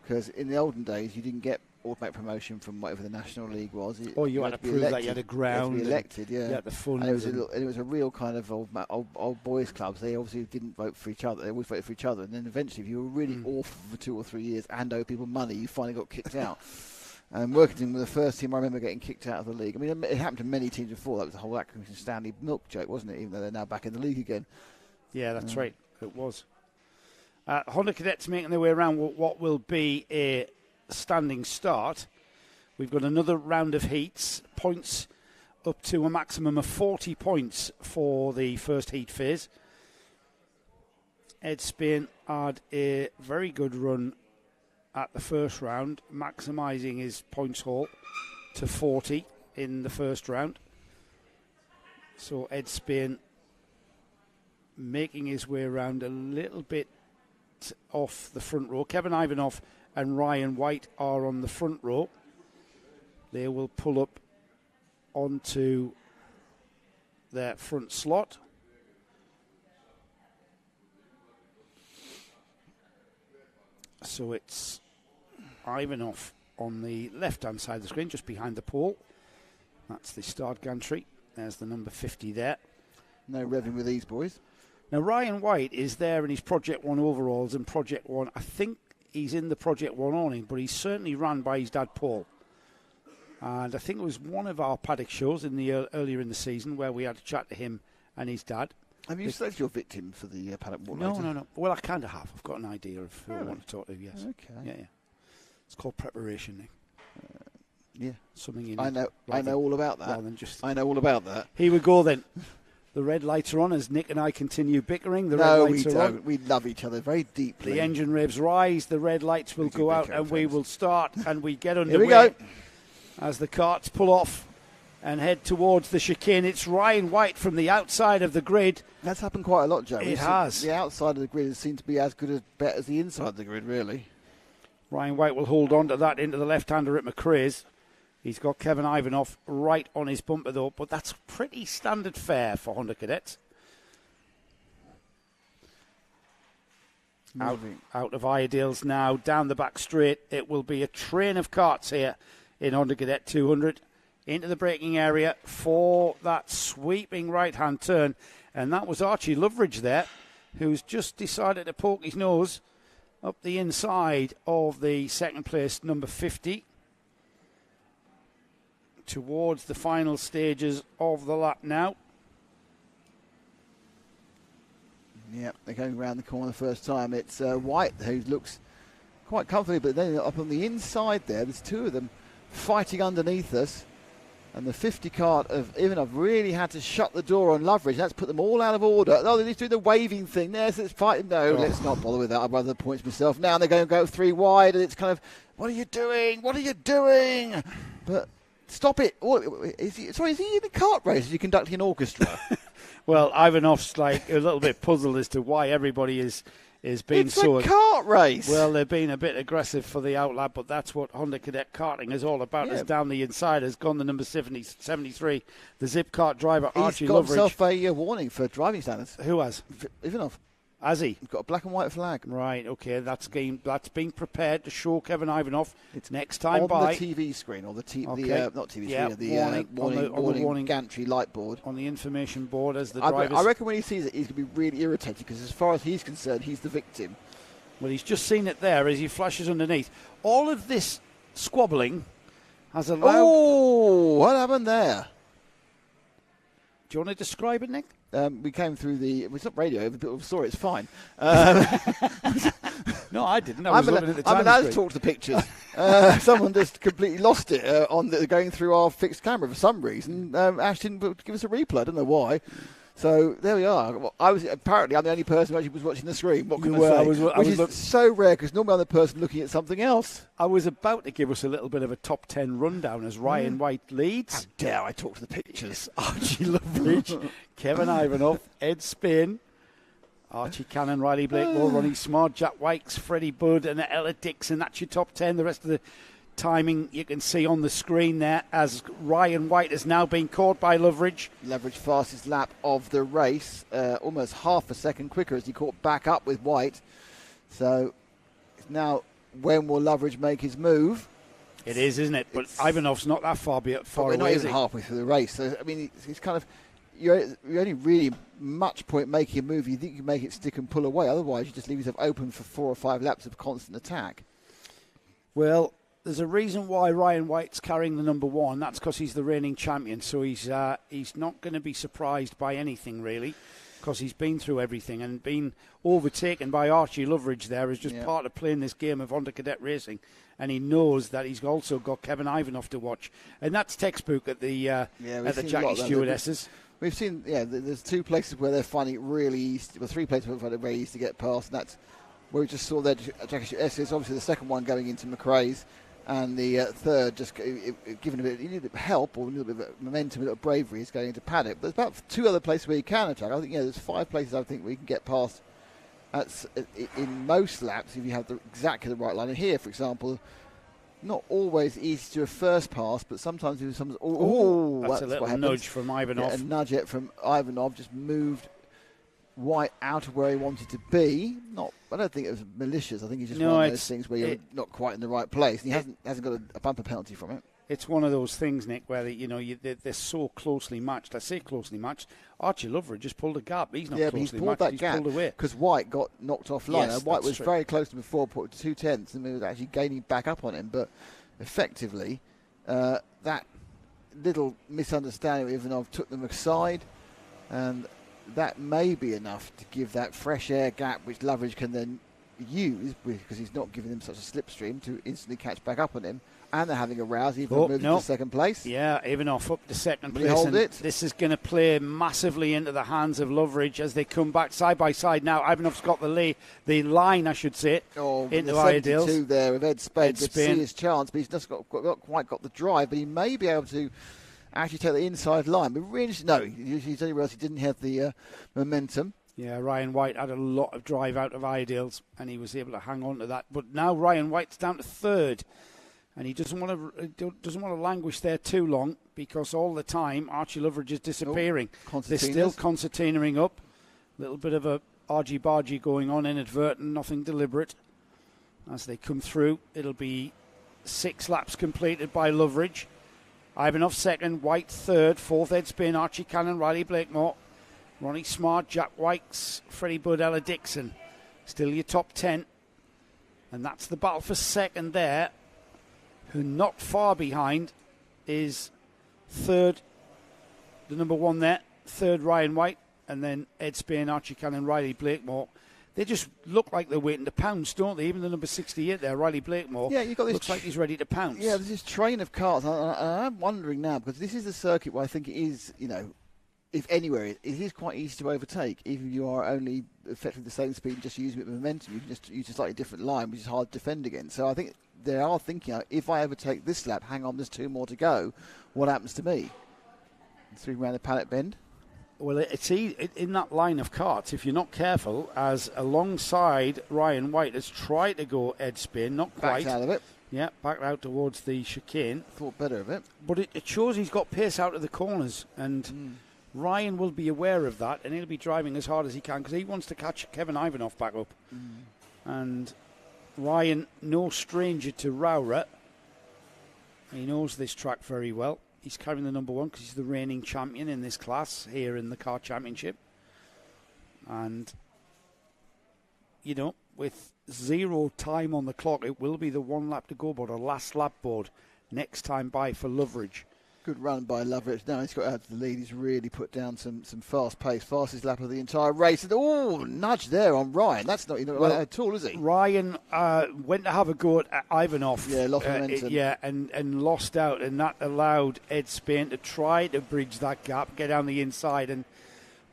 Because in the olden days, you didn't get automatic promotion from whatever the National League was. You had to prove that you had a ground. You had to be elected, yeah. You had the funds. And it was a real kind of old boys clubs. They obviously didn't vote for each other. They always voted for each other. And then eventually, if you were really awful for 2 or 3 years and owed people money, you finally got kicked out. And Workington were the first team I remember getting kicked out of the league. I mean, it happened to many teams before. That was the whole Atkinson Stanley milk joke, wasn't it? Even though they're now back in the league again. Yeah, that's right. It was. Honda Cadets making their way around what will be a standing start. We've got another round of heats, points up to a maximum of 40 points for the first heat phase. Ed Spain had a very good run at the first round, maximising his points haul to 40 in the first round. So Ed Spain making his way around a little bit off the front row. Kevin Ivanoff and Ryan White are on the front row. They will pull up onto their front slot. So it's Ivanoff on the left-hand side of the screen, just behind the pole. That's the start gantry. There's the number 50 there. No revving with these boys. Now, Ryan White is there in his Project 1 overalls and Project 1. I think he's in the Project 1 awning, but he's certainly run by his dad, Paul. And I think it was one of our paddock shows earlier in the season where we had a chat to him and his dad. Have you selected your victim for the paddock walk? No. Well, I kind of have. I've got an idea of who I want to talk to, yes. Okay. Yeah. It's called preparation, Nick. Yeah. Something in I know all about that. I know all about that. Here we go then. The red lights are on as Nick and I continue bickering. We don't. We love each other very deeply. The engine revs rise, the red lights will go out, and we will start, and we get underway. Here we go. As the karts pull off and head towards the chicane. It's Ryan White from the outside of the grid. That's happened quite a lot, Joe. It has. The outside of the grid seems to be as good as the inside of the grid, really. Ryan White will hold on to that into the left-hander at McRae's. He's got Kevin Ivanoff right on his bumper, though, but that's pretty standard fare for Honda Cadets. Out of Iredale's now, down the back straight. It will be a train of karts here in Honda Cadet 200. Into the braking area for that sweeping right-hand turn. And that was Archie Loveridge there, who's just decided to poke his nose up the inside of the second place, number 50. towards the final stages of the lap now. Yep, they're going around the corner the first time. It's White who looks quite comfortable, but then up on the inside there's two of them fighting underneath us. And the 50 Kart of Ivanov really had to shut the door on Loveridge. That's put them all out of order. Oh, they're just doing the waving thing. There's this fighting. No, let's not bother with that. I'd rather points myself. Now they're going to go 3 wide, and it's kind of, what are you doing? What are you doing? But stop it. Is he in a kart race? Is he conducting an orchestra? Well, Ivanov's like a little bit puzzled as to why everybody is being so... It's a kart race. Well, they're being a bit aggressive for the outlap, but that's what Honda Cadet karting is all about. Is down the inside has gone the number 73, the Zip Kart driver, Archie Loveridge. He's got himself a warning for driving standards. Who has? Ivanov. Has he? He's got a black and white flag. Right, okay, that's being prepared to show Kevin Ivanov. It's next time on by... the TV screen, or the not TV yeah, screen, the warning gantry light board. On the information board as the drivers... I reckon when he sees it, he's going to be really irritated, because as far as he's concerned, he's the victim. Well, he's just seen it there as he flashes underneath. All of this squabbling has allowed... Oh, what happened there? Do you want to describe it, Nick? We came through it's not radio, but we saw it, it's fine. No, I didn't. I was looking at the time I'm allowed to talk to the pictures. Someone just completely lost it going through our fixed camera for some reason. Ash didn't give us a replay. I don't know why. So there we are. Well, I'm the only person who actually was watching the screen. What can I say? Which is so rare, because normally I'm the person looking at something else. I was about to give us a little bit of a top 10 rundown as Ryan White leads. How dare I talk to the pictures? Archie Loveridge, Kevin Ivanov, Ed Spain, Archie Cannon, Riley Blakemore, Ronnie Smart, Jack Wykes, Freddie Budd and Ella Dixon. That's your top 10. The rest of the timing you can see on the screen there as Ryan White has now been caught by Loveridge. Loveridge fastest lap of the race, almost half a second quicker as he caught back up with White. So it's now, when will Loveridge make his move? It is, isn't it? But Ivanov's not that far away, not even halfway through the race. So I mean, it's kind of, you're only really much point making a move. You think you can make it stick and pull away. Otherwise, you just leave yourself open for 4 or 5 laps of constant attack. Well, there's a reason why Ryan White's carrying the number 1. That's because he's the reigning champion. So he's not going to be surprised by anything, really, because he's been through everything, and being overtaken by Archie Loveridge there is just part of playing this game of Honda Cadet racing. And he knows that he's also got Kevin Ivanov to watch. And that's textbook at the Jackie Stewardesses. We've seen, there's 2 places where they're finding it really easy, 3 places where they're very easy to get past, and that's where we just saw their Jackie Stewardesses. Obviously, the second one going into McRae's. And the third, just giving a bit, you need a bit of help or a little bit of momentum, a little bravery, is going into paddock. But there's about 2 other places where you can attack. I think there's 5 places I think where you can get past in most laps if you have exactly the right line. And here, for example, not always easy to do a first pass, but sometimes that's a little nudge from Ivanov. A nudge from Ivanov just moved White out of where he wanted to be. I don't think it was malicious. I think he's just one of those things where you're not quite in the right place. And he hasn't got a bumper penalty from it. It's one of those things, Nick, where they're so closely matched. I say closely matched. Archie Loveridge just pulled a gap. He's not closely matched. He's pulled away because White got knocked offline. Yes, White was very close to him before, put 2/10, and he was actually gaining back up on him. But effectively, that little misunderstanding with Ivanov took them aside, and that may be enough to give that fresh air gap, which Loveridge can then use, because he's not giving him such a slipstream, to instantly catch back up on him. And they're having a rouse, even moving to second place. Yeah, Ivanov up to second place. Hold it. This is going to play massively into the hands of Loveridge as they come back side by side now. Ivanov's got the line, I should say, into the Ideals. 72 there of Ed Spain. Could see his chance, but he's just quite got the drive. But he may be able to actually take the inside line. But really, he's only realised he didn't have the momentum. Yeah, Ryan White had a lot of drive out of Ideals, and he was able to hang on to that. But now Ryan White's down to third. And he doesn't want to languish there too long, because all the time Archie Loveridge is disappearing. They're still concertinaing up. A little bit of a argy-bargy going on, inadvertent, nothing deliberate. As they come through, it'll be 6 laps completed by Loveridge. Ivanov second, White third, fourth Ed Spain, Archie Cannon, Riley Blakemore, Ronnie Smart, Jack Wykes, Freddie Budd, Ella Dixon. Still your top 10. And that's the battle for second there. Who not far behind is third, the number 1 there, third Ryan White, and then Ed Spain, Archie Cannon, Riley Blakemore. They just look like they're waiting to pounce, don't they? Even the number 68 there, Riley Blakemore, yeah, you've got this looks like he's ready to pounce. Yeah, there's this train of cars, and I'm wondering now, because this is a circuit where I think it is, if anywhere, it is quite easy to overtake, even if you are only effectively the same speed and just using a bit of momentum. You can just use a slightly different line, which is hard to defend against. So I think they are thinking, if I overtake this lap, hang on, there's 2 more to go, what happens to me? Through around the pallet bend? Well, it's in that line of karts, if you're not careful, as alongside Ryan White has tried to go Ed Spain, not quite. Backed out of it. Yeah, backed out towards the chicane. Thought better of it. But it shows he's got pace out of the corners, and Ryan will be aware of that, and he'll be driving as hard as he can because he wants to catch Kevin Ivanoff back up. And Ryan, no stranger to ROWRAH. He knows this track very well. He's carrying the number 1 because he's the reigning champion in this class here in the car championship. And, with 0 time on the clock, it will be the 1 lap to go board, a last lap board, next time by for Loveridge. Good run by Loveridge. Now he's got out to the lead. He's really put down some fast pace. Fastest lap of the entire race. And, nudge there on Ryan. That's not like that at all, is he? Ryan went to have a go at Ivanoff. Yeah, lost momentum. And lost out. And that allowed Ed Spain to try to bridge that gap, get down the inside. And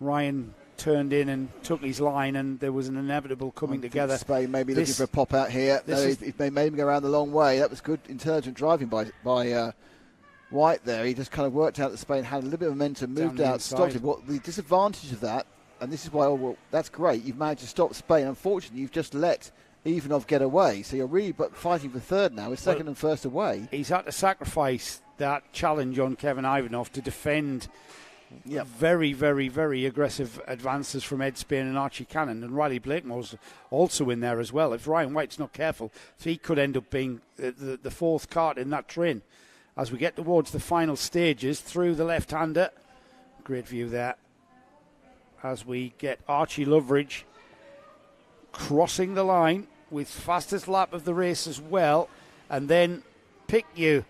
Ryan turned in and took his line, and there was an inevitable coming together. Spain may be looking for a pop out here. They made him go around the long way. That was good, intelligent driving by White there. He just kind of worked out that Spain had a little bit of momentum, moved out, stopped him. But the disadvantage of that, and this is why, that's great, you've managed to stop Spain. Unfortunately, you've just let Ivanov get away. So you're really fighting for third now, with second and first away. He's had to sacrifice that challenge on Kevin Ivanoff to defend very, very, very aggressive advances from Ed Spain and Archie Cannon. And Riley Blakemore's also in there as well. If Ryan White's not careful, he could end up being the 4th kart in that train. As we get towards the final stages, through the left-hander, great view there, as we get Archie Loveridge crossing the line with fastest lap of the race as well, and then pick your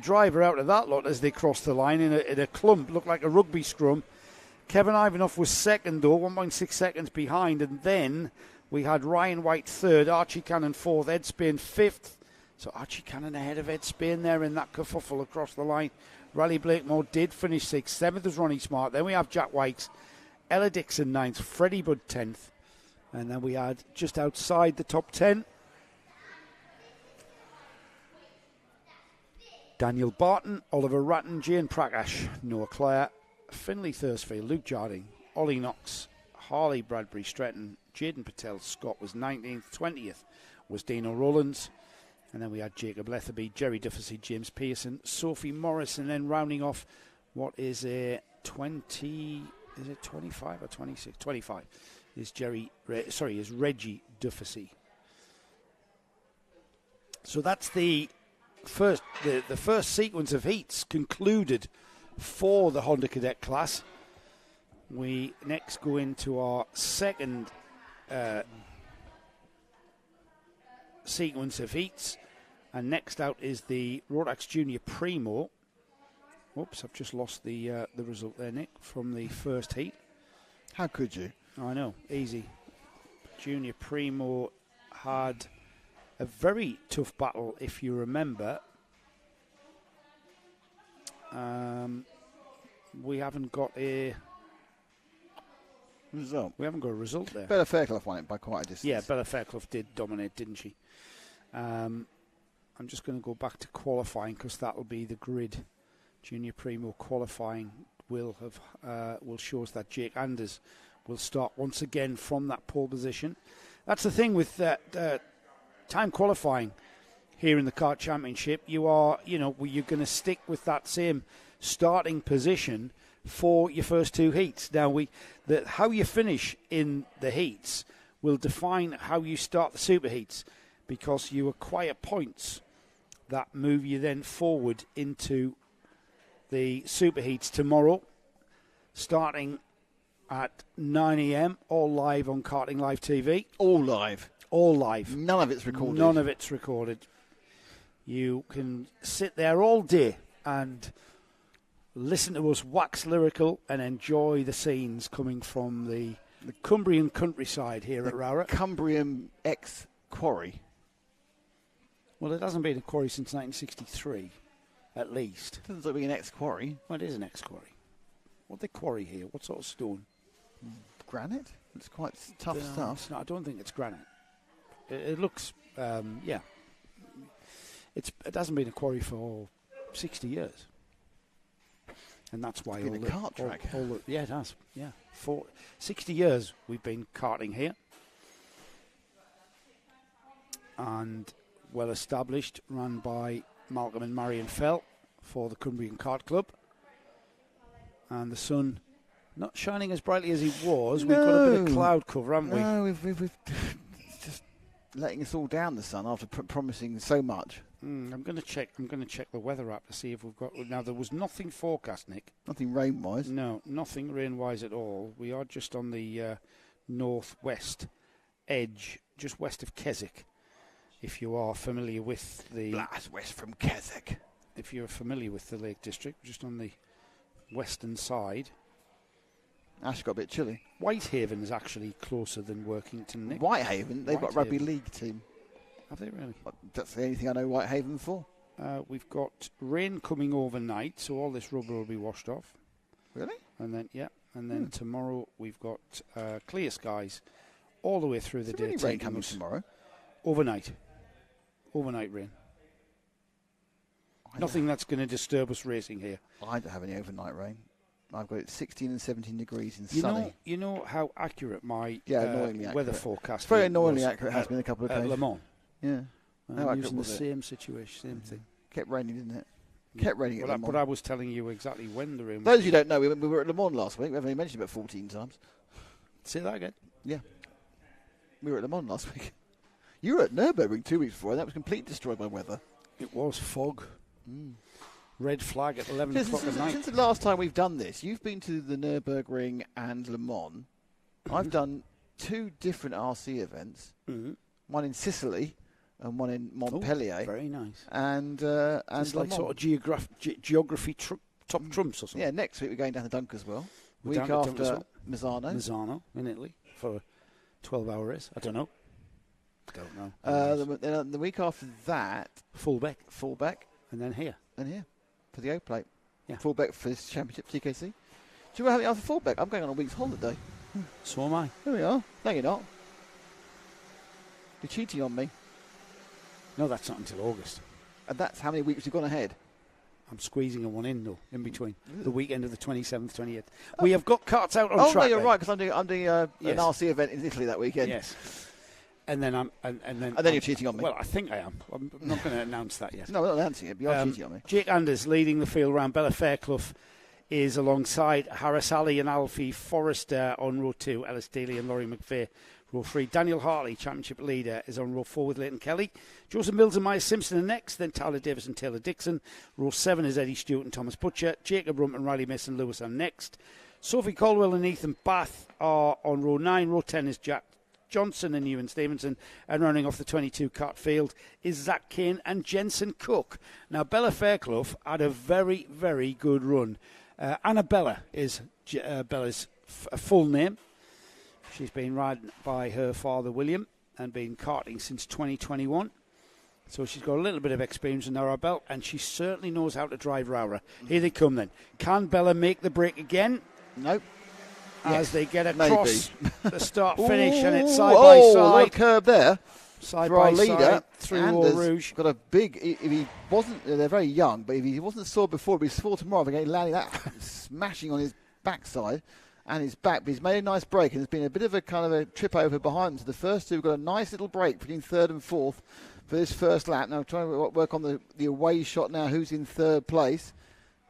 driver out of that lot as they cross the line in a clump, looked like a rugby scrum. Kevin Ivanoff was second though, 1.6 seconds behind, and then we had Ryan White third, Archie Cannon fourth, Ed Spain fifth. So Archie Cannon ahead of Ed Spain there in that kerfuffle across the line. Riley Blakemore did finish 6th. 7th was Ronnie Smart. Then we have Jack Wykes, Ella Dixon 9th, Freddie Budd 10th. And then we had just outside the top 10, Daniel Barton, Oliver Ratton, Jane Prakash, Noah Clare, Finlay Thursfield, Luke Jarding, Ollie Knox, Harley Bradbury Stretton, Jaden Patel. Scott was 19th. 20th was Dino Rowlands. And then we had Jacob Letherby, Jerry Dufficy, James Pearson, Sophie Morris, and then rounding off what is a 20, is it 25 or 26? 25 is is Reggie Dufficy. So that's the first sequence of heats concluded for the Honda Cadet class. We next go into our second sequence of heats, and next out is the Rotax Junior Primo. Oops, I've just lost the result there, Nick, from the first heat. How could you? I know, easy. Junior Primo had a very tough battle, if you remember. We haven't got a result. We haven't got a result there. Bella Fairclough won it by quite a distance. Yeah, Bella Fairclough did dominate, didn't she? I'm just going to go back to qualifying because that'll be the grid. Junior Primo qualifying will show us that Jake Anders will start once again from that pole position. That's the thing with time qualifying here in the Kart Championship. You're going to stick with that same starting position for your first two heats. Now, how you finish in the heats will define how you start the super heats, because you acquire points that move you then forward into the super heats tomorrow, starting at 9 a.m, all live on Karting Live TV. All live. All live. None of it's recorded. None of it's recorded. You can sit there all day and listen to us wax lyrical and enjoy the scenes coming from the Cumbrian countryside here at ROWRAH. Cumbrian ex-quarry. Well, it hasn't been a quarry since 1963, at least. Doesn't look like being an ex-quarry. Well, it is an ex-quarry. What they quarry here? What sort of stone? Granite? It's quite tough stuff. I don't think it's granite. It looks, yeah. It hasn't been a quarry for 60 years. And that's why it's been a kart track. Yeah, it has. Yeah. For 60 years we've been karting here. And well established, run by Malcolm and Marion Fell for the Cumbrian Kart Club. And the sun not shining as brightly as he was. No. We've got a bit of cloud cover, haven't we? No, we've just letting us all down, the sun, after promising so much. I'm going to check the weather app to see if we've got. Now, there was nothing forecast, Nick. Nothing rain-wise. No, nothing rain-wise at all. We are just on the northwest edge, just west of Keswick. If you are familiar with the Blast west from Keswick. If you're familiar with the Lake District, just on the western side. Actually got a bit chilly. Whitehaven is actually closer than Workington, Nick. Whitehaven? They've got a rugby league team. Have they really? That's the only thing I know Whitehaven for. We've got rain coming overnight, so all this rubber will be washed off. Really? And then, tomorrow we've got clear skies all the way through the day. Is there any rain coming tomorrow? Overnight rain. Nothing that's going to disturb us racing here. I don't have any overnight rain. I've got it 16 and 17 degrees and sunny. You know how accurate my annoyingly weather accurate. forecast It's very annoyingly accurate. It has been a couple of days. At Le Mans. Yeah. I'm using the same situation, same thing. Kept raining, didn't it? Kept raining at Le Mans. But I was telling you exactly when the rain was. Those of you who don't know, we were at Le Mans last week. We haven't even mentioned it about 14 times. Say that again. Yeah. We were at Le Mans last week. You were at Nürburgring 2 weeks before, and that was completely destroyed by weather. It was fog. Red flag at 11 o'clock at night. Since the last time we've done this, you've been to the Nürburgring and Le Mans. I've done 2 different RC events. One in Sicily and one in Montpellier. Oh, very nice. And it's like sort of geography top trumps or something. Yeah, next week we're going down to Dunkerswell. Week after Misano. Misano in Italy for a 12-hour race. I don't know. The week after that, Fullbeck. And then here. For the O-Plate. Yeah. Fullbeck for this championship, TKC. Do you want to have it after Fullbeck? I'm going on a week's holiday. So am I. There we are. No, you're not. You're cheating on me. No, that's not until August. And that's how many weeks you've gone ahead? I'm squeezing a one in, though, in between. The weekend of the 27th, 28th. We have got karts out on track. Oh, no, you're right, because I'm doing an RC event in Italy that weekend. Yes. And then you're cheating on me. Well, I think I am. I'm not going to announce that yet. No, we're not announcing it, but you're cheating on me. Jake Anders leading the field round. Bella Fairclough is alongside Harris Ali and Alfie Forrester on row 2. Ellis Daly and Laurie McVeigh, row 3. Daniel Hartley, championship leader, is on row 4 with Leighton Kelly. Joseph Mills and Maya Simpson are next. Then Tyler Davis and Taylor Dixon. Row 7 is Eddie Stewart and Thomas Butcher. Jacob Rump and Riley Mason Lewis are next. Sophie Caldwell and Ethan Bath are on row 9. Row 10 is Jack Johnson and Ewan Stevenson, and running off the 22 kart field is Zach Kane and Jensen Cook. Now, Bella Fairclough had a very, very good run. Annabella is Bella's full name. She's been ridden by her father, William, and been karting since 2021. So she's got a little bit of experience under her belt, and she certainly knows how to drive ROWRAH. Here they come then. Can Bella make the break again? Nope. As they get across the start-finish, and it's side by side. A little curb there. Side for by our leader, side through Eau Rouge. Got a big. If he wasn't, they're very young, but if he wasn't sore before, he'll be sore tomorrow. Again, landing that, smashing on his backside and his back. But he's made a nice break, and there's been a bit of a kind of a trip over behind him. So the first two have got a nice little break between third and fourth for this first lap. Now trying to work on the away shot now. Who's in third place?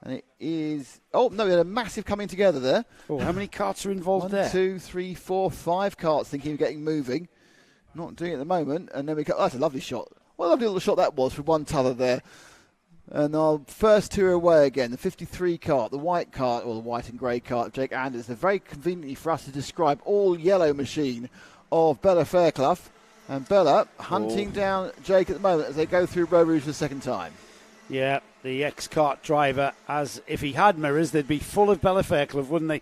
And it is... Oh, no, we had a massive coming together there. Oh, how many karts are involved there? 1, 2, 3, 4, 5 karts thinking of getting moving. Not doing it at the moment. And then we got... Oh, that's a lovely shot. What a lovely little shot that was for one t'other there. And our first two are away again. The 53 kart, the white kart, or the white and grey kart of Jake Anders. They're very conveniently for us to describe all yellow machine of Bella Fairclough. And Bella hunting down Jake at the moment as they go through ROWRAH for the second time. Yeah, the ex-kart driver, as if he had mirrors, they'd be full of Bella Fairclough, wouldn't they?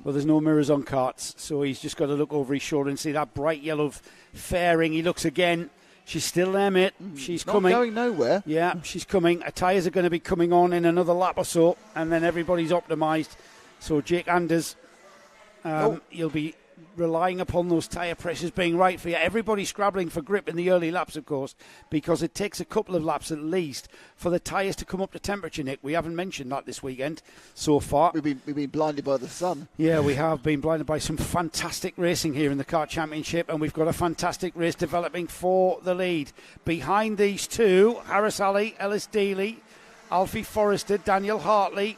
Well, there's no mirrors on karts, so he's just got to look over his shoulder and see that bright yellow fairing. He looks again. She's still there, mate. She's coming. Not going nowhere. Yeah, she's coming. Her tyres are going to be coming on in another lap or so, and then everybody's optimised. So Jake Anders, you'll be relying upon those tyre pressures being right for you. Everybody's scrabbling for grip in the early laps, of course, because it takes a couple of laps at least for the tyres to come up to temperature, Nick. We haven't mentioned that this weekend so far. We've been blinded by the sun. Yeah, we have been blinded by some fantastic racing here in the Kart Championship, and we've got a fantastic race developing for the lead. Behind these two, Harris Ali, Ellis Dealey, Alfie Forrester, Daniel Hartley,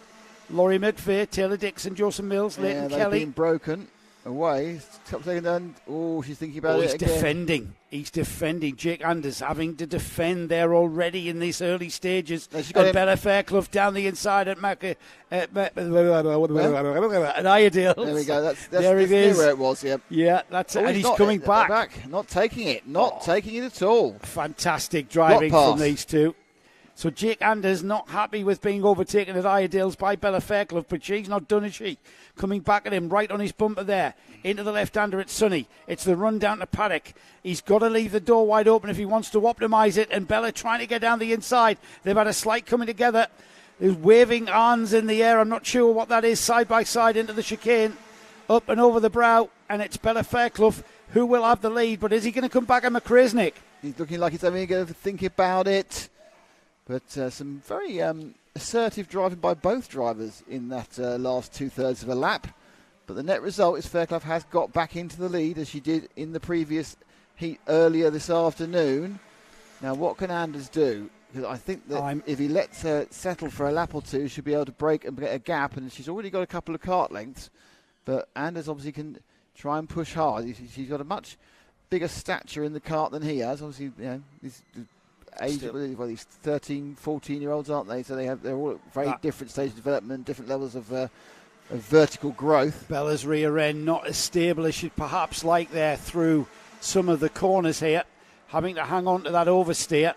Laurie McVeigh, Taylor Dixon, Joseph Mills, Leighton Kelly. They've been broken away. Top second down. Oh, she's thinking about it again. He's defending. Jake Anders having to defend there already in these early stages. And Bella Fairclough down the inside at Iredale. There we go. That's there it is. Where it was. Yep. Yeah, that's it. And he's coming back. Not taking it. Not taking it at all. Fantastic driving from these two. So Jake Anders not happy with being overtaken at Iredale's by Bella Fairclough, but she's not done, is she? Coming back at him right on his bumper there. Into the left-hander at Sonny. It's the run down to Paddock. He's got to leave the door wide open if he wants to optimise it, and Bella trying to get down the inside. They've had a slight coming together. There's waving arms in the air. I'm not sure what that is, side by side into the chicane. Up and over the brow, and it's Bella Fairclough who will have the lead, but is he going to come back at McRae's, Nick? He's looking like he's having to think about it. But some very assertive driving by both drivers in that last two-thirds of a lap. But the net result is Fairclough has got back into the lead as she did in the previous heat earlier this afternoon. Now, what can Anders do? Because I think that if he lets her settle for a lap or two, she'll be able to break and get a gap. And she's already got a couple of kart lengths. But Anders obviously can try and push hard. She's got a much bigger stature in the kart than he has. Obviously, you know, these 13, 14-year-olds, aren't they? So they're all at very different stages of development, different levels of vertical growth. Bella's rear end not as stable as she'd perhaps like there through some of the corners here, having to hang on to that oversteer.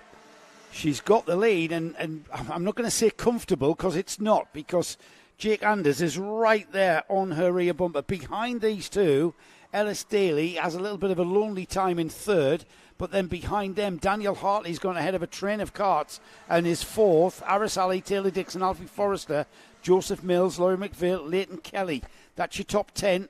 She's got the lead, and I'm not going to say comfortable, because it's not, because Jake Anders is right there on her rear bumper. Behind these two, Ellis Daly has a little bit of a lonely time in third, but then behind them, Daniel Hartley's gone ahead of a train of karts and is fourth. Harris Ali, Taylor Dixon, Alfie Forrester, Joseph Mills, Laurie McVeigh, Leighton Kelly. That's your top 10.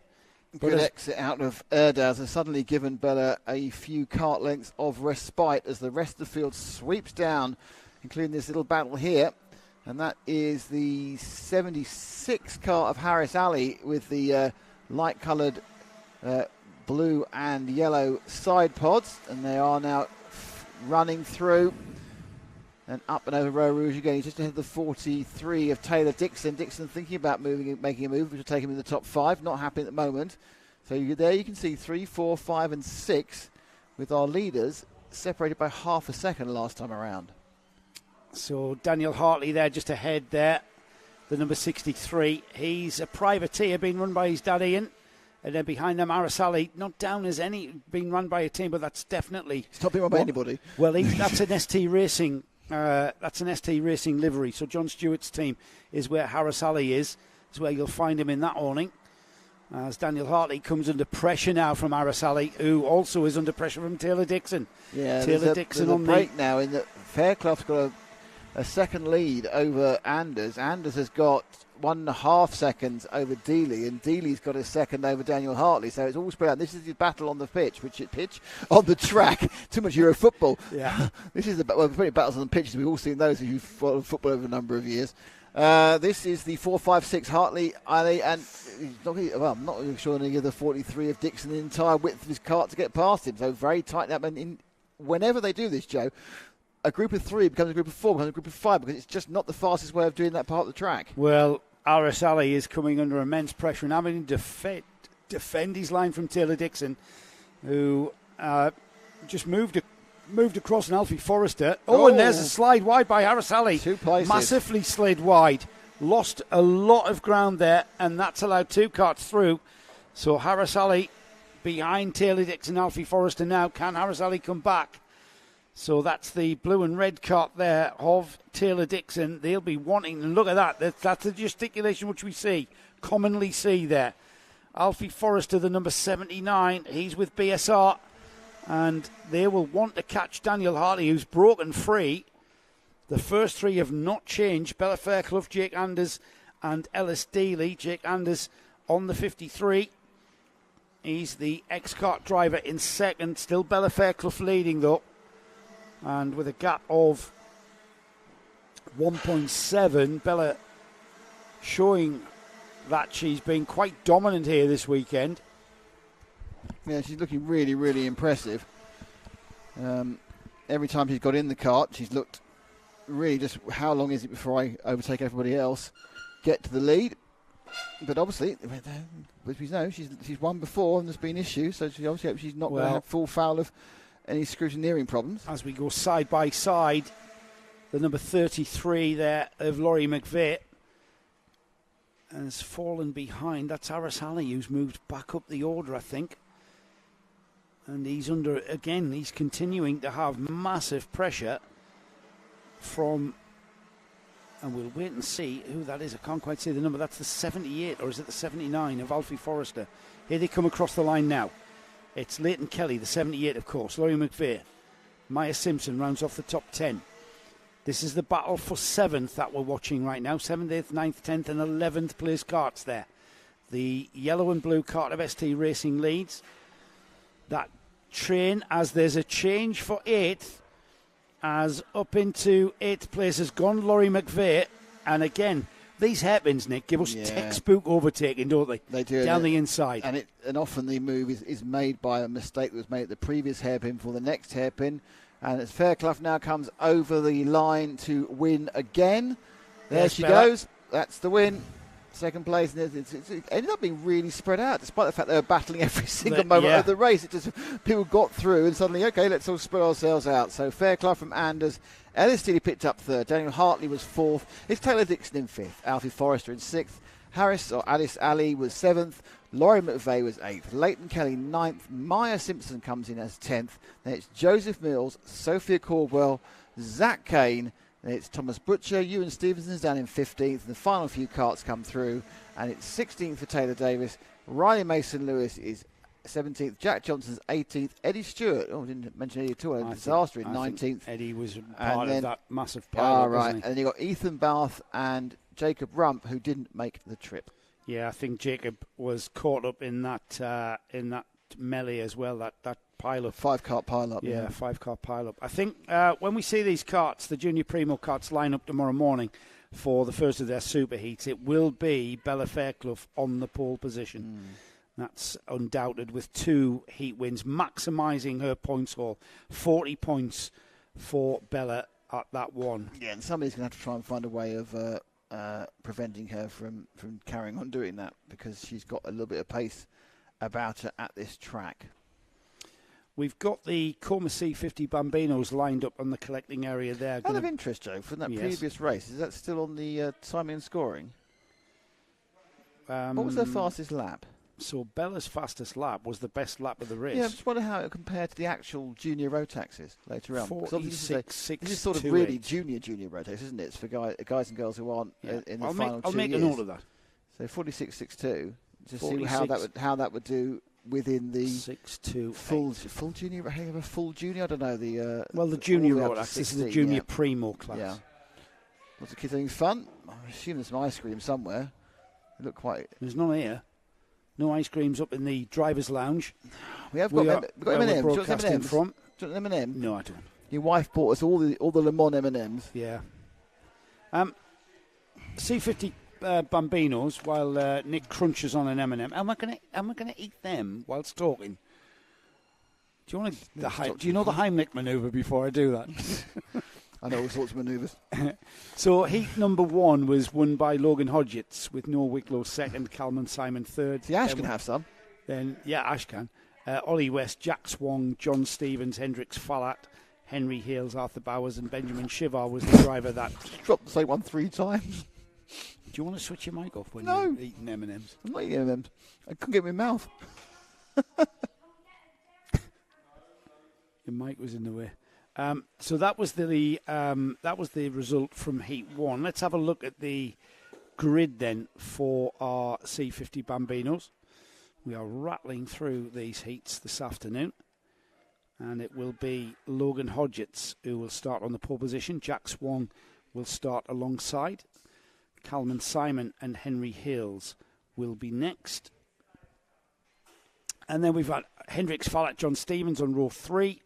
Good exit out of Erdaz has suddenly given Bella a few kart lengths of respite as the rest of the field sweeps down, including this little battle here. And that is the 76 kart of Harris Ali with the light-coloured blue and yellow side pods, and they are now running through and up and over ROWRAH again. He's just ahead of the 43 of Taylor Dixon. Dixon thinking about making a move, which will take him in the top 5. Not happy at the moment. So there you can see 3, 4, 5 and 6 with our leaders separated by half a second last time around. So Daniel Hartley there just ahead there, the number 63. He's a privateer being run by his dad Ian. And then behind them, Arasali, not down as any, being run by a team, but that's definitely... It's not being run by anybody. Well, that's an ST Racing. That's an ST Racing livery. So John Stewart's team is where Harasali is where you'll find him in that awning. As Daniel Hartley comes under pressure now from Arasali, who also is under pressure from Taylor Dixon. Yeah, Taylor Dixon on the break now in that Fairclough's got a second lead over Anders. Anders has got 1.5 seconds over Dealey, and Dealey's got a second over Daniel Hartley. So it's all spread out. This is the battle on the pitch on the track. Too much Euro football. Yeah. This is battles on the pitches. We've all seen those if you've followed football over a number of years. This is the 4-5-6 Hartley, Ali, and I'm not really sure any of the 43 of Dixon the entire width of his kart to get past him. So very tight up. And whenever they do this, Joe, a group of 3 becomes a group of 4, becomes a group of 5, because it's just not the fastest way of doing that part of the track. Well, Arasali is coming under immense pressure and having to defend his line from Taylor Dixon, who just moved across an Alfie Forrester. And there's a slide wide by Arasali. 2 places. Massively slid wide. Lost a lot of ground there, and that's allowed 2 karts through. So Harasali behind Taylor Dixon, Alfie Forrester now. Can Harris Ali come back? So that's the blue and red cart there of Taylor Dixon. They'll be wanting, and look at that. That's the gesticulation which we commonly see there. Alfie Forrester, the number 79, he's with BSR. And they will want to catch Daniel Hartley, who's broken free. The first three have not changed. Bella Fairclough, Jake Anders and Ellis Daly. Jake Anders on the 53. He's the ex-kart driver in second. Still Bella Fairclough leading, though. And with a gap of 1.7, Bella showing that she's been quite dominant here this weekend. Yeah, she's looking really, really impressive. Every time she's got in the kart, she's looked really just how long is it before I overtake everybody else, get to the lead. But obviously, as we know, she's won before and there's been issues, so she obviously hopes she's not going to have full foul of any scrutineering problems. As we go side by side, the number 33 there of Laurie McVeigh has fallen behind. That's Harris Halley, who's moved back up the order, I think. And he's he's continuing to have massive pressure from, and we'll wait and see who that is. I can't quite see the number. That's the 78, or is it the 79 of Alfie Forrester? Here they come across the line now. It's Leighton Kelly, the 78, of course. Laurie McVeigh. Maya Simpson rounds off the top 10. This is the battle for 7th that we're watching right now. 7th, 8th, 9th, 10th and 11th place karts there. The yellow and blue kart of ST Racing leads that train as there's a change for 8th, as up into 8th place has gone Laurie McVeigh. And again, these hairpins, Nick, give us textbook overtaking, don't they? They do. Down the inside. And often the move is made by a mistake that was made at the previous hairpin for the next hairpin. And as Fairclough now comes over the line to win again. There she goes. That's the win. Second place. And it ended up being really spread out, despite the fact they were battling every single moment of the race. It just people got through and suddenly, okay, let's all spread ourselves out. So Fairclough from Anders. Ellis Steele picked up 3rd. Daniel Hartley was 4th. It's Taylor Dixon in 5th. Alfie Forrester in 6th. Alice Ali was 7th. Laurie McVeigh was 8th. Leighton Kelly 9th. Maya Simpson comes in as 10th. Then it's Joseph Mills, Sophia Caldwell, Zach Kane. Then it's Thomas Butcher. Ewan Stevenson's down in 15th. And the final few karts come through. And it's 16th for Taylor Davis. Riley Mason-Lewis is 17th. Jack Johnson's 18th. Eddie Stewart, didn't mention Eddie at all, a disaster in 19th. Eddie was part of that massive pile. Right. And then you got Ethan Barth and Jacob Rump, who didn't make the trip. Yeah, I think Jacob was caught up in that melee as well, that pile-up. 5-kart pile-up. Yeah, 5-kart pile-up. I think when we see these karts, the Junior Primo karts, line up tomorrow morning for the first of their super heats, it will be Bella Fairclough on the pole position. That's undoubted, with 2 heat wins, maximising her points haul. 40 points for Bella at that one. Yeah, and somebody's going to have to try and find a way of preventing her from carrying on doing that, because she's got a little bit of pace about her at this track. We've got the Coma C50 Bambinos lined up on the collecting area there. Out of interest, Joe, from that previous race, is that still on the timing and scoring? What was her fastest lap? So Bella's fastest lap was the best lap of the race. Yeah, I just wonder how it compared to the actual junior rotaxes later on. 46.628. This is sort of really junior rotax, isn't it? It's for guys and girls who aren't in the final 2 years. I'll make a note of that. So 46.62. Just see how that would do within the 6.2 full junior. Hang of a full junior. I don't know the. Well, the junior rotax. This is the junior primo class. Yeah. Lots of kids having fun. I assume there's some ice cream somewhere. They look quite. There's none here. No ice creams up in the driver's lounge. We've got M&Ms. Do you want M&M? No, I don't. Your wife bought us all the Le Mans M&Ms. Yeah. C50 Bambinos, while Nick crunches on an M&M. Am I gonna eat them whilst talking? Do you know the Heimlich manoeuvre before I do that? I know all sorts of manoeuvres. So heat number 1 was won by Logan Hodgetts, with Noah Wicklow second, Calman Simon third. See, Ash can have some. Then, Ash can. Ollie West, Jack Swong, John Stevens, Hendrix Fallat, Henry Hales, Arthur Bowers and Benjamin Shivar was the driver that... Dropped the same one 3 times. Do you want to switch your mic off when you're eating M&Ms? I'm not eating M&Ms. I couldn't get my mouth. Your mic was in the way. So that was the result from Heat 1. Let's have a look at the grid then for our C50 Bambinos. We are rattling through these heats this afternoon. And it will be Logan Hodgetts who will start on the pole position. Jack Swan will start alongside. Calman Simon and Henry Hales will be next. And then we've got Hendrix Fallat, John Stevens on row 3.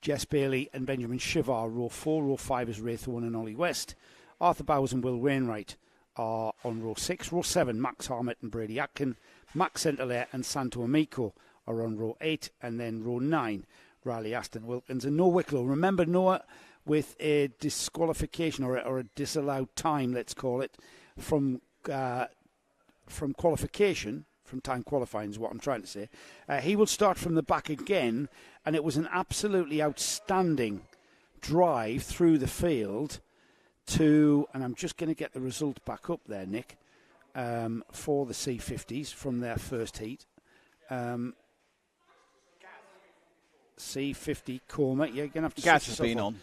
Jess Bailey and Benjamin Shivar, row 4. Row 5 is Ray Thorne and Ollie West. Arthur Bowers and Will Wainwright are on row 6. Row 7, Max Harmett and Brady Atkin. Max Centelaire and Santo Amico are on row 8. And then row 9, Riley Aston Wilkins and Noah Wicklow. Remember, Noah with a disqualification or a disallowed time, let's call it, from qualification. From time qualifying is what I'm trying to say. He will start from the back again, and it was an absolutely outstanding drive through the field to, and I'm just going to get the result back up there, Nick, for the C50s from their first heat. C50 Coma, you're going to have to Gas has been on.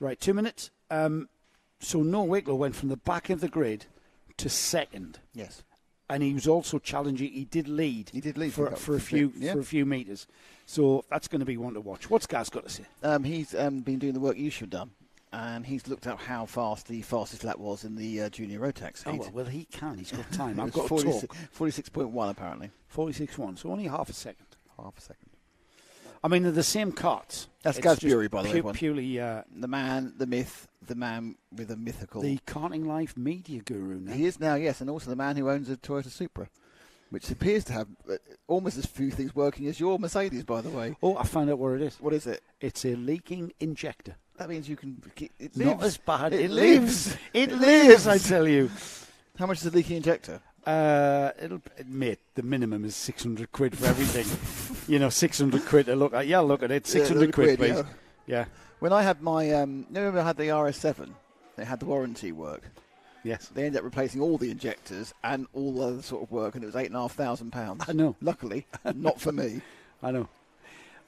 Right, 2 minutes. So Noah Wicklow went from the back of the grid to second. Yes. And he was also challenging. He did lead. For a few metres. So that's going to be one to watch. What's Gaz got to say? He's been doing the work you should have done, and he's looked at how fast the fastest lap was in the junior rotax heat. Oh well, he can. He's got time. I've got 46.1 apparently. 46.1. So only half a second. Half a second. I mean, they're the same carts. That's Gaz Bury, by the way. Purely the man, the myth, the man with a mythical. The Karting Life media guru now. He is now, yes, and also the man who owns a Toyota Supra, which appears to have almost as few things working as your Mercedes, by the way. Oh, I found out what it is. What is it? It's a leaking injector. That means you can. It lives. Not as bad. It lives. It lives. I tell you. How much is a leaking injector? Mate, the minimum is 600 quid for everything. 600 quid to look at. Yeah, look at it. 600 quid, please. Yeah. When I had my, remember I had the RS7, they had the warranty work. Yes. They ended up replacing all the injectors and all the other sort of work, and it was £8,500. I know. Luckily, not for me. I know.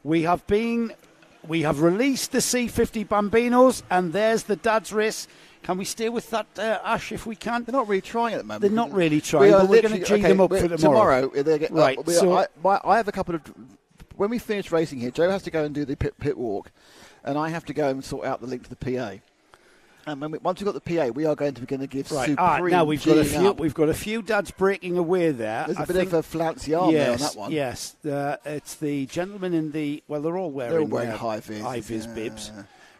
We have released the C50 Bambinos, and there's the dad's race. Can we stay with that, Ash, if we can? They're not really trying at the moment. They're not really trying, but we're going to G them up for tomorrow. Right. I have a couple of... When we finish racing here, Joe has to go and do the pit walk, and I have to go and sort out the link to the PA. And once we've got the PA, we are going to give supreme now we've got a few dads breaking away there. There's a bit of a flouncy arm there on that one. Yes, it's the gentleman in the... Well, they're all wearing high-vis bibs.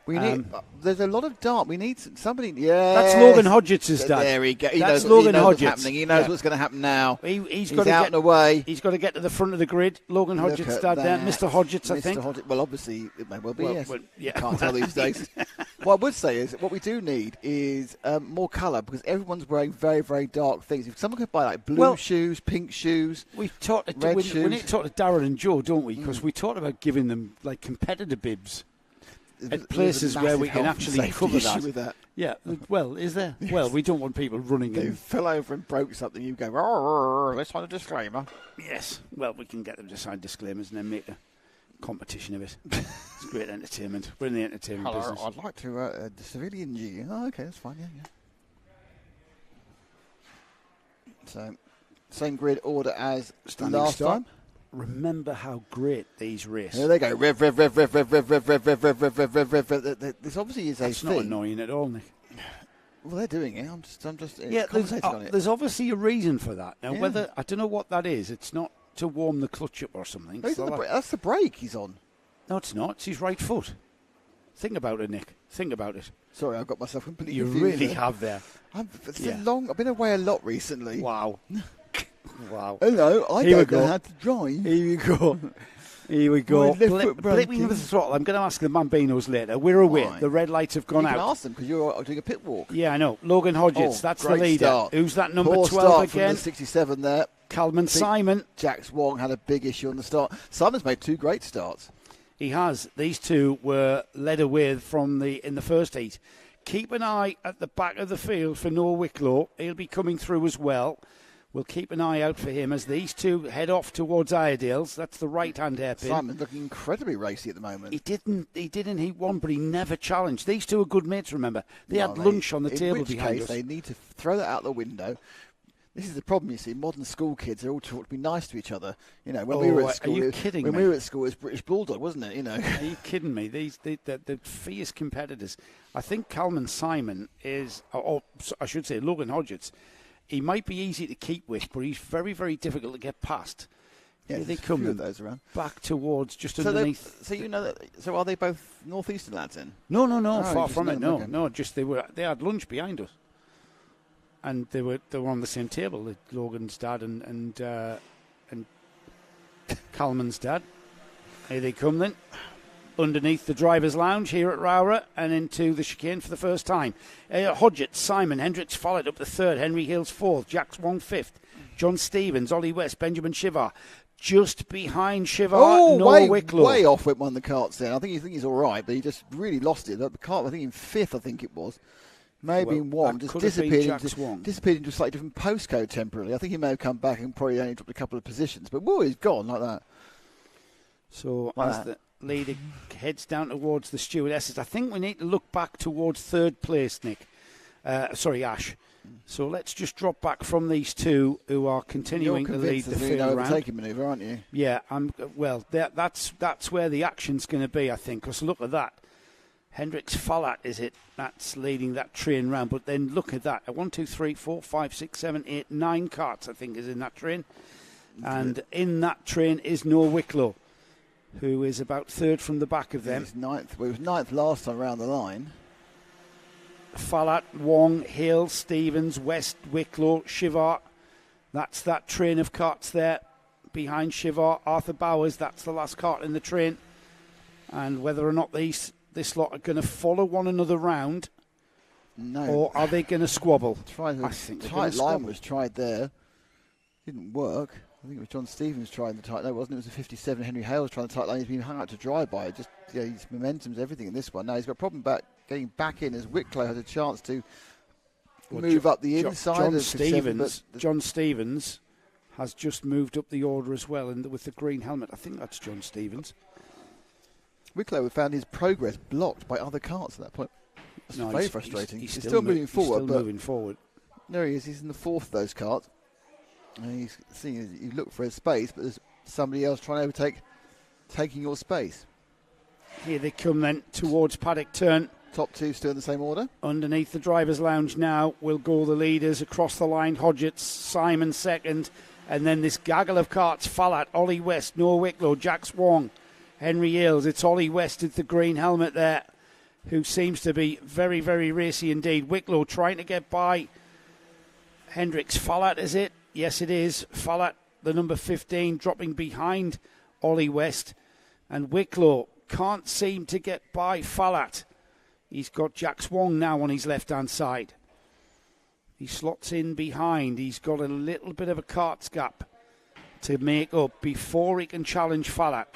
We need. There's a lot of dark. We need somebody. Yeah, that's Logan Hodgetts' dad. There he goes. He knows Logan Hodgetts. What's happening. He knows what's going to happen now. He's out and away. He's got to get to the front of the grid. Logan Hodgetts' dad there, Mr. Hodgetts, I think. Well, obviously it may well be. Yes. Yeah. Can't tell these days. What I would say is what we do need is more colour, because everyone's wearing very, very dark things. If someone could buy like blue shoes, pink shoes, we need to talk to Darren and Joe, don't we? Because we talked about giving them like competitor bibs. At places where we can actually cover that. Yeah, well, is there? Yes. Well, we don't want people running in. They fell over and broke something, you go, let's find a disclaimer. Yes, well, we can get them to sign disclaimers and then make a competition of it. It's great entertainment. We're in the entertainment business. I'd like to, the civilian G. Oh, okay, that's fine, yeah. So, same grid order as last time. Remember how great these races. There they go. Rev. This obviously is a thing. It's not annoying at all, Nick. Well, they're doing it. I'm just concentrating on it. There's obviously a reason for that. Now, whether I don't know what that is. It's not to warm the clutch up or something. That's the brake he's on. No, it's not. It's his right foot. Think about it, Nick. Think about it. Sorry, I've got myself completely confused. You really have there. I've been away a lot recently. Wow. Wow. Hello, I don't know how to drive. Here we go. Blipping with the throttle. I'm going to ask the Bambinos later. We're away. The red lights have gone out. You can ask them because you're doing a pit walk. Yeah, I know. Logan Hodgetts, that's the leader. Start. Who's that number Poor 12 start again? From the 67 there. Calman Simon. Jack Swan had a big issue on the start. Simon's made 2 great starts. He has. These two were led away in the first heat. Keep an eye at the back of the field for Noah Wicklow. He'll be coming through as well. We'll keep an eye out for him as these two head off towards Iredale's. That's the right-hand hairpin. Simon's looking incredibly racy at the moment. He did in Heat 1, but he never challenged. These two are good mates, remember. They had lunch on the table behind us. They need to throw that out the window. This is the problem, you see. Modern school kids are all taught to be nice to each other. You know, when we were at school, are you kidding me? We were at school, it was British Bulldog, wasn't it? You know. Are you kidding me? The fierce competitors. I think Calman Simon is, or I should say, Logan Hodgetts. He might be easy to keep with, but he's very, very difficult to get past. Yeah, they come those around. Back towards just underneath. So you know that. So are they both northeastern lads then? No, far from it. No. Just they had lunch behind us, and they were on the same table. Logan's dad and Calman's dad. Here they come then. Underneath the driver's lounge here at ROWRAH and into the chicane for the first time. Hodgetts, Simon, Hendricks followed up the third, Henry Hills fourth, Jack Swong fifth, John Stevens, Ollie West, Benjamin Shivar. Just behind Shivar, Noah Wicklow. Way off with one of the carts there. I think he's all right, but he just really lost it. The cart, I think in fifth, it was. Maybe in one, just disappeared into a slightly different postcode temporarily. I think he may have come back and probably only dropped a couple of positions, but he's gone like that. So as the leader heads down towards the stewardesses, I think we need to look back towards third place, Nick. Ash. So let's just drop back from these two who are continuing to lead the field round. Overtaking manoeuvre, aren't you? Yeah, that's where the action's going to be, I think. Because look at that. Hendricks Fallat, is it? That's leading that train round. But then look at that. 1, 2, 3, 4, 5, 6, 7, 8, 9 carts, I think, is in that train. And in that train is Noah Wicklow, who is about third from the back of them. He's ninth. Well, he was ninth last time around the line. Fallat, Wong, Hill, Stevens, West, Wicklow, Shivar. That's that train of carts there. Behind Shivar, Arthur Bowers. That's the last cart in the train. And whether or not this lot are going to follow one another round, or are they going to squabble? I think the tight line was tried there. Didn't work. I think it was John Stevens trying the tight line, wasn't it? It was a 57. Henry Hales trying the tight line. He's been hung out to dry by it. Just his momentum's everything in this one. Now he's got a problem getting back in as Wicklow has a chance to move up the inside. John Stevens has just moved up the order as well, and with the green helmet. I think that's John Stevens. Wicklow found his progress blocked by other carts at that point. That's very frustrating. He's still moving forward. There he is. He's in the fourth of those carts. And he's seeing you look for his space, but there's somebody else trying to taking your space. Here they come then towards Paddock Turn. Top two still in the same order. Underneath the driver's lounge now will go the leaders across the line. Hodgetts, Simon second, and then this gaggle of carts. Fallat, Ollie West, Noah Wicklow, Jack Swong, Henry Hills. It's Ollie West with the green helmet there, who seems to be very, very racy indeed. Wicklow trying to get by Hendricks. Fallat, is it? Yes, it is. Fallat, the number 15, dropping behind Ollie West. And Wicklow can't seem to get by Fallat. He's got Jack Swong now on his left-hand side. He slots in behind. He's got a little bit of a carts gap to make up before he can challenge Fallat.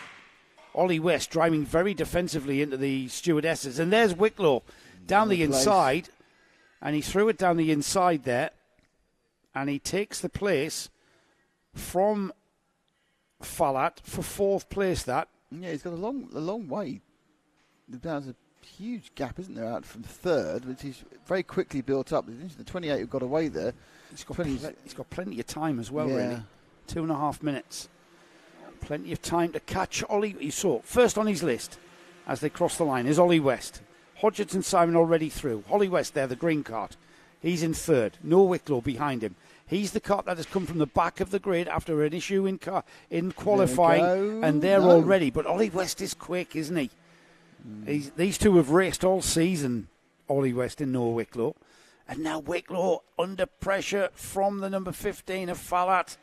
Ollie West driving very defensively into the stewardesses. And there's Wicklow down the inside. And he threw it down the inside there. And he takes the place from Fallat for fourth place. Yeah, he's got a long way. There's a huge gap, isn't there, out from third, which he's very quickly built up. The 28 who got away there. He's got plenty of time as well, really. 2.5 minutes. Plenty of time to catch Ollie. You saw first on his list as they cross the line is Ollie West. Hodgetts and Simon already through. Ollie West there, the green cart. He's in third. Noah Wicklow behind him. He's the cart that has come from the back of the grid after an issue in qualifying, and they're all ready. But Ollie West is quick, isn't he? These two have raced all season, Ollie West and Noah Wicklow. And now Wicklow under pressure from the number 15 of Fallat,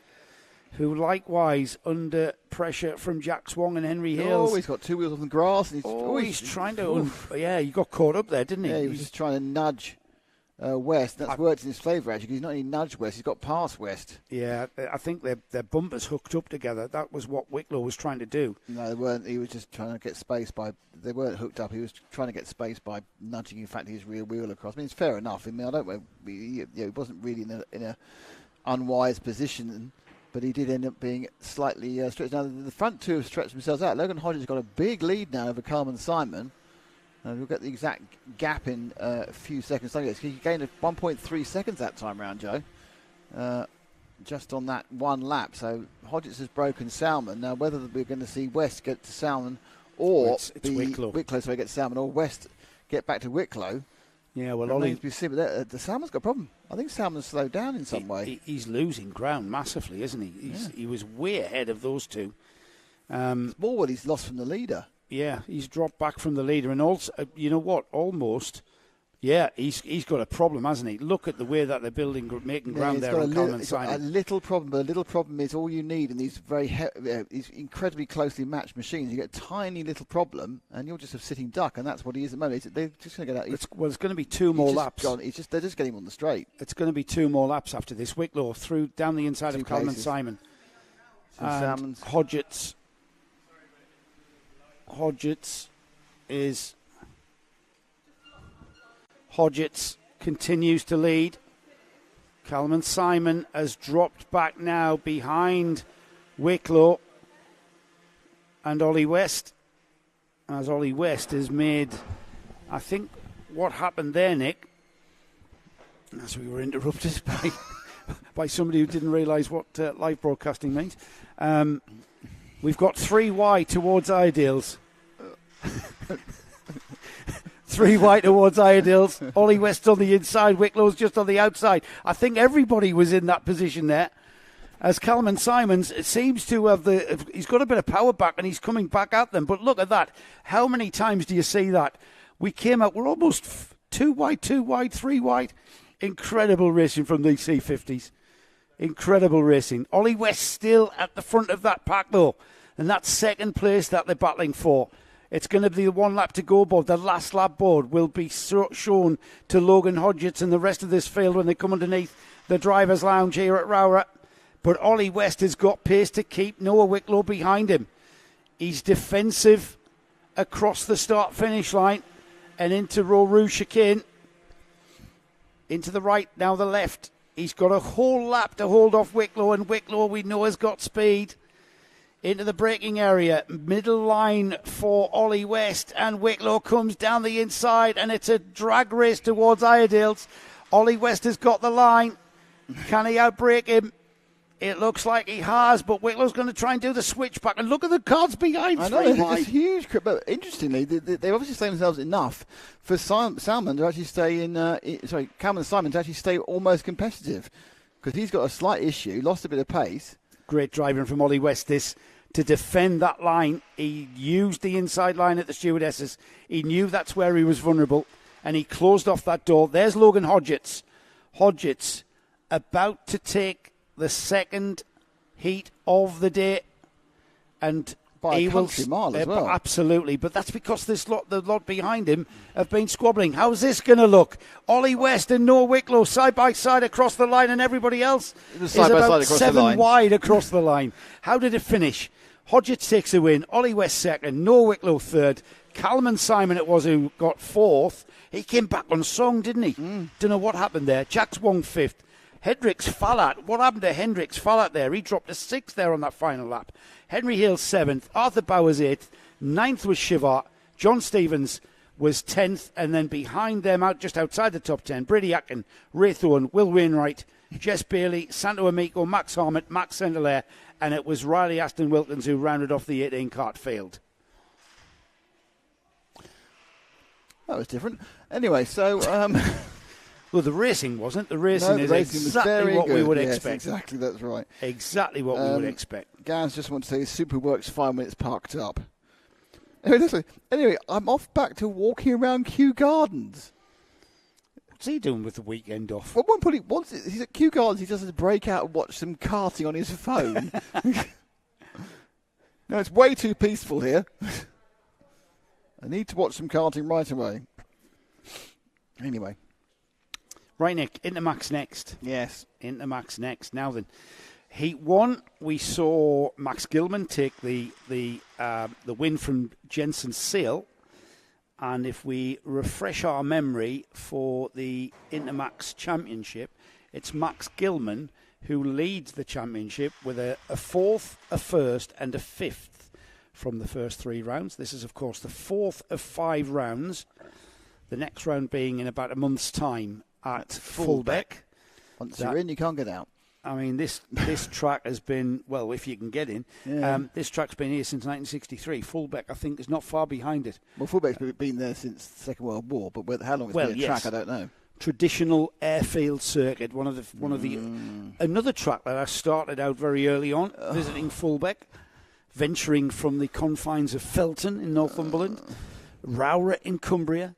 who likewise under pressure from Jack Swong and Henry Hills. Oh, he's got two wheels on the grass. And he's trying to... he got caught up there, didn't he? Yeah, he was just trying to nudge West. That's worked in his favour, actually, because he's not only nudged West, he's got past West. Yeah, I think their bumpers hooked up together. That was what Wicklow was trying to do. No, they weren't. He was just trying to get space by... They weren't hooked up. He was trying to get space by nudging, in fact, his rear wheel across. I mean, it's fair enough. I mean, he wasn't really in a unwise position, but he did end up being slightly stretched. Now, the front two have stretched themselves out. Logan Hodges has got a big lead now over Carmen Simon. And we'll get the exact gap in a few seconds. He gained 1.3 seconds that time round, Joe, just on that one lap. So Hodges has broken Salmon. Now, whether we're going to see West get to Salmon or it's Wicklow, so he gets Salmon, or West get back to Wicklow. Yeah, well, Ollie, the Salmon's got a problem. I think Salmon's slowed down in some way. He's losing ground massively, isn't he? He was way ahead of those two. It's more what he's lost from the leader. Yeah, he's dropped back from the leader, and also, you know what? Almost, yeah, he's got a problem, hasn't he? Look at the way that they're making ground there on Coleman Simon. A little problem, but a little problem is all you need in these these incredibly closely matched machines. You get a tiny little problem, and you're just a sitting duck, and that's what he is at the moment. They're just going to get out. It's going to be two more laps. They're just getting him on the straight. It's going to be two more laps after this. Wicklow through down the inside of Coleman Simon. And Hodgetts continues to lead. Coleman Simon has dropped back now behind Wicklow and Ollie West, as Ollie West has made, I think, what happened there, Nick, as we were interrupted by somebody who didn't realise what live broadcasting means. We've got 3 wide towards Iredales. 3 wide towards Iredales. Ollie West on the inside. Wicklow's just on the outside. I think everybody was in that position there. As Coleman Simons seems to have he's got a bit of power back and he's coming back at them. But look at that. How many times do you see that? We came out, we're almost 2 wide, 3 wide. Incredible racing from these C50s. Incredible racing. Ollie West still at the front of that pack though. And that's second place that they're battling for. It's going to be the 1 lap to go board. The last lap board will be shown to Logan Hodgetts and the rest of this field when they come underneath the driver's lounge here at ROWRAH. But Ollie West has got pace to keep Noah Wicklow behind him. He's defensive across the start-finish line and into ROWRAH chicane. Into the right, now the left. He's got a whole lap to hold off Wicklow, and Wicklow we know has got speed. Into the braking area, middle line for Ollie West, and Wicklow comes down the inside, and it's a drag race towards Iredales. Ollie West has got the line. Can he outbrake him? It looks like he has, but Wicklow's going to try and do the switchback. And look at the cars behind. I know, it's huge. But interestingly, they obviously stay themselves enough for Salmon to actually stay Cameron Simon to actually stay almost competitive, because he's got a slight issue, lost a bit of pace. Great driving from Ollie West this to defend that line. He used the inside line at the stewardesses. He knew that's where he was vulnerable, and he closed off that door. There's Logan Hodgetts. Hodgetts about to take the second heat of the day, and by he a country mile as well. Absolutely, but that's because the lot behind him have been squabbling. How's this going to look? Ollie West and Noah Wicklow side by side across the line, and everybody else is about 7 wide across the line. How did it finish? Hodgetts takes a win. Ollie West second. Noah Wicklow third. Coleman Simon it was who got fourth. He came back on song, didn't he? Don't know what happened there. Jacques Wong fifth. Hendricks Fallat. What happened to Hendricks Fallat there? He dropped a 6th there on that final lap. Henry Hill 7th. Arthur Bowers 8th. 9th was Shivart. John Stevens was 10th. And then behind them, just outside the top 10, Brady Atkin, Ray Thorne, Will Wainwright, Jess Bailey, Santo Amico, Max Harmon, Max Sendelaire. And it was Riley Aston Wilkins who rounded off the 18 Kart field. That was different. Anyway, so... Well, the racing wasn't. The racing is exactly what we would expect. Exactly, that's right. Exactly what we would expect. Gans just wants to say super works fine when it's parked up. Anyway, I'm off back to walking around Kew Gardens. What's he doing with the weekend off? Well, once he's at Kew Gardens, he does his break out and watch some karting on his phone. No, it's way too peaceful here. I need to watch some karting right away. Anyway. Right, Nick, Intermax next. Yes. Intermax next. Now then, Heat 1, we saw Max Gilman take the win from Jensen Seal. And if we refresh our memory for the Intermax Championship, it's Max Gilman who leads the championship with a fourth, a first, and a fifth from the first 3 rounds. This is, of course, the fourth of 5 rounds. The next round being in about a month's time at Fullbeck. Once you're in, you can't get out. I mean, this track has been, well, if you can get in, this track's been here since 1963. Fullbeck, I think, is not far behind it. Well, Fullbeck's been there since the Second World War, but how long it's been a track, I don't know. Traditional airfield circuit, another track that I started out very early on, visiting Fullbeck, venturing from the confines of Felton in Northumberland, ROWRAH in Cumbria.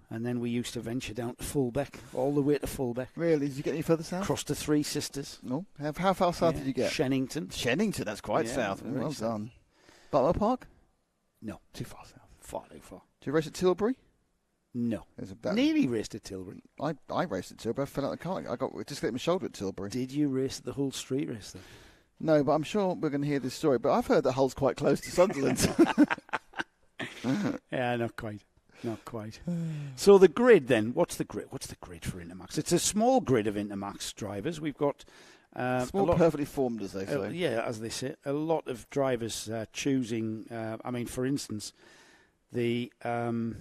And then we used to venture down to Fullbeck, all the way to Fullbeck. Really? Did you get any further south? Across to Three Sisters. No. How far south did you get? Shennington. Shennington, that's quite south. Well done. Butler Park? No. Too far south. Far too far. Did you race at Tilbury? No. Nearly raced at Tilbury. I raced at Tilbury. I fell out of the car. I just hit my shoulder at Tilbury. Did you race at the Hull Street race then? No, but I'm sure we're going to hear this story. But I've heard that Hull's quite close to Sunderland. Yeah, not quite. Not quite. So the grid then, what's the grid? What's the grid for Intermax? It's a small grid of Intermax drivers. We've got small, perfectly formed, as they say. As they say, a lot of drivers choosing. For instance, the was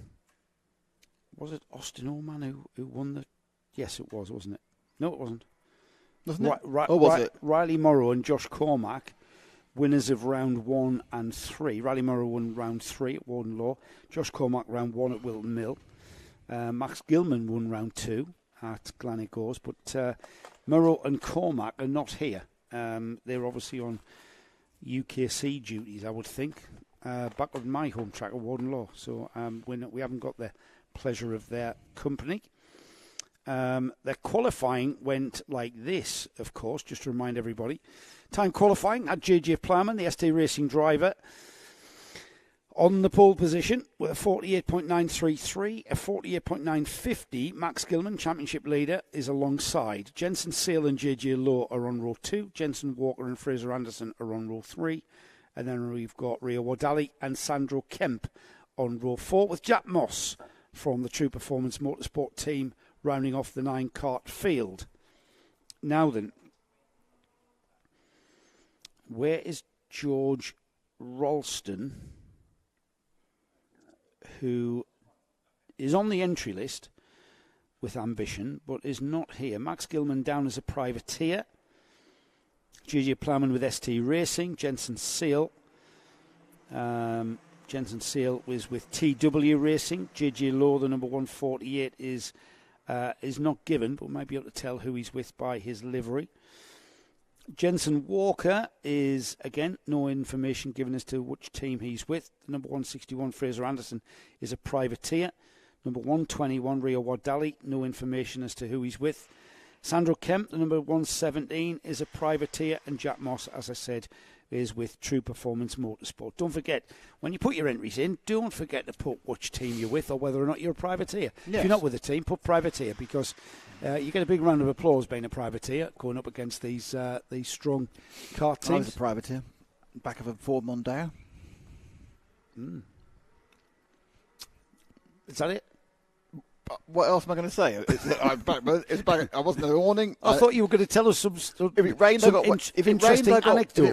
it Austin Allman who won the? Yes, it was, wasn't it? No, it wasn't. Wasn't it? Was it? Riley Morrow and Josh Cormack, winners of round 1 and 3. Riley Morrow won round 3 at Warden Law. Josh Cormack round 1 at Wilton Mill. Max Gilman won round 2 at Gleneagles. But Morrow and Cormack are not here. They're obviously on UKC duties, I would think, back on my home track at Warden Law. So we haven't got the pleasure of their company. Their qualifying went like this, of course, just to remind everybody. Time qualifying had JJ Plowman, the ST Racing driver, on the pole position with a 48.933, a 48.950. Max Gilman, championship leader, is alongside. Jensen Sale and JJ Lowe are on row 2. Jensen Walker and Fraser Anderson are on row 3. And then we've got Rio Wadali and Sandro Kemp on row 4, with Jack Moss from the True Performance Motorsport team rounding off the 9 Kart field. Now then, where is George Ralston, who is on the entry list with ambition, but is not here? Max Gilman down as a privateer. JJ Plowman with ST Racing. Jensen Seal. Jensen Seal was with TW Racing. JJ Lowe, the number 148, is not given, but might be able to tell who he's with by his livery. Jensen Walker is, again, no information given as to which team he's with. The number 161, Fraser Anderson, is a privateer. Number 121, Rio Wadali, no information as to who he's with. Sandro Kemp, the number 117, is a privateer. And Jack Moss, as I said, is with True Performance Motorsport. Don't forget, when you put your entries in, don't forget to put which team you're with or whether or not you're a privateer. Yes. If you're not with a team, put privateer, because you get a big round of applause being a privateer going up against these strong kart teams. I was a privateer, back of a Ford Mondeo. Is that it? What else am I going to say? It's back. I wasn't in the awning. I thought you were going to tell us some if it rained, I got wet. If it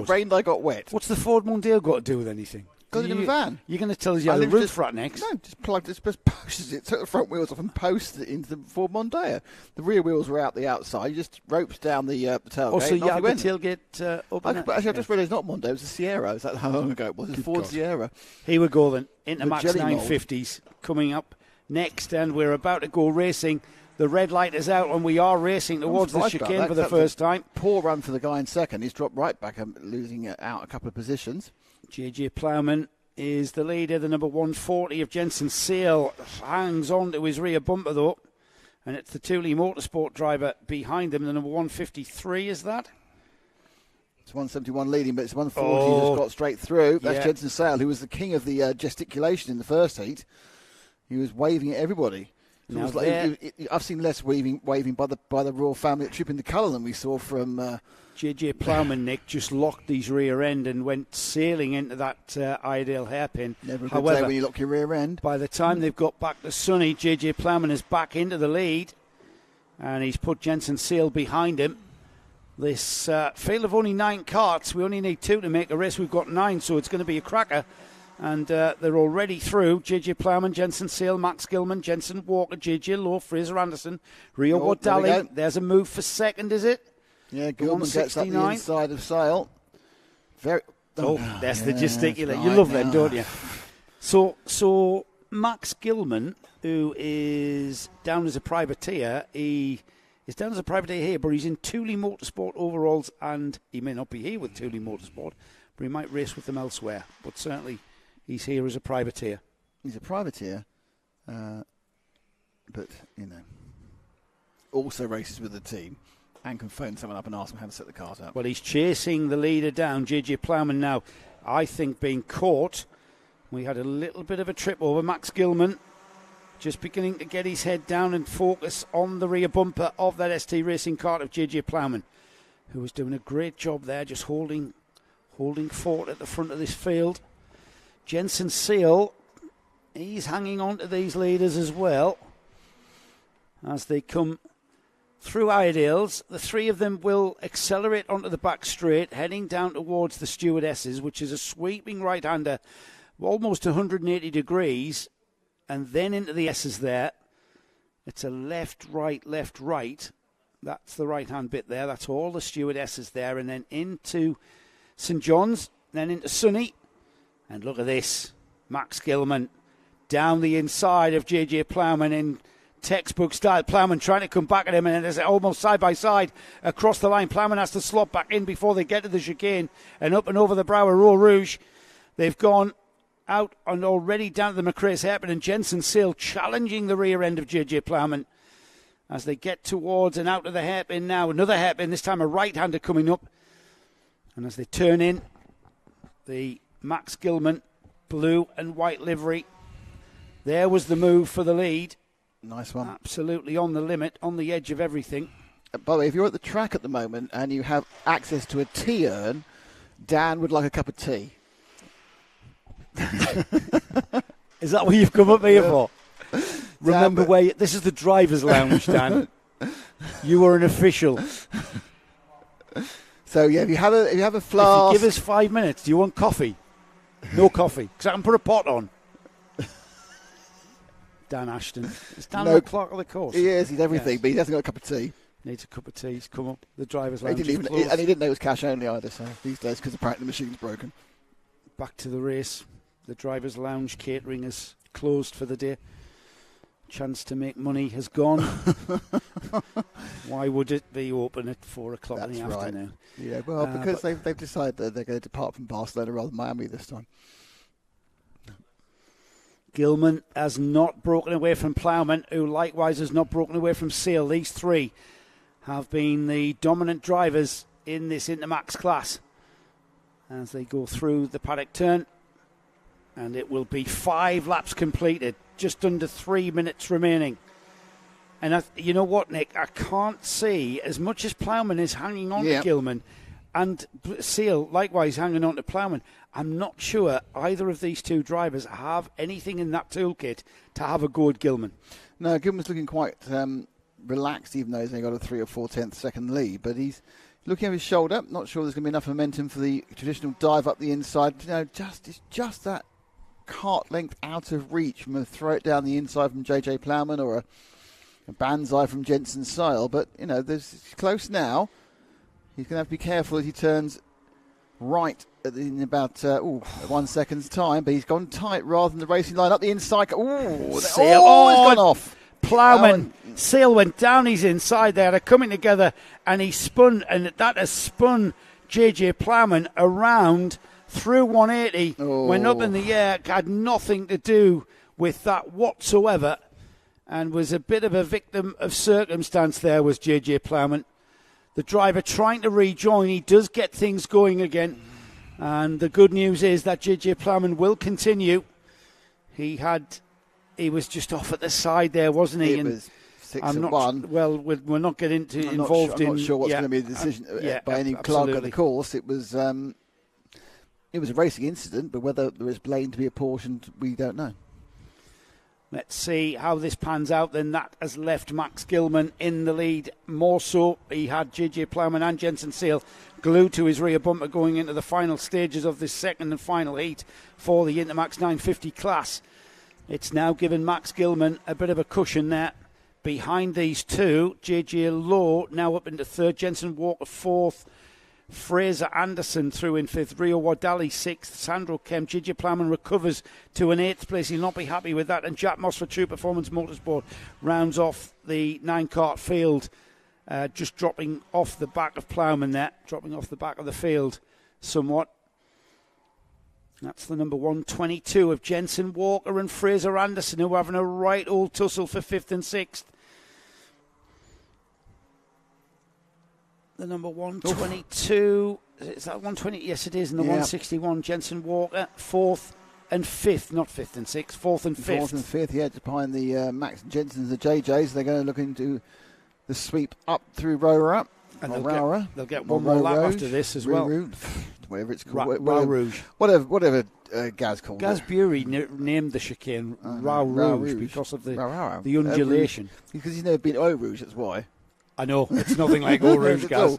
rained, I got wet. What's the Ford Mondeo got to do with anything? Got it in the van. You're going to tell us you had a roof rack next? No, just plugged it, just posted it, took the front wheels off and posted it into the Ford Mondeo. The rear wheels were out the outside. You just ropes down the tailgate. Oh, so you had the tailgate up? I just realised it's not Mondeo, it was a Sierra. Is that how long ago it was? It's Ford Sierra. Here we go then. Intermax 950s coming up next, and we're about to go racing. The red light is out, and we are racing towards the chicane for the first time. Poor run for the guy in second. He's dropped right back, losing out a couple of positions. JJ Plowman is the leader. The number 140 of Jensen Sale hangs on to his rear bumper, though. And it's the Thule Motorsport driver behind him. The number 153 is that? It's 171 leading, but it's 140 who's got straight through. That's Jensen Sale, who was the king of the gesticulation in the first heat. He was waving at everybody. I've seen less waving by the royal family at Trip in the Colour than we saw from JJ Plowman. Nick just locked his rear end and went sailing into that Iredale hairpin. Never a good day when you lock your rear end. By the time they've got back to Sunny, JJ Plowman is back into the lead, and he's put Jensen Sale behind him. this field of only 9 karts. We only need 2 to make a race. We've got 9, so it's going to be a cracker. And they're already through. JJ Plowman, Jensen Sale, Max Gilman, Jensen Walker, JJ Lowe, Fraser Anderson, Rio Wardali. There's a move for second, is it? Yeah, Gilman gets up the inside of Sale. That's the gesticulate. You love them, don't you? So Max Gilman, who is down as a privateer, he is down as a privateer here, but he's in Thule Motorsport overalls, and he may not be here with Thule Motorsport, but he might race with them elsewhere. But certainly he's here as a privateer. He's a privateer, but, also races with the team and can phone someone up and ask them how to set the cars up. Well, he's chasing the leader down, JJ Plowman now, I think, being caught. We had a little bit of a trip over. Max Gilman just beginning to get his head down and focus on the rear bumper of that ST Racing kart of JJ Plowman, who was doing a great job there, just holding fort at the front of this field. Jensen Seal, he's hanging on to these leaders as well as they come through Iredale's. The 3 of them will accelerate onto the back straight, heading down towards the stewardesses, which is a sweeping right-hander, almost 180 degrees, and then into the S's there. It's a left, right. That's the right-hand bit there. That's all the stewardesses there, and then into St John's, then into Sunny. And look at this, Max Gilman down the inside of JJ Plowman in textbook style. Plowman trying to come back at him, and it's almost side by side across the line. Plowman has to slot back in before they get to the chicane, and up and over the brow of ROWRAH. They've gone out and already down to the McRae's hairpin, and Jensen Sale challenging the rear end of JJ Plowman as they get towards and out of the hairpin now. Another hairpin, this time a right-hander coming up. And as they turn in, the Max Gilman blue and white livery. There was the move for the lead. Nice one. Absolutely on the limit, on the edge of everything. By the way, if you're at the track at the moment and you have access to a tea urn, Dan would like a cup of tea. Is that what you've come up here for? Remember where this is the driver's lounge, Dan. You are an official. So yeah, if you have a flask, if you give us 5 minutes, do you want coffee? No coffee, because I can put a pot on. Dan Ashton. It's Dan the clock of the course. He is. He's everything, yes. But he hasn't got a cup of tea. Needs a cup of tea. He's come up. The driver's lounge. And he didn't know it was cash only either. So these days, because apparently the machine's broken. Back to the race. The driver's lounge catering is closed for the day. Chance to make money has gone. Why would it be open at 4 o'clock in the afternoon? Yeah, well, because they've decided that they're going to depart from Barcelona rather than Miami this time. Gilman has not broken away from Plowman, who likewise has not broken away from Sale. These 3 have been the dominant drivers in this Intermax class as they go through the paddock turn. And it will be 5 laps completed, just under 3 minutes remaining. And you know what, Nick? I can't see, as much as Plowman is hanging on to Gilman and Seal likewise hanging on to Plowman, I'm not sure either of these 2 drivers have anything in that toolkit to have a go at Gilman. No, Gilman's looking quite relaxed, even though he's only got a 3 or 4/10 second lead. But he's looking over his shoulder. Not sure there's going to be enough momentum for the traditional dive up the inside. It's just that kart length out of reach from a throw it down the inside from JJ Plowman or a banzai from Jensen Sale. But, it's close now. He's going to have to be careful as he turns right in about 1 second's time. But he's gone tight rather than the racing line up the inside. It's gone off. Plowman, Sale went down his inside there. They're coming together and he spun, and that has spun JJ Plowman around through 180, went up in the air, had nothing to do with that whatsoever, and was a bit of a victim of circumstance there was JJ Plowman. The driver trying to rejoin, he does get things going again, and the good news is that JJ Plowman will continue. He was just off at the side there, wasn't he? It was 6-1. Well, we're not getting involved in... I'm not sure what's going to be the decision by any clerk of the course. It was a racing incident, but whether there is blame to be apportioned, we don't know. Let's see how this pans out. Then that has left Max Gilman in the lead more so. He had JJ Plowman and Jensen Seal glued to his rear bumper going into the final stages of this second and final heat for the Intermax 950 class. It's now given Max Gilman a bit of a cushion there. Behind these two, JJ Lowe now up into third, Jensen Walker fourth, Fraser Anderson through in fifth, Rio Wadali sixth, Sandro Kemp, JJ Plowman recovers to an eighth place. He'll not be happy with that. And Jack Moss for True Performance Motorsport rounds off the 9-kart field, just dropping off the back of Plowman there, dropping off the back of the field somewhat. That's the number 122 of Jensen Walker and Fraser Anderson, who are having a right old tussle for fifth and sixth. The number 122, is that 120? Yes, it is. And the 161, Jensen Walker, fourth and fifth, not fifth and sixth, fourth and fifth. Fourth and fifth, yeah, just behind the Max Jensens, the JJs. They're going to look into the sweep up through ROWRAH. And they'll get one more lap after this as well. Whatever it's called. Rouge. Whatever Gaz called Gaz it. Bury named the chicane Rouge because of the undulation. Because he's never been to Eau Rouge, that's why. I know, it's nothing like Eau Rouge, Gaz.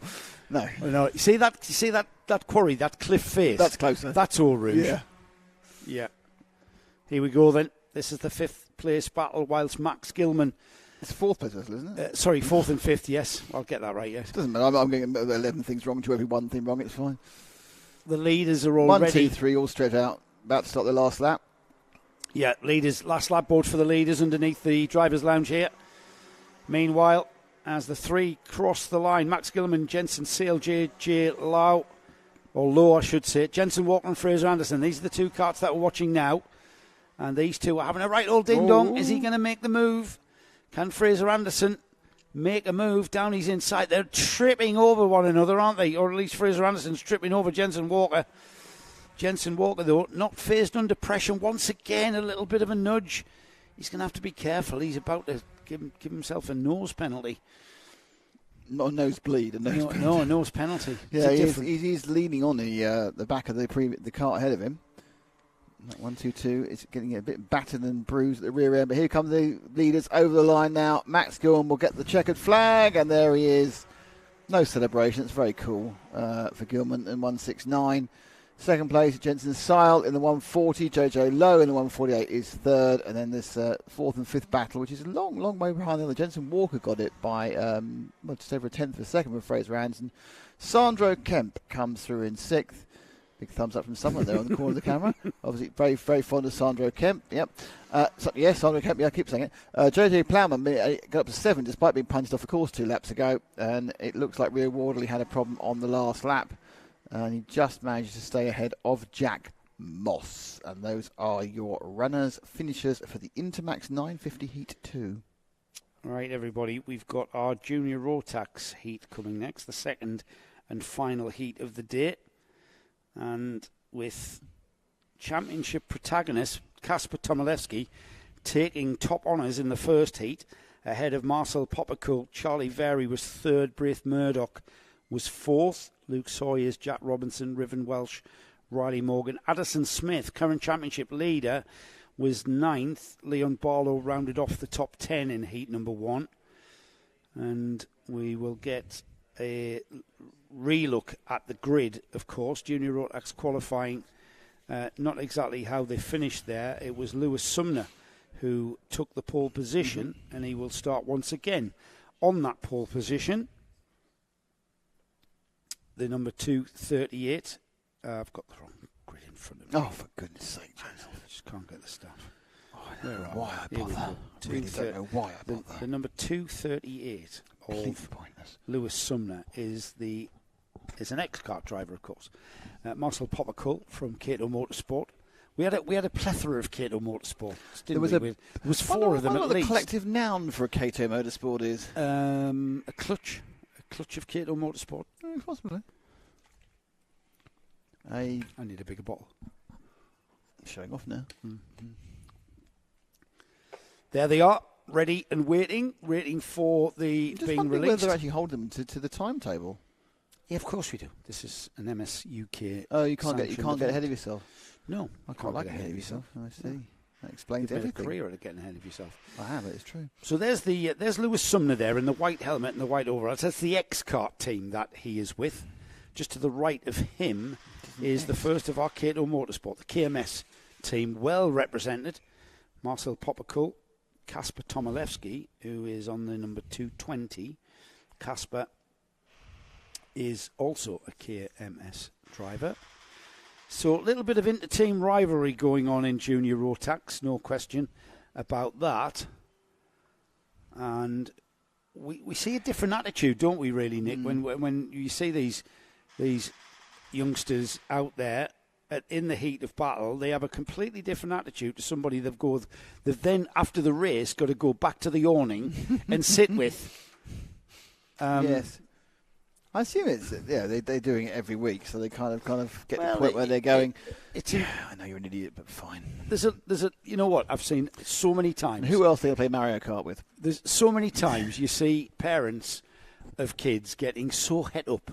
No. You see that quarry, that cliff face? That's closer. That's Eau Rouge. Yeah. Here we go then. This is the fifth place battle, whilst Max Gilman... It's fourth place, isn't it? Sorry, fourth and fifth, yes. I'll get that right, yes. It doesn't matter. I'm getting 11 things wrong to every one thing wrong. It's fine. The leaders are all 1, ready. 2, 3, all straight out. About to start the last lap. Yeah, leaders. Last lap board for the leaders underneath the driver's lounge here. Meanwhile, as the three cross the line, Max Gilman, Jensen Seal, J.J. Lowe, or Lowe, I should say, Jensen Walker and Fraser Anderson. These are the two karts that we're watching now. And these two are having a right old ding-dong. Is he going to make the move? Can Fraser Anderson make a move down his inside? They're tripping over one another, aren't they? Or at least Fraser Anderson's tripping over Jensen Walker. Jensen Walker, though, not phased under pressure. Once again, a little bit of a nudge. He's going to have to be careful. He's about to give himself a nose penalty. Not a nosebleed. No, a nose penalty. Yeah, he's leaning on the back of the cart ahead of him. 1, 2, 2. It's getting a bit battered and bruised at the rear end. But here come the leaders over the line now. Max Gilman will get the checkered flag, and there he is. No celebration. It's very cool for Gilman in 169. Second place, Jensen Seil in the 140. JJ Lowe in the 148 is third. And then this fourth and fifth battle, which is a long, long way behind the other. Jensen Walker got it by just over a tenth of a second with Fraser Anderson. Sandro Kemp comes through in sixth. Big thumbs up from someone there on the corner of the camera. Obviously, very, very fond of Sandro Kemp. Yep. Sandro Kemp. Yeah, I keep saying it. JJ Plowman got up to 7 despite being punched off the course 2 laps ago. And it looks like Rio Wardley had a problem on the last lap. And he just managed to stay ahead of Jack Moss. And those are your runners, finishers for the Intermax 950 Heat 2. All right, everybody. We've got our junior rotax heat coming next, the second and final heat of the day. And with championship protagonist Kasper Tomilewski taking top honours in the first heat ahead of Marcel Poppercool. Charlie Very was third, Braith Murdoch was fourth, Luke Sawyers, Jack Robinson, Riven Welsh, Riley Morgan. Addison Smith, current championship leader, was ninth. Leon Barlow rounded off the top 10 in heat number 1. And we will get a relook at the grid, of course. Junior Rotax qualifying, not exactly how they finished there. It was Lewis Sumner who took the pole position, and he will start once again on that pole position. The number 238. I've got the wrong grid in front of me. Oh, for goodness sake, James. I just can't get the stuff. I don't know why I bother. Really don't know why I bother. The number 238 of Lewis Sumner is an ex-kart driver, of course. Marcel Poppercool from Cato Motorsport. We had a plethora of Cato Motorsport. There was 4 of them at least. What the collective noun for a Cato Motorsport is? A clutch of Cato Motorsport. Possibly. I need a bigger bottle. Showing off now. Mm-hmm. There they are, ready and waiting for the being released. Whether they actually hold them to the timetable. Yeah, of course we do. This is an MS UK. Oh, you can't get ahead of yourself. No, I quite like ahead of yourself. I see. That explains You've made everything. a career out of getting ahead of yourself. I have, it's true. So there's Lewis Sumner there in the white helmet and the white overalls. That's the X-Kart team that he is with. Just to the right of him is the first of our Cato Motorsport, the KMS team, well represented. Marcel Popocool, Kasper Tomilewski, who is on the number 220. Kasper is also a KMS driver. So a little bit of inter-team rivalry going on in Junior Rotax, no question about that. And we see a different attitude, don't we, really, Nick? When you see these youngsters out there in the heat of battle, they have a completely different attitude to somebody they've then, after the race, got to go back to the awning and sit with. Yes. I assume they're doing it every week, so they kind of get to the point where they're going. I know you're an idiot, but fine. There's a you know what I've seen so many times. And who else do they play Mario Kart with? There's so many times you see parents of kids getting so het up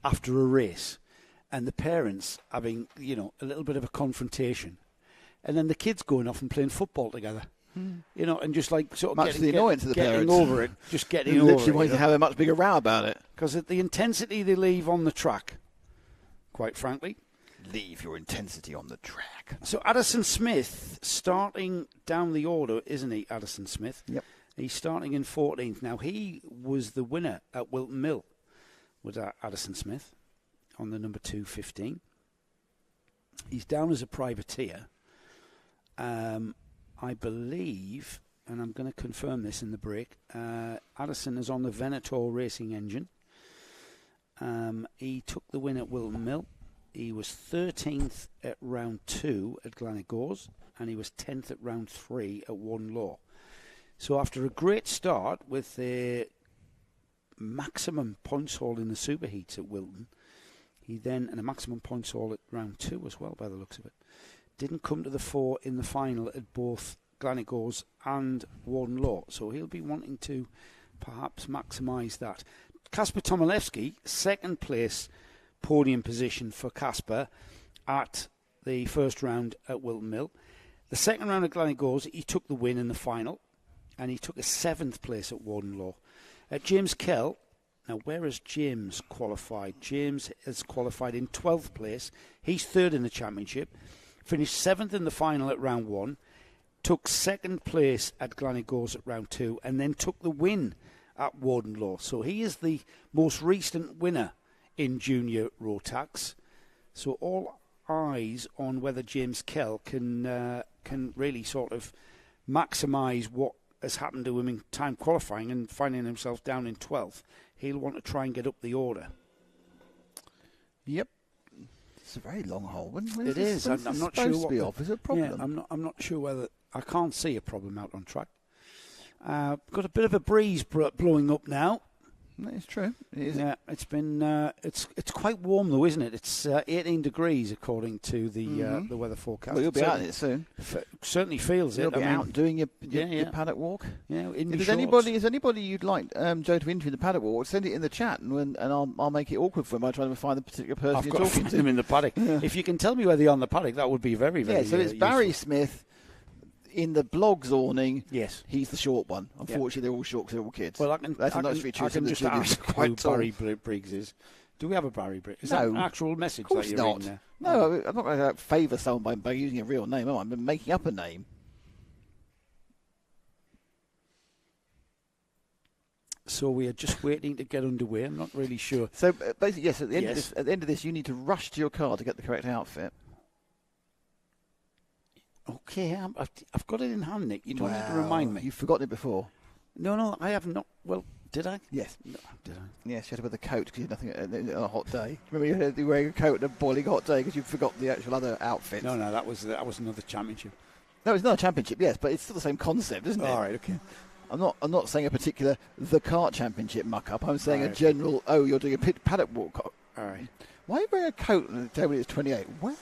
after a race, and the parents having a little bit of a confrontation, and then the kids going off and playing football together. And just like sort of much the annoyance of the getting parents. over it, just getting over it. Literally wanting to have a much bigger row about it. Because at the intensity they leave on the track, quite frankly. Leave your intensity on the track. So Addison Smith starting down the order, isn't he, Addison Smith? Yep. He's starting in 14th. Now, he was the winner at Wilton Mill with Addison Smith on the number 215. He's down as a privateer. I believe, and I'm going to confirm this in the break, Addison is on the Venator racing engine. He took the win at Wilton Mill. He was 13th at round 2 at Glenagores, and he was 10th at round 3 at Warden Law. So after a great start with a maximum points haul in the superheats at Wilton, he then, and a maximum points haul at round 2 as well, by the looks of it, didn't come to the fore in the final at both Glenagores and Warden Law. So he'll be wanting to perhaps maximise that. Kasper Tomilewski, second place podium position for Kasper at the first round at Wilton Mill. The second round at Glenagores, he took the win in the final, and he took a 7th place at Warden Law. At James Kell, now where has James qualified? James has qualified in 12th place. He's third in the championship. Finished 7th in the final at round 1, took 2nd place at Glenagores at round 2, and then took the win at Warden Law. So he is the most recent winner in Junior Rotax. So all eyes on whether James Kell can really sort of maximise what has happened to him in time qualifying and finding himself down in 12th. He'll want to try and get up the order. Yep. It's a very long hole. When it is. I'm not sure what is a problem. Yeah, I'm not sure whether I can't see a problem out on track. Got a bit of a breeze blowing up now. It's true. It is. Yeah, it's been it's quite warm though, isn't it? It's 18 degrees according to the weather forecast. Well, you'll be out in it soon. Certainly feels you'll it. You'll be out doing your paddock walk. Yeah, is anybody you'd like Joe to interview in the paddock walk? Send it in the chat, and I'll make it awkward for him by trying to find the particular person I've you're got talking to find to. Him in the paddock. Yeah. If you can tell me where they're on the paddock, that would be very, very. Yeah, so it's Barry useful. Smith. In the blogs awning, yes, he's the short one. Unfortunately, they're all short because they're all kids. Well, I can just ask who Barry Briggs is. Do we have a Barry Briggs? Is that an actual message that you're reading there? No, I'm not going to favour someone by using a real name. I'm making up a name. So we are just waiting to get underway. I'm not really sure. So basically, yes. At the end of this, you need to rush to your car to get the correct outfit. Okay, I've got it in hand, Nick. You don't need to remind me. You've forgotten it before. No, I have not. Well, did I? Yes. No, did I? Yes, you had to wear the coat because you had nothing on a hot day. Remember, you had to wear a coat on a boiling hot day because you forgot the actual other outfit. No, that was another championship. No, it's not a championship, yes, but it's still the same concept, isn't it? All right, okay. I'm not saying a particular the kart championship muck-up. I'm saying a general, you're doing a paddock walk. All right. Why are you wearing a coat and tell me it's 28? Well.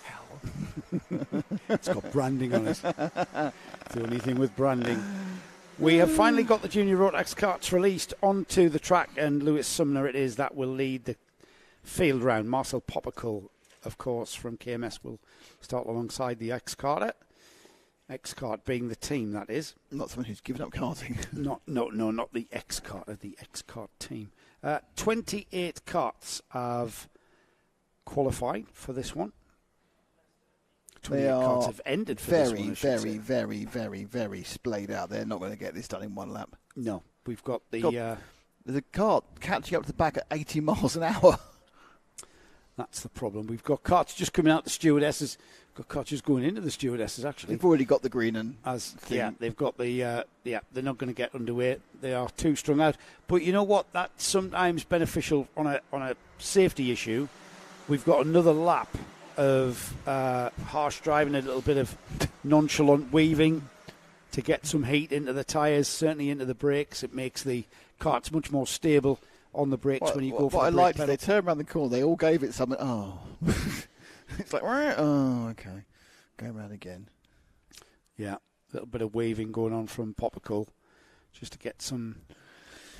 It's got branding on it. It's the only thing with branding. We have finally got the Junior Rotax karts released onto the track, and Lewis Sumner it is that will lead the field round. Marcel Popocool, of course, from KMS will start alongside the X-Carter. X-Kart being the team, that is. Not someone who's given up karting. Not the X-Kart, the X-Kart team. 28 karts have qualified for this one. 28 karts have ended for this one. Very splayed out. They're not going to get this done in one lap. No, we've got the... There's a kart catching up to the back at 80 miles an hour. That's the problem. We've got karts just coming out the stewardesses. Got karts just going into the stewardesses, actually. They've already got the green and... they've got the... they're not going to get underway. They are too strung out. But you know what? That's sometimes beneficial on a safety issue. We've got another lap of harsh driving, a little bit of nonchalant weaving to get some heat into the tyres, certainly into the brakes. It makes the karts much more stable on the brakes when you go for the brake pedal. What I liked is they turned around the corner, they all gave it something. Oh. It's like, oh, okay. Go around again. Yeah, a little bit of waving going on from Poppicle just to get some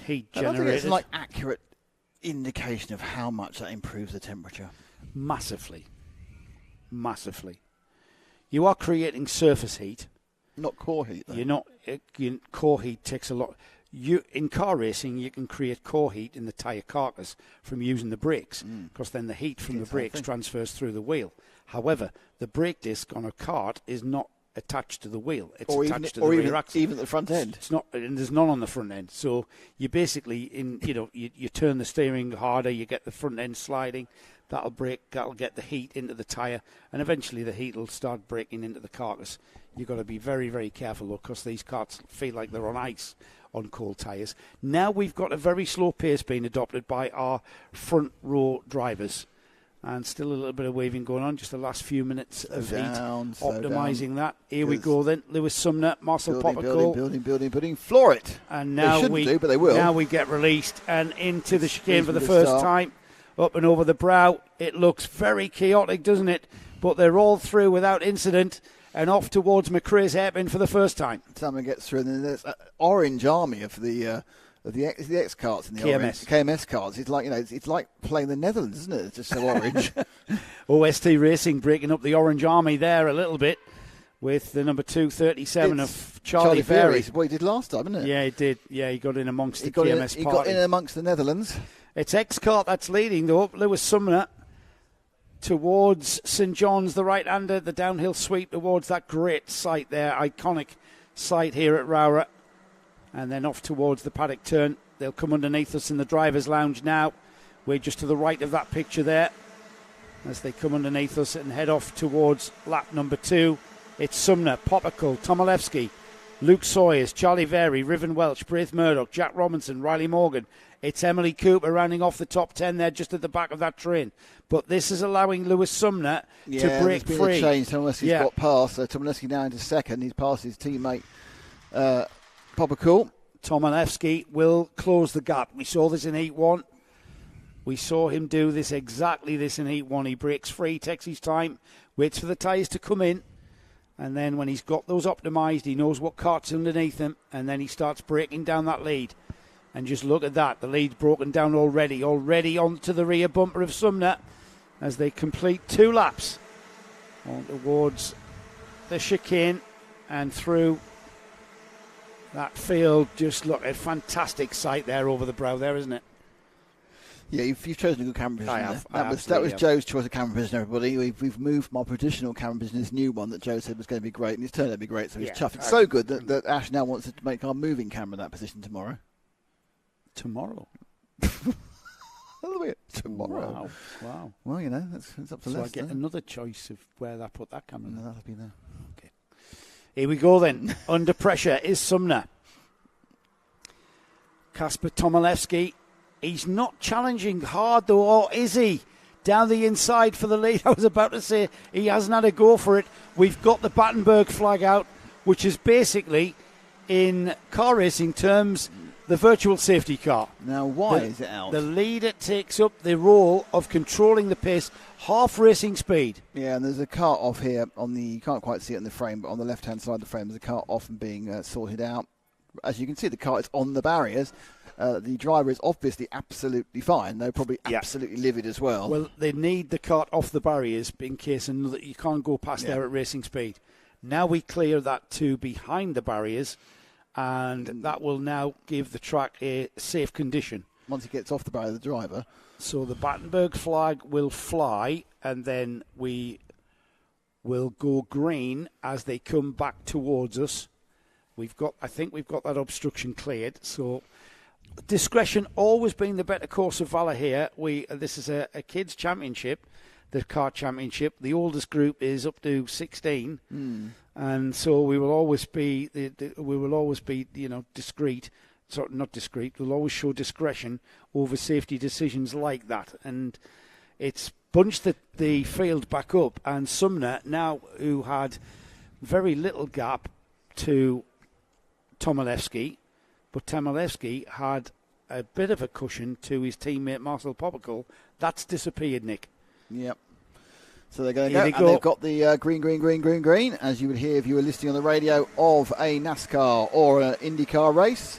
heat generated. I think it's like accurate indication of how much that improves the temperature. Massively. You are creating surface heat. Not core heat, though. Core heat takes a lot. In car racing, you can create core heat in the tyre carcass from using the brakes, because then the heat from the brakes transfers through the wheel. However, the brake disc on a kart is not attached to the wheel. It's attached to the rear axle. Even at the front end. It's not, and there's none on the front end. So you basically, you turn the steering harder, you get the front end sliding. That'll get the heat into the tyre, and eventually the heat will start breaking into the carcass. You've got to be very, very careful, though, because these karts feel like they're on ice on cold tyres. Now we've got a very slow pace being adopted by our front row drivers. And still a little bit of waving going on, just the last few minutes of heat, optimising that. Here we go then. Lewis Sumner, Marcel Poppicle. Building, floor it. And now but they will. Now we get released and into the chicane for the first time. Up and over the brow. It looks very chaotic, doesn't it? But they're all through without incident and off towards McRae's hairpin for the first time. Someone gets through, and then there's an orange army of the X karts and the KMS karts. It's like it's like playing the Netherlands, isn't it? It's just so orange. OST Racing breaking up the orange army there a little bit with the number 237 of Charlie Ferry. It's what he did last time, isn't it? Yeah, he did. Yeah, he got in amongst the KMS party. He got in amongst the Netherlands. It's X-Kart that's leading, though. Lewis Sumner towards St John's, the right-hander, the downhill sweep towards that great site there, iconic site here at ROWRAH. And then off towards the paddock turn. They'll come underneath us in the driver's lounge now. We're just to the right of that picture there. As they come underneath us and head off towards lap number 2. It's Sumner, Poppicle, Tomilewski, Luke Sawyers, Charlie Very, Riven Welch, Braith Murdoch, Jack Robinson, Riley Morgan. It's Emily Cooper rounding off the top 10 there just at the back of that train. But this is allowing Lewis Sumner to break free. Yeah, there's been a change. Tomilewski's got past. So Tomilewski now into second. He's past his teammate Poppicle. Tomilewski will close the gap. We saw this in Heat 1. We saw him do exactly this in Heat 1. He breaks free, takes his time, waits for the tyres to come in. And then when he's got those optimised, he knows what cart's underneath him. And then he starts breaking down that lead. And just look at that. The lead's broken down already onto the rear bumper of Sumner as they complete 2 laps on towards the chicane and through that field. Just look, a fantastic sight there over the brow there, isn't it? Yeah, you've chosen a good camera position. That was Joe's choice of camera position, everybody. We've moved my traditional camera position, this new one that Joe said was going to be great, and it's turned out to be great, so he's chuffed. It's so good that Ash now wants to make our moving camera that position tomorrow. Tomorrow? Tomorrow. Wow. Well, it's up to Leicester. So I get another choice of where I put that camera. No, that'll be there. Okay. Here we go then. Under pressure is Sumner. Kasper Tomilewski. He's not challenging hard, though, or is he? Down the inside for the lead. I was about to say he hasn't had a go for it. We've got the Battenberg flag out, which is basically, in car racing terms, the virtual safety car. Now, why is it out? The leader takes up the role of controlling the pace, half racing speed. Yeah, and there's a car off here you can't quite see it in the frame, but on the left-hand side of the frame, there's a car off and being sorted out. As you can see, the car is on the barriers. The driver is obviously absolutely fine. They're probably absolutely livid as well. Well, they need the cart off the barriers in case you can't go past there at racing speed. Now we clear that to behind the barriers, and that will now give the track a safe condition. Once it gets off the barrier, the driver. So the Battenberg flag will fly, and then we will go green as they come back towards us. I think we've got that obstruction cleared. So discretion always being the better course of valour here. This is a kids' championship, the kart championship. The oldest group is up to 16, and so we will always be discreet. So not discreet. We'll always show discretion over safety decisions like that, and it's bunched the field back up. And Sumner now, who had very little gap to Tomilewski, but Tomilewski had a bit of a cushion to his teammate Marcel Popical. That's disappeared, Nick. Yep. So they're going to go, and they've got the green, as you would hear if you were listening on the radio of a NASCAR or an IndyCar race.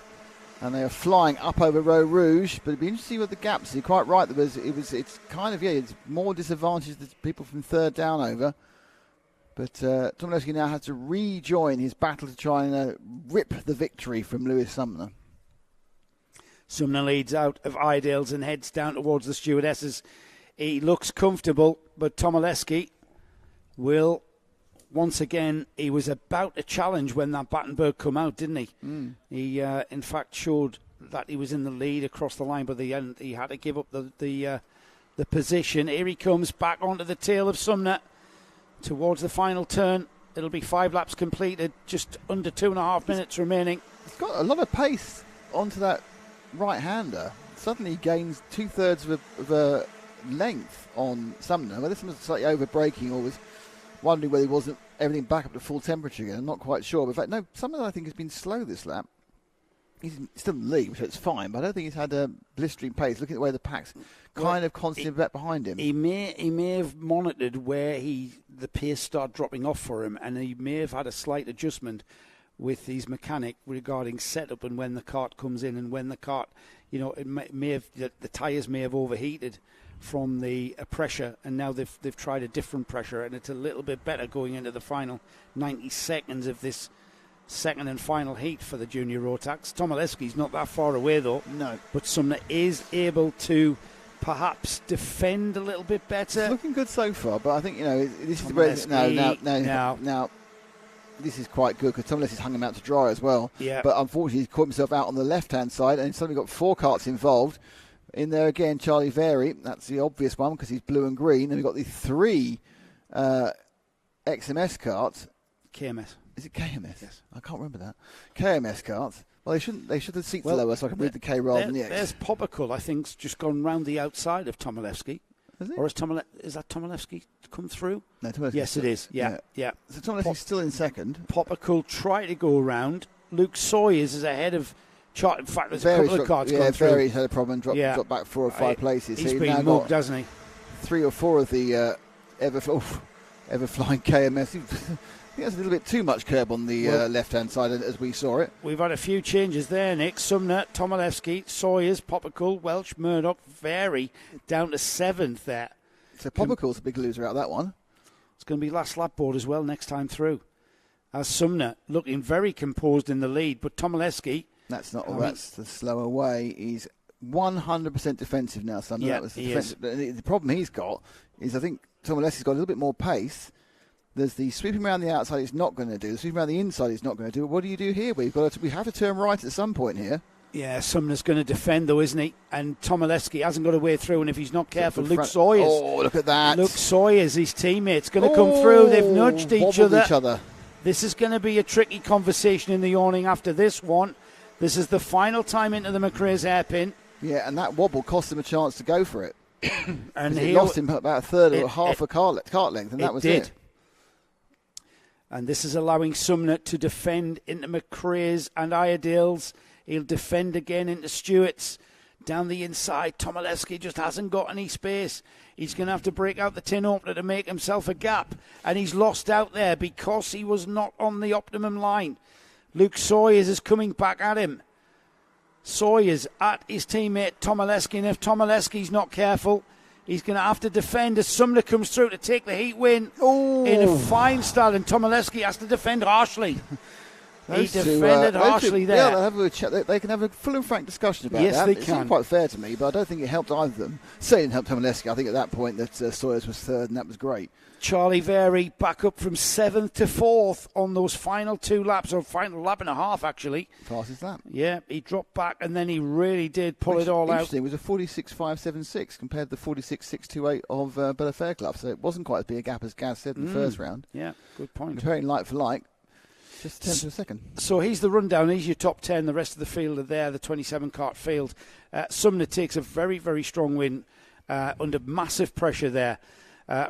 And they are flying up over Row Rouge, but it'd be interesting to see what the gaps. You're quite right. It's kind of it's more disadvantaged to people from third down over. But Tomilewski now has to rejoin his battle to try and rip the victory from Lewis Sumner. Sumner leads out of Iredale's and heads down towards the stewardesses. He looks comfortable, but Tomilewski will. Once again, he was about to challenge when that Battenberg come out, didn't he? He, in fact, showed that he was in the lead across the line, but the end he had to give up the position. Here he comes back onto the tail of Sumner towards the final turn. It'll be 5 laps completed, just under 2.5 minutes remaining. He's got a lot of pace onto that right-hander. Suddenly he gains 2/3 of a length on Sumner. Well, this was slightly over-braking, or was wondering whether he wasn't everything back up to full temperature again. I'm not quite sure. But in fact, no, Sumner I think has been slow this lap. He's still in the lead, so it's fine, but I don't think he's had a blistering pace. Looking at the way the pack's kind of constantly back behind him. He may have monitored where the pace started dropping off for him, and he may have had a slight adjustment with his mechanic regarding setup and when the kart comes in and when the kart, it may have the tyres may have overheated from the pressure, and now they've tried a different pressure, and it's a little bit better going into the final 90 seconds of this second and final heat for the junior Rotax. Tomilewski's not that far away though. No. But Sumner is able to perhaps defend a little bit better. It's looking good so far, but I think, this is where now this is quite good because Tomilewski's hung him out to dry as well. Yeah. But unfortunately he's caught himself out on the left-hand side, and suddenly got 4 karts involved. In there again, Charlie Very, that's the obvious one because he's blue and green. And we've got the 3 XMS karts. KMS. Is it KMS? Yes. I can't remember that. KMS karts. Well, they should have seats lower so I can read the K rather than the X. There's Popical, I think, just gone round the outside of Tomilewski. Is it? Or is that Tomilewski come through? No, Tomilewski. Yes, it is. Yeah. So Tomilewski's still in second. Popical tried to go around. Luke Sawyers is ahead of Chart. In fact, there's a couple of cards gone through. Very had a problem, dropped back 4 or 5 places. He's been mugged, hasn't he? 3 or 4 of the ever-flying KMS. I think that's a little bit too much curb on the left-hand side as we saw it. We've had a few changes there, Nick. Sumner, Tomilewski, Sawyers, Popical, Welch, Murdoch, Very down to 7th there. So Popical's a big loser out of that one. It's going to be last lap board as well next time through. As Sumner looking very composed in the lead, but Tomilewski... That's the slower way. He's 100% defensive now, Sumner. Yeah, that was the problem he's got is I think Tomilewski's got a little bit more pace. There's the sweeping around the outside he's not going to do. The sweeping around the inside he's not going to do. What do you do here? We have to turn right at some point here. Yeah, Sumner's going to defend though, isn't he? And Tomilewski hasn't got a way through, and if he's not careful, Luke Sawyers. Oh, look at that. Luke Sawyers, his teammate's going to come through. They've nudged each other. This is going to be a tricky conversation in the awning after this one. This is the final time into the McRae's hairpin. Yeah, and that wobble cost him a chance to go for it. And he lost him about a third or half a kart length, and that was it. And this is allowing Sumner to defend into McRae's and Iredale's. He'll defend again into Stewart's. Down the inside, Tomilewski just hasn't got any space. He's going to have to break out the tin opener to make himself a gap. And he's lost out there because he was not on the optimum line. Luke Sawyers is coming back at him. Sawyers at his teammate Tomilewski, and if Tomilewski's not careful, He's going to have to defend as Sumner comes through to take the heat win Oh. in a fine style, and Tomaszewski has to defend harshly. He defended harshly there. Yeah, they'll have a chat. They can have a full and frank discussion about that. Yes, they It can. seemed quite fair to me, but I don't think it helped either of them. Certainly didn't help Tomaszewski. I think at that point that Sawyers was third, and that was great. Charlie Very back up from 7th to 4th on those final 2 laps, or final lap and a half, actually. Fastest lap. Yeah, he dropped back, and then he really did pull it all out. Interesting, it was a 46.576 compared to the 46.628 of Bella Fairclough, so it wasn't quite as big a gap as Gaz said in the first round. Yeah, good point. Comparing like for like, just a tenth of a second. So he's the rundown. He's your top 10. The rest of the field are there, the 27 kart field. Sumner takes a very, very strong win under massive pressure there.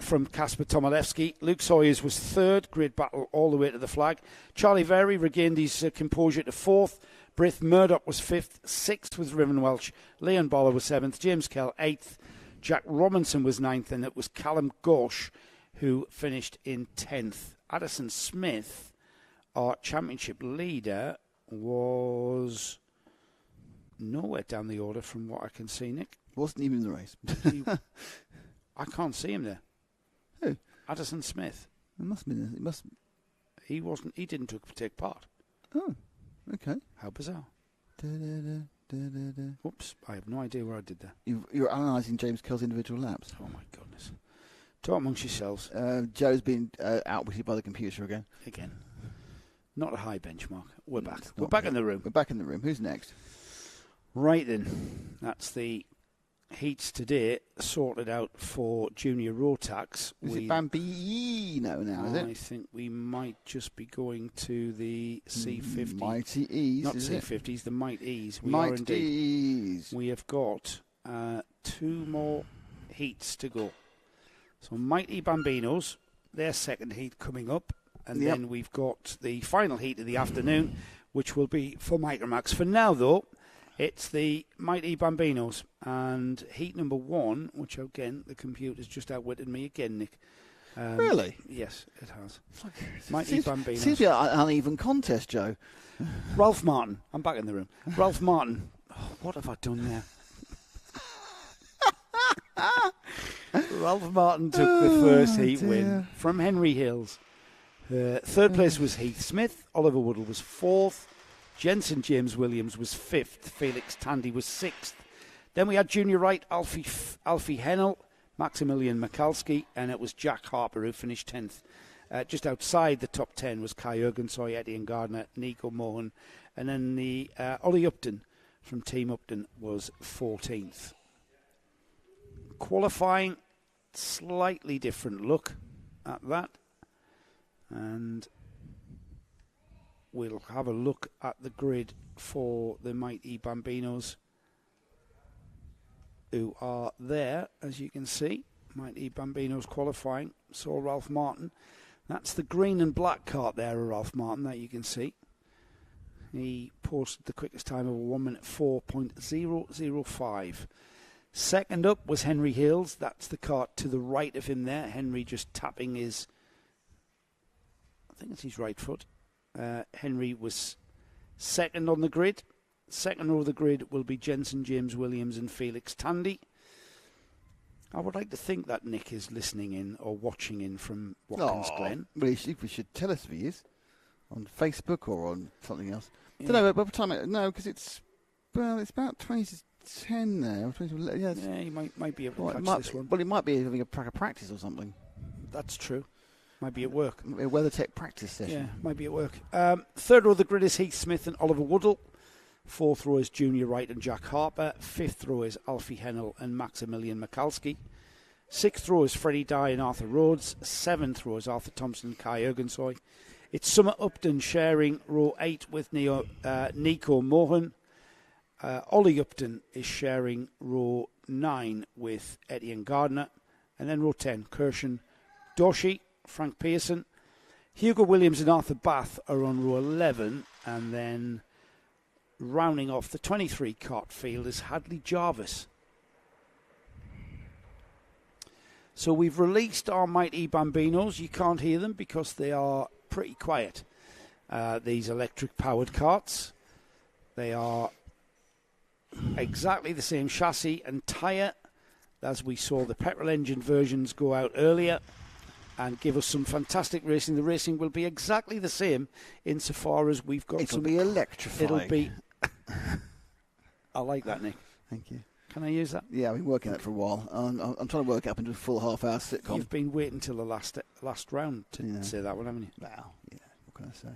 From Kasper Tomaszewski. Luke Sawyers was third, grid battle all the way to the flag. Charlie Very regained his composure to fourth. Brith Murdoch was fifth. Sixth was Riven Welch. Leon Boller was seventh. James Kell eighth. Jack Robinson was ninth, and it was Callum Gauche who finished in 10th. Addison Smith, our championship leader, was nowhere down the order from what I can see, Nick. Wasn't even in the race. I can't see him there. Who? Addison Smith. It must have been. It must. He wasn't. He didn't take part. Oh, okay. How bizarre. Da, da, da, da, da, da. Whoops! I have no idea where I did that. You're analysing James Kell's individual laps. Oh my goodness! Talk amongst yourselves. Joe's been outwitted by the computer again. Again. Not a high benchmark. We're back. It's We're not back good. in the room. We're back in the room. Who's next? Right then. That's the heats today sorted out for junior rotax. Is it Bambino now, is it? I think we might just be going to the C50. Mighty E's, Not is C50s, the Might E's. We Might are indeed. E's. We have got 2 more heats to go. So Mighty Bambinos, their second heat coming up. And then we've got the final heat of the afternoon, which will be for Intermax. For now, though, it's the Mighty Bambinos. And heat number 1, which again, the computer's just outwitted me again, Nick. Really? Yes, it has. Like, Mighty Bambinos. Seems to be an uneven contest, Joe. Ralph Martin. I'm back in the room. Ralph Martin. Oh, what have I done there? Ralph Martin took the first heat win from Henry Hills. Third place was Heath Smith. Oliver Woodall was fourth. Jensen James Williams was fifth. Felix Tandy was sixth. Then we had Junior Wright, Alfie Hennell, Maximilian Mikalski, and it was Jack Harper who finished 10th. Just outside the top 10 was Kai Ergensoy, Etienne Gardner, Nico Mohan, and then the Ollie Upton from Team Upton was 14th. Qualifying, slightly different look at that. And we'll have a look at the grid for the Mighty Bambinos, who are there, as you can see. Mighty Bambinos qualifying. Saw Ralph Martin. That's the green and black cart there of Ralph Martin that you can see. He posted the quickest time of 1 minute 4.005. Second up was Henry Hills. That's the cart to the right of him there. Henry just tapping his, I think it's his right foot. Henry was second on the grid. Second over the grid will be Jensen James Williams and Felix Tandy. I would like to think that Nick is listening in or watching in from Watkins Glen. Well, we should tell us if he is on Facebook or on something else. I don't know, but by the time because it's about 20 to 10 now. 20 to 11, yeah, he might be able to catch this one. Well, he might be having a practice or something. That's true. Might be at work. A WeatherTech practice session. Yeah, might be at work. Third row of the grid is Heath Smith and Oliver Woodall. Fourth row is Junior Wright and Jack Harper. Fifth row is Alfie Hennell and Maximilian Mikalski. Sixth row is Freddie Dye and Arthur Rhodes. Seventh row is Arthur Thompson and Kai Ergensoy. It's Summer Upton sharing row 8 with Nico Mohan. Ollie Upton is sharing row 9 with Etienne Gardner. And then row 10, Kirshen Doshi, Frank Pearson. Hugo Williams and Arthur Bath are on row 11. And then rounding off the 23 cart field is Hadley Jarvis. So we've released our Mighty Bambinos. You can't hear them because they are pretty quiet. These electric powered carts. They are exactly the same chassis and tyre as we saw the petrol engine versions go out earlier and give us some fantastic racing. The racing will be exactly the same insofar as we've got It'll be electrifying. It'll be... I like that, Nick. Thank you. Can I use that? Yeah, I've been working on it for a while. I'm trying to work up into a full half-hour sitcom. You've been waiting till the last round to say that one, haven't you? Well, yeah, what can I say?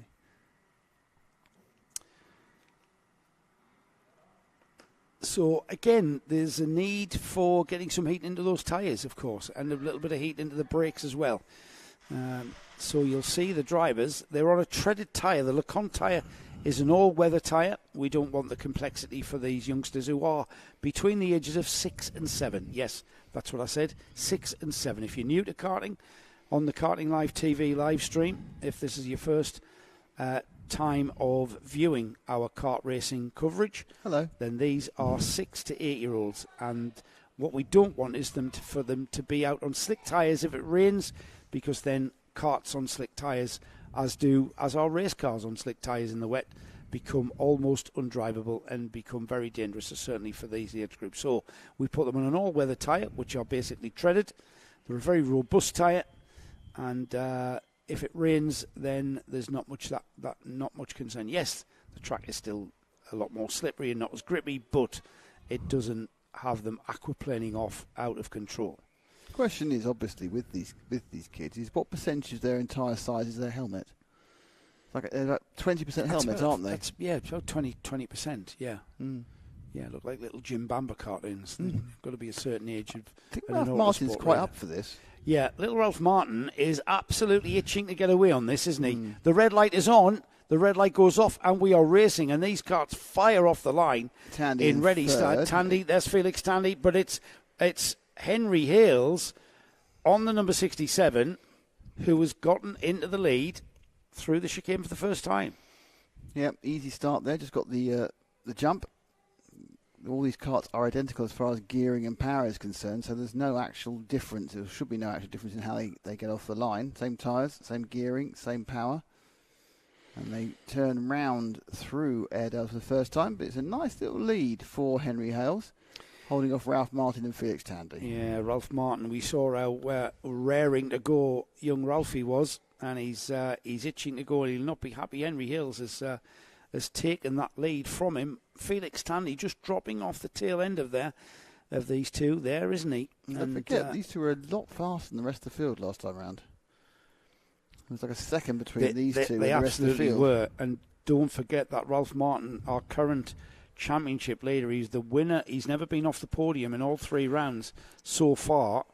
So, again, there's a need for getting some heat into those tyres, of course, and a little bit of heat into the brakes as well. So you'll see the drivers, they're on a treaded tyre. The LeConte tyre is an all-weather tyre. We don't want the complexity for these youngsters who are between the ages of 6 and 7. Yes, that's what I said, 6 and 7. If you're new to karting, on the Karting Live TV live stream, if this is your first time of viewing our kart racing coverage, hello, then these are 6 to 8-year-olds. And what we don't want is for them to be out on slick tyres if it rains, because then karts on slick tyres, as our race cars on slick tyres in the wet, become almost undrivable and become very dangerous, certainly for these age groups. So we put them on an all-weather tyre, which are basically treaded. They're a very robust tyre, and if it rains, then there's not much not much concern. Yes, the track is still a lot more slippery and not as grippy, but it doesn't have them aquaplaning off out of control. Question is, obviously, with these kids, is what percentage of their entire size is their helmet? Like about 20% helmets, aren't they? Yeah, about 20%. Yeah, yeah, look like little Jim Bamba cartoons. They've got to be a certain age. I think Ralph Martin's quite up for this. Yeah, little Ralph Martin is absolutely itching to get away on this, isn't he? The red light is on. The red light goes off, and we are racing, and these karts fire off the line Tandy in ready start. Tandy, there's Felix Tandy, but it's Henry Hales on the number 67 who has gotten into the lead through the chicane for the first time. Yeah, easy start there. Just got the jump. All these karts are identical as far as gearing and power is concerned, so there's no actual difference. There should be no actual difference in how they get off the line. Same tyres, same gearing, same power. And they turn round through Airedale for the first time, but it's a nice little lead for Henry Hales, holding off Ralph Martin and Felix Tandy. Yeah, Ralph Martin, we saw how raring to go young Ralphie was, and he's itching to go, and he'll not be happy. Henry Hales has taken that lead from him. Felix Tandy just dropping off the tail end of these two there, isn't he? Don't forget, these two were a lot faster than the rest of the field last time round. It was like a second between these two and the rest of the field. They absolutely were, and don't forget that Ralph Martin, our current championship leader, he's the winner. He's never been off the podium in all 3 rounds so far.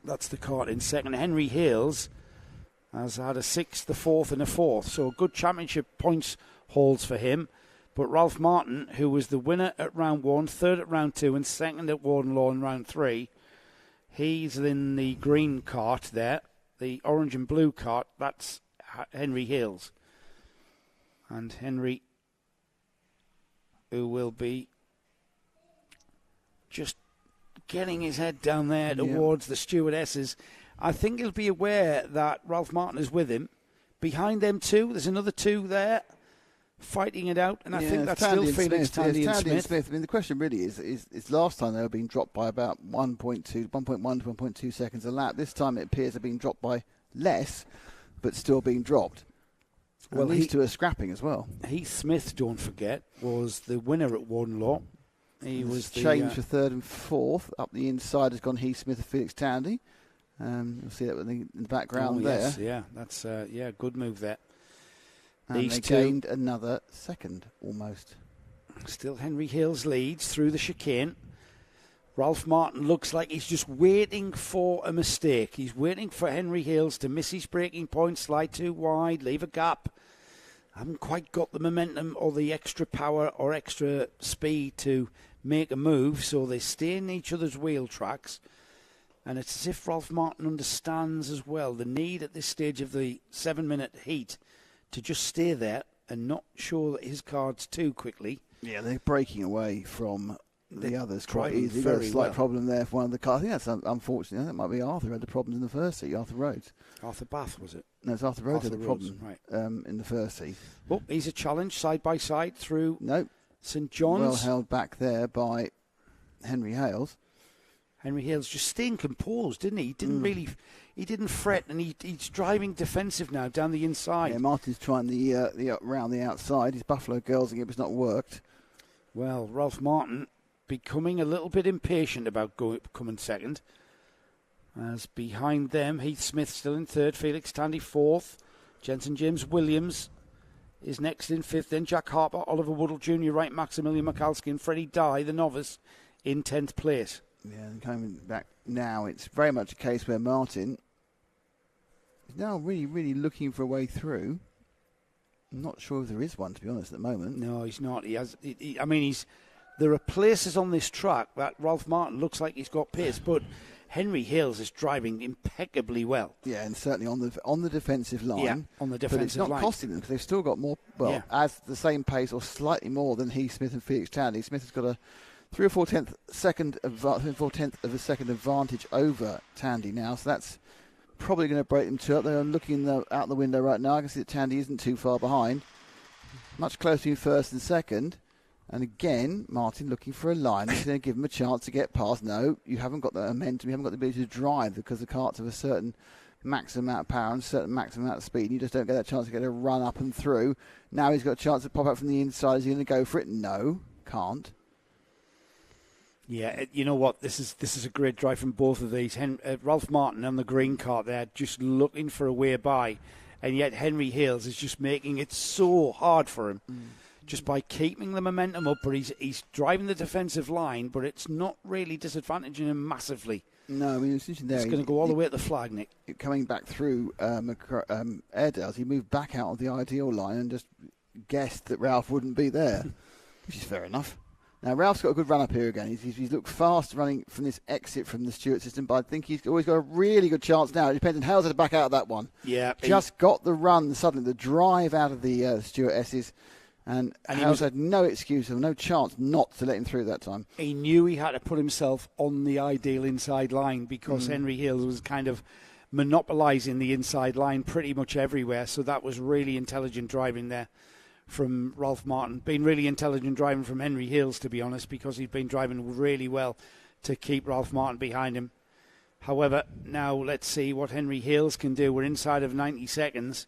That's the kart in second. Henry Hales has had a 6th, a 4th and a 4th, so good championship points hauls for him. But Ralph Martin, who was the winner at round 1, 3rd at round 2 and 2nd at Wardenlaw in round 3, he's in the green kart there, the orange and blue kart. That's Henry Hales. And Henry, who will be just getting his head down there towards the stewardesses. I think he'll be aware that Ralph Martin is with him. Behind them two, there's another 2 there fighting it out, and I think that's still Felix Tandy and Smith. I mean, the question really is last time they were being dropped by about 1.1 to 1.2 seconds a lap. This time it appears they're being dropped by less, but still being dropped. Well, these two are scrapping as well. Heath Smith, don't forget, was the winner at Wardenlaw. He was changed for 3rd and 4th. Up the inside has gone Heath Smith and Felix Tandy. You'll see that in the background there. Yes, yeah, that's good move there. And these two gained another second almost. Still Henry Hales leads through the chicane. Ralph Martin looks like he's just waiting for a mistake. He's waiting for Henry Hales to miss his braking point, slide too wide, leave a gap. Haven't quite got the momentum or the extra power or extra speed to make a move, so they stay in each other's wheel tracks. And it's as if Ralph Martin understands as well the need at this stage of the 7-minute heat to just stay there and not show that his car's too quickly. Yeah, they're breaking away from the others quite easily. Got a slight problem there for one of the cars. I think that's unfortunate. That might be Arthur who had the problems in the first heat. Arthur Rhodes. Arthur Bath, was it? No, it's Arthur Rhodes had the problem in the first heat. Well, he's a challenge side by side through St John's. Well held back there by Henry Hales. Henry Hale's just staying composed, didn't he? He didn't really, he didn't fret, and he's driving defensive now down the inside. Yeah, Martin's trying the round the outside. His Buffalo Girls again, but it's not worked. Well, Ralph Martin becoming a little bit impatient about coming second. As behind them, Heath Smith still in third, Felix Tandy fourth, Jensen James Williams is next in fifth, then Jack Harper, Oliver Woodall Jr., Wright Maximilian Mikalski, and Freddie Dye, the novice, in 10th place. Yeah, and coming back now, it's very much a case where Martin is now really, really looking for a way through. I'm not sure if there is one, to be honest, at the moment. No, he's not. There are places on this track that Ralph Martin looks like he's got pace, but Henry Hales is driving impeccably well. Yeah, and certainly on the defensive line. Yeah, on the defensive line. But it's not costing them because they've still got more, as the same pace or slightly more than Heath Smith and Felix Tandy. Smith has got a 3 or 4/10 of a second advantage over Tandy now, so that's probably going to break them two up. They're looking out the window right now. I can see that Tandy isn't too far behind. Much closer in first and second. And again, Martin looking for a line. He's going to give him a chance to get past. No, you haven't got the momentum. You haven't got the ability to drive because the carts have a certain maximum amount of power and a certain maximum amount of speed. You just don't get that chance to get a run up and through. Now he's got a chance to pop out from the inside. Is he going to go for it? No, can't. Yeah, you know what? This is a great drive from both of these. Ralph Martin on the green cart there, just looking for a way by, and yet Henry Hales is just making it so hard for him. Just by keeping the momentum up, but he's driving the defensive line, but it's not really disadvantaging him massively. No, I mean, it's there. It's going to go all the way at the flag, Nick. Coming back through Airedales, he moved back out of the ideal line and just guessed that Ralph wouldn't be there, which is fair enough. Now, Ralph's got a good run up here again. He's looked fast running from this exit from the Stewart system, but I think he's always got a really good chance now. It depends on Hales to back out of that one. Yeah. Just got the run, suddenly the drive out of the Stewart S's. And Hales had no excuse or no chance not to let him through that time. He knew he had to put himself on the ideal inside line because Henry Hales was kind of monopolising the inside line pretty much everywhere. So that was really intelligent driving there from Ralph Martin. Been really intelligent driving from Henry Hales, to be honest, because he's been driving really well to keep Ralph Martin behind him. However, now let's see what Henry Hales can do. We're inside of 90 seconds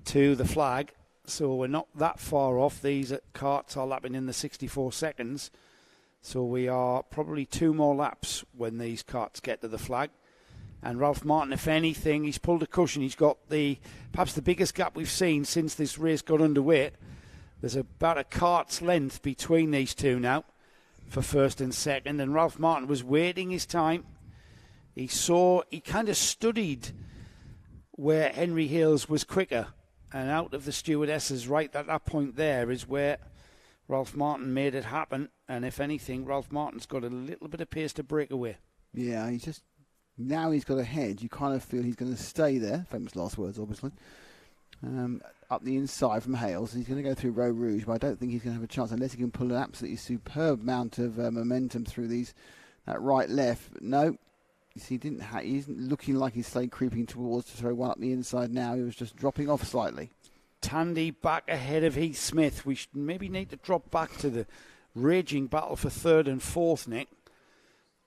to the flag. So we're not that far off. These carts are lapping in the 64 seconds. So we are probably 2 more laps when these carts get to the flag. And Ralph Martin, if anything, he's pulled a cushion. He's got perhaps the biggest gap we've seen since this race got underway. There's about a cart's length between these two now for first and second. And Ralph Martin was waiting his time. He kind of studied where Henry Hales was quicker. And out of the stewardesses, right at that point there is where Ralph Martin made it happen. And if anything, Ralph Martin's got a little bit of pace to break away. Yeah, now he's got ahead. You kind of feel he's going to stay there. Famous last words, obviously. Up the inside from Hales. He's going to go through Row Rouge, but I don't think he's going to have a chance unless he can pull an absolutely superb amount of momentum through that right-left. No. He isn't looking like he's creeping towards to throw one up the inside now. He was just dropping off slightly. Tandy back ahead of Heath Smith. We should maybe need to drop back to the raging battle for third and fourth, Nick.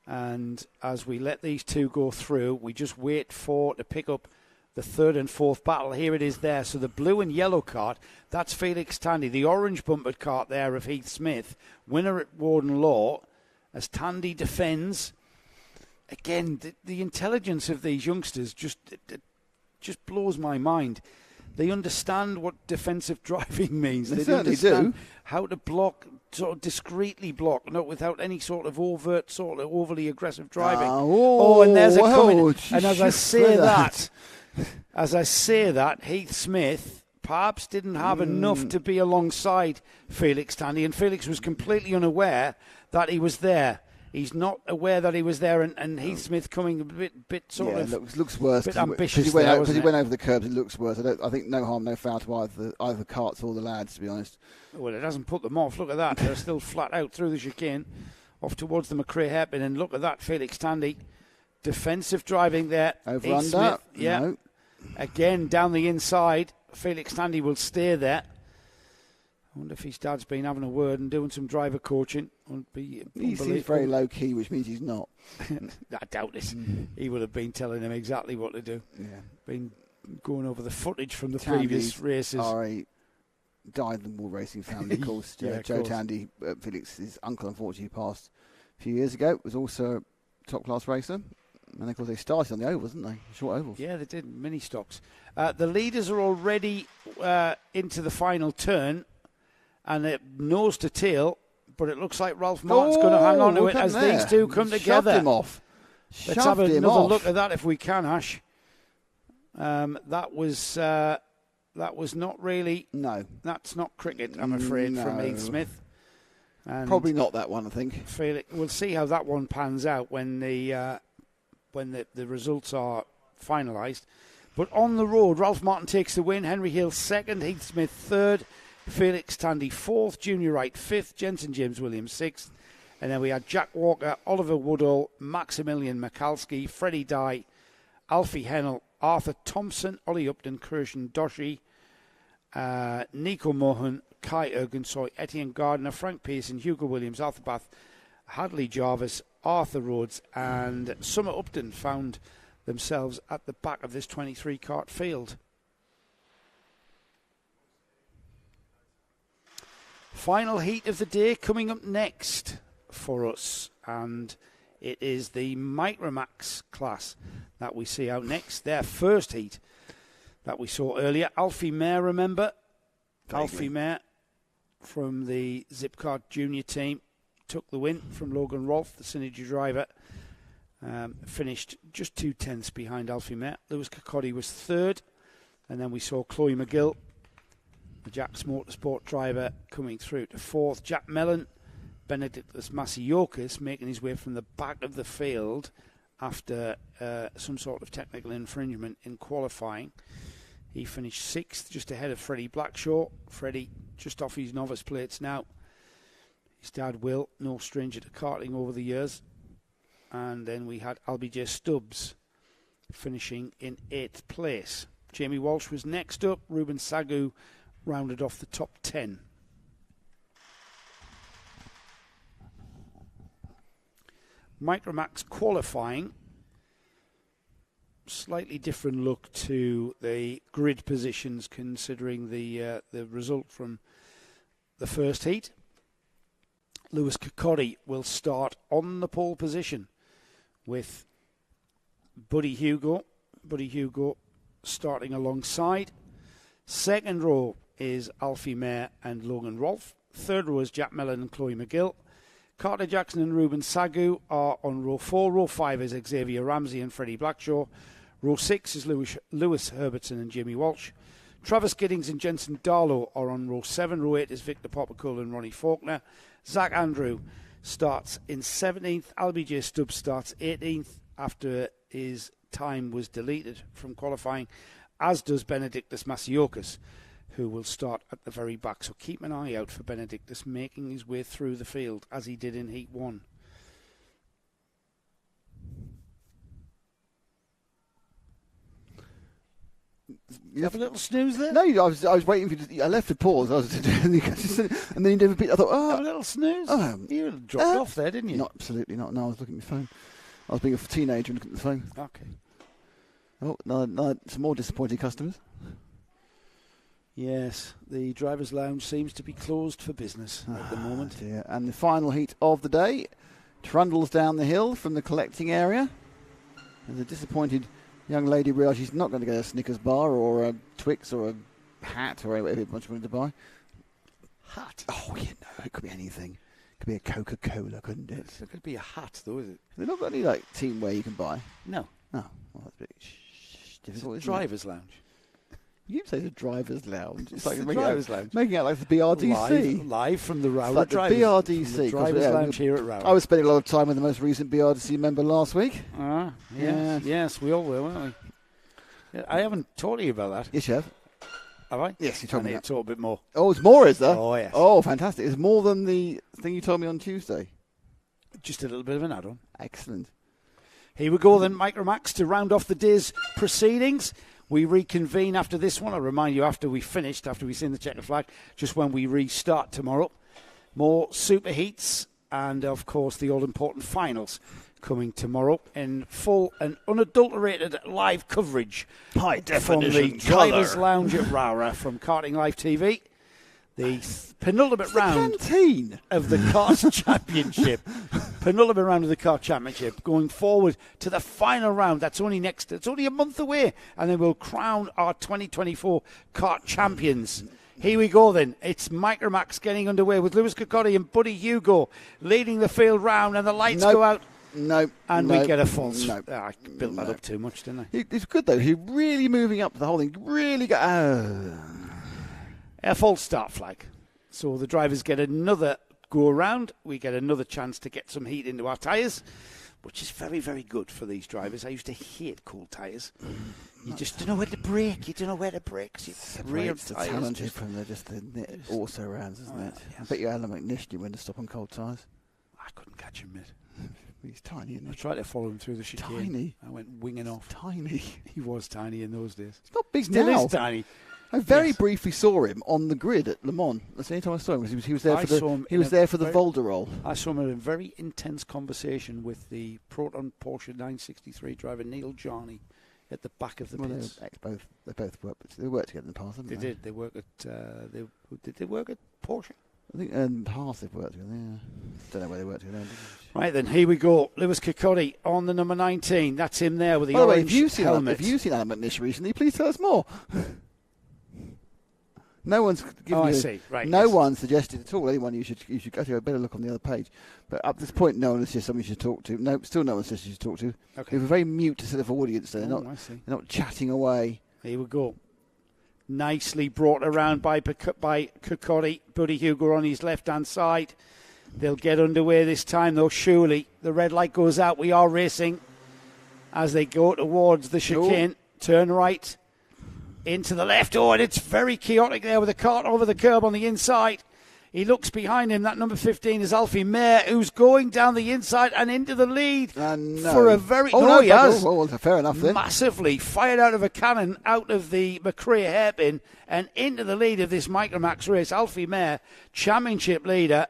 And as we let these two go through, we just wait to pick up the third and fourth battle. Here it is there. So the blue and yellow cart, that's Felix Tandy. The orange bumpered cart there of Heath Smith, winner at Warden Law, as Tandy defends. Again, the intelligence of these youngsters just blows my mind. They understand what defensive driving means. They certainly understand do. How to block, sort of discreetly block, not without any sort of overt, sort of overly aggressive driving. And there's a coming. And as I say that, Heath Smith perhaps didn't have enough to be alongside Felix Tandy, and Felix was completely unaware that he was there. He's not aware that he was there, and Heath Smith coming a bit sort of looks worse. Bit ambitious because he went over the curbs. It looks worse. I think no harm, no foul to either the carts or the lads, to be honest. Well, it hasn't put them off. Look at that. They're still flat out through the chicane, off towards the McRae hairpin, and look at that, Felix Tandy, defensive driving there. Over Heath under, Smith, yeah. No. Again down the inside. Felix Tandy will stay there. I wonder if his dad's been having a word and doing some driver coaching. Would be He seems very low key, which means he's not. I doubt it. He would have been telling him exactly what to do. Yeah. Been going over the footage from the Tandy's previous races. Are a dyed-in-the-wool racing family. Of course, Yeah, Joe Tandy, Felix's uncle, unfortunately passed a few years ago, was also a top-class racer. And, of course, they started on the ovals, didn't they? Short ovals. Yeah, they did. Mini stocks. The leaders are already into the final turn, and they're nose to tail, but it looks like Ralph Martin's going to hang on to it as these two come together. Shoved him off. Let's have another look at that if we can, Ash. That was not really... No. That's not cricket, I'm afraid, from Heath Smith. And probably not that one, I think. We'll see how that one pans out when the results are finalised. But on the road, Ralph Martin takes the win. Henry Hill second, Heath Smith third, Felix Tandy fourth, Junior Wright fifth, Jensen James Williams sixth. And then we had Jack Walker, Oliver Woodall, Maximilian Mikalski, Freddie Dye, Alfie Hennell, Arthur Thompson, Ollie Upton, Kirshen Doshi, Nico Mohan, Kai Ergensoy, Etienne Gardner, Frank Pearson, Hugo Williams, Arthur Bath, Hadley Jarvis, Arthur Rhodes, and Summer Upton found themselves at the back of this 23 kart field. Final heat of the day coming up next for us, and it is the Micromax class that we see out next. Their first heat that we saw earlier. Alfie Mayer, remember? Alfie Mayer from the Zipcart Junior team took the win from Logan Rolfe, the Synergy driver. Finished just 2/10 behind Alfie Mayer. Lewis Kirkcaldy was third, and then we saw Chloe McGill, the Jack's Motorsport driver, coming through to fourth. Jack Mellon, Benedictus Masiokis making his way from the back of the field after some sort of technical infringement in qualifying. He finished sixth, just ahead of Freddie Blackshaw. Freddie just off his novice plates now. His dad, Will, no stranger to karting over the years. And then we had Albie J. Stubbs finishing in 8th place. Jamie Walsh was next up. Ruben Sagu rounded off the top 10. Micromax qualifying. Slightly different look to the grid positions considering the result from the first heat. Lewis Kirkcaldy will start on the pole position with Buddy Hugo. Buddy Hugo starting alongside. Second row is Alfie Mayer and Logan Rolfe. Third row is Jack Mellon and Chloe McGill. Carter Jackson and Ruben Sagu are on row 4. Row 5 is Xavier Ramsey and Freddie Blackshaw. Row 6 is Lewis Herbertson and Jamie Walsh. Travis Giddings and Jensen Darlow are on row 7. Row 8 is Victor Poppercole and Ronnie Faulkner. Zach Andrew starts in 17th. Albie J. Stubbs starts 18th after his time was deleted from qualifying, as does Benedictus Masiokis, who will start at the very back. So keep an eye out for Benedictus making his way through the field as he did in Heat 1. You have a little snooze there? No, I was waiting for you. I left the pause. And then you did a bit. I thought, have a little snooze? You dropped off there, didn't you? Not, absolutely not. No, I was looking at my phone. I was being a teenager and looking at the phone. Okay. Oh, no, some more disappointed customers. Yes, the driver's lounge seems to be closed for business at the moment. Dear. And the final heat of the day trundles down the hill from the collecting area. There's a disappointed young lady realised she's not going to get a Snickers bar or a Twix or a hat or whatever she wanted to buy. Hat? Oh, you know, it could be anything. It could be a Coca-Cola, couldn't it? It could be a hat, though, is it? They've not got any teamwear you can buy. No. Oh, well, that's a bit difficult. It's a driver's lounge. You say the driver's lounge. It's like the driver's lounge. Making out like the BRDC. Live from the ROWRAH like drivers. The BRDC. The driver's lounge here at ROWRAH. I was spending a lot of time with the most recent BRDC member last week. Yes, we all were, weren't we? I haven't told you about that. Yes, you have. Have I? Yes, you told me I need to talk a bit more. Oh, it's more, is there? Oh, yes. Oh, fantastic. It's more than the thing you told me on Tuesday. Just a little bit of an add-on. Excellent. Here we go then, Micromax, to round off the day's proceedings. We reconvene after this one. I'll remind you after we've seen the checker flag, just when we restart tomorrow. More super heats and, of course, the all-important finals coming tomorrow in full and unadulterated live coverage. High from the Drivers' Lounge at ROWRAH from Karting Live TV. The penultimate round canteen of the Kart Championship. Penultimate round of the Kart Championship. Going forward to the final round. That's only it's only a month away. And then we'll crown our 2024 Kart champions. Here we go then. It's Intermax getting underway with Lewis Cocotti and Buddy Hugo leading the field round, and the lights go out. No. We get a false. No. I built that up too much, didn't I? It's good, though. He's really moving up the whole thing. Really A false start flag. So the drivers get another go around. We get another chance to get some heat into our tyres, which is very, very good for these drivers. I used to hate cold tyres. You just don't know where to brake. You don't know where to brake. Real the talented from the also rounds, isn't it? Yes. I bet you Alan McNish knew when to stop on cold tyres. I couldn't catch him, mate. He's tiny, isn't he? I tried to follow him through the chicane. Tiny. I went winging off. Tiny. He was tiny in those days. He's not big Still now. is tiny. I very briefly saw him on the grid at Le Mans. That's the only time I saw him. He was there for the Volderol. I saw him in a very intense conversation with the Proton Porsche 963 driver Neil Jarney at the back of the pits. They both worked together in the past, haven't they? They did. They work at. Did they work at Porsche? I think in the past they've worked together. Yeah. Don't know where they worked together. Right then, here we go. Lewis Cocotti on the number 19. That's him there with the orange helmet. Have you seen Alan McNish recently? Please tell us more. No one's given one suggested at all. Anyone you should go to a better look on the other page. But up to this point, no one has said something you should talk to. No, still no one says you should talk to. Okay. They have a very mute sort of audience. They're not chatting away. Here we go. Nicely brought around by Cocotti. Buddy Hugo on his left-hand side. They'll get underway this time, though, surely. The red light goes out. We are racing as they go towards the chicane. Turn right. Into the left. And it's very chaotic there with the Kart over the curb on the inside. He looks behind him. That number 15 is Alfie Mayer, who's going down the inside and into the lead for a very... he has. Well, fair enough then. Massively fired out of a cannon, out of the McRae hairpin and into the lead of this Intermax race. Alfie Mayer, championship leader,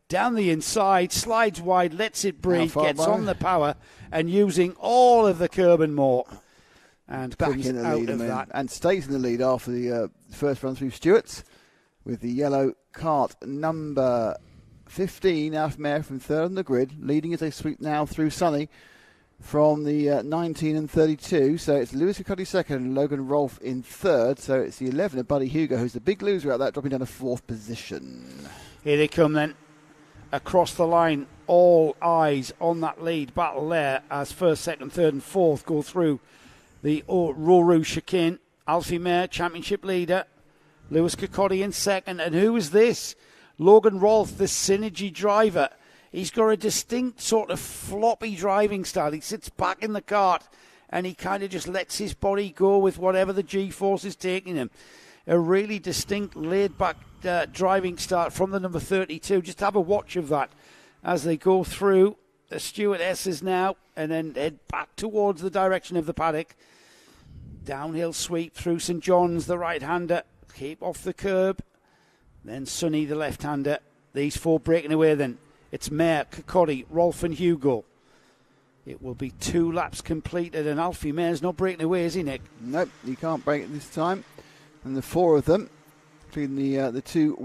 down the inside, slides wide, lets it breathe, gets on the power and using all of the curb and more. And back in the lead and stays in the lead after the first run through Stewart's with the yellow Kart number 15, Alf Mayer from third on the grid, leading as they sweep now through Sunny from the 19 and 32. So it's Lewis Cocotti second and Logan Rolfe in third. So it's the 11 of Buddy Hugo, who's the big loser out that, dropping down to fourth position. Here they come then. Across the line, all eyes on that lead battle there as first, second, third and fourth go through the ROWRAH chicane. Alfie Mayer, championship leader. Lewis Cocotti in second. And who is this? Logan Rolfe, the Synergy driver. He's got a distinct sort of floppy driving style. He sits back in the kart and he kind of just lets his body go with whatever the G-force is taking him. A really distinct, laid-back driving start from the number 32. Just have a watch of that as they go through the stewardesses now and then head back towards the direction of the paddock. Downhill sweep through St John's, the right-hander. Keep off the curb. Then Sonny, the left-hander. These four breaking away then. It's Mayer, Cocotti, Rolfe and Hugo. It will be 2 laps completed and Alfie Mayer's not breaking away, is he, Nick? Nope, he can't break it this time. And the four of them, including the two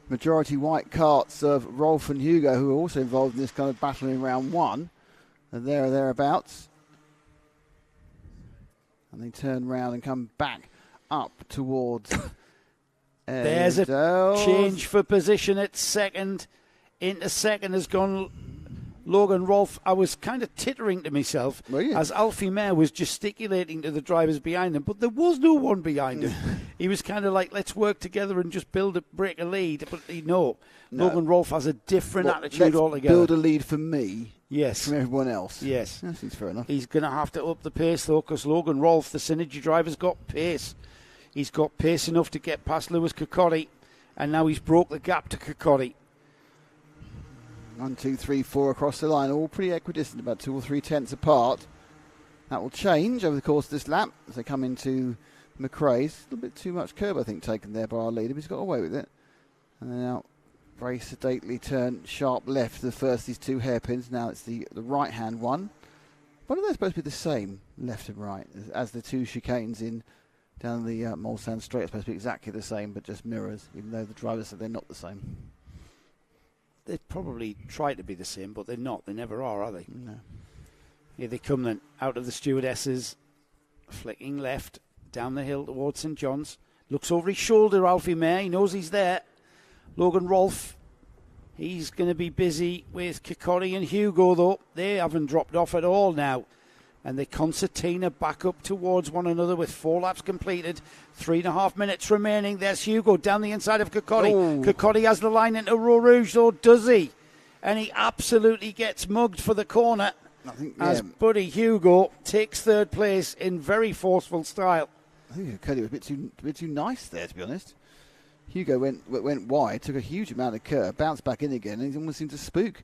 majority white karts of Rolfe and Hugo, who are also involved in this kind of battle in round one, are there or thereabouts. And they turn round and come back up towards... There's a change for position at second. Into second has gone Logan Rolfe. I was kind of tittering to myself as Alfie Mayer was gesticulating to the drivers behind him, but there was no one behind him. He was kind of like, let's work together and just break a lead. But no. Logan Rolfe has a different attitude altogether. Build a lead for me. Yes. From everyone else. Yes. That seems fair enough. He's going to have to up the pace, though, because Logan Rolfe, the Synergy driver's got pace. He's got pace enough to get past Lewis Cocotti, and now he's broke the gap to Cocotti. 1, 2, 3, 4 across the line, all pretty equidistant, about 2 or 3 tenths apart. That will change over the course of this lap as they come into McRae's. A little bit too much curb, I think, taken there by our leader, but he's got away with it. And they're now very sedately turn sharp left to the first these two hairpins. Now it's the right-hand one. What are they supposed to be the same, left and right, as the two chicanes in down the Mulsanne Straight? Are supposed to be exactly the same, but just mirrors, even though the drivers said they're not the same. They probably try to be the same, but they're not. They never are they? No. Here they come then, out of the stewardesses, flicking left, down the hill towards St John's. Looks over his shoulder, Alfie Mayer. He knows he's there. Logan Rolfe, he's going to be busy with Kikori and Hugo, though. They haven't dropped off at all now. And the concertina back up towards one another with 4 laps completed. 3.5 minutes remaining. There's Hugo down the inside of Kikori. Oh. Kikori has the line into ROWRAH, though, does he? And he absolutely gets mugged for the corner. I think, as Buddy Hugo takes third place in very forceful style. I think Cody was a bit too nice there, to be honest. Hugo went wide, took a huge amount of curve, bounced back in again, and he almost seemed to spook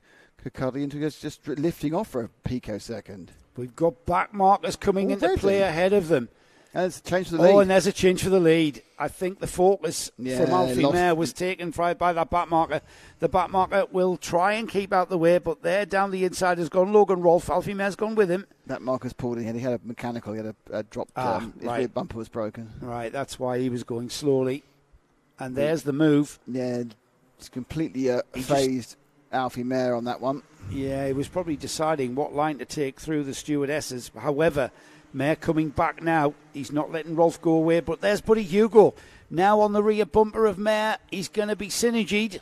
Cuddy into just lifting off for a picosecond. We've got back markers coming into play ahead of them. And there's a change for the lead. Oh, and there's a change for the lead. I think the focus from Alfie Mayer was taken by that back marker. The back marker will try and keep out the way, but there down the inside has gone Logan Rolfe. Alfie Mayer's gone with him. That marker's pulled in. He had a mechanical. He had a dropped. His rear bumper was broken. Right, that's why he was going slowly. And there's the move. Yeah, it's completely phased Alfie Mayer on that one. Yeah, he was probably deciding what line to take through the stewardesses. However, Mayer coming back now. He's not letting Rolfe go away, but there's Buddy Hugo. Now on the rear bumper of Mayer. He's going to be synergied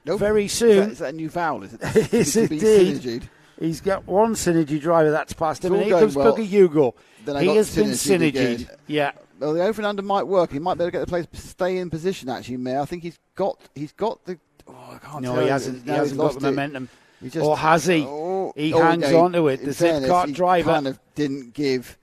very soon. Is that a new vowel? Is it? Yes, indeed. He's got one synergy driver that's past him, and here comes Buddy Hugo. He has been synergied. Yeah. Well, the over and under might work. He might be able to get the place to stay in position, actually, Mayer. I think he's got the... Oh, I can't tell he hasn't got the momentum. Or has he? He hangs okay. on to it. The Zip Kart driver kind of didn't give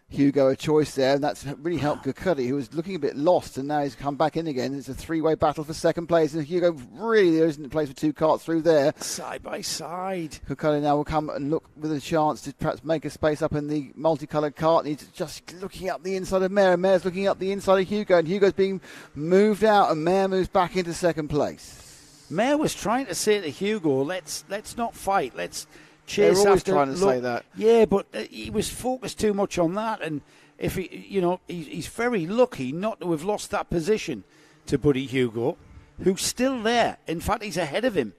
Hugo a choice there, and that's really helped Kukudi, who was looking a bit lost, and now he's come back in again. It's a three-way battle for second place, and Hugo really there isn't a place for two karts through there. Side by side. Kukudi now will come and look with a chance to perhaps make a space up in the multicoloured kart. And he's just looking up the inside of Mayer, and Mayer's looking up the inside of Hugo, and Hugo's being moved out, and Mayer moves back into second place. Mayer was trying to say to Hugo, let's not fight, let's chase They're always after. trying to say that. Yeah, but he was focused too much on that, and if he's very lucky not to have lost that position to Buddy Hugo, who's still there. In fact, he's ahead of him,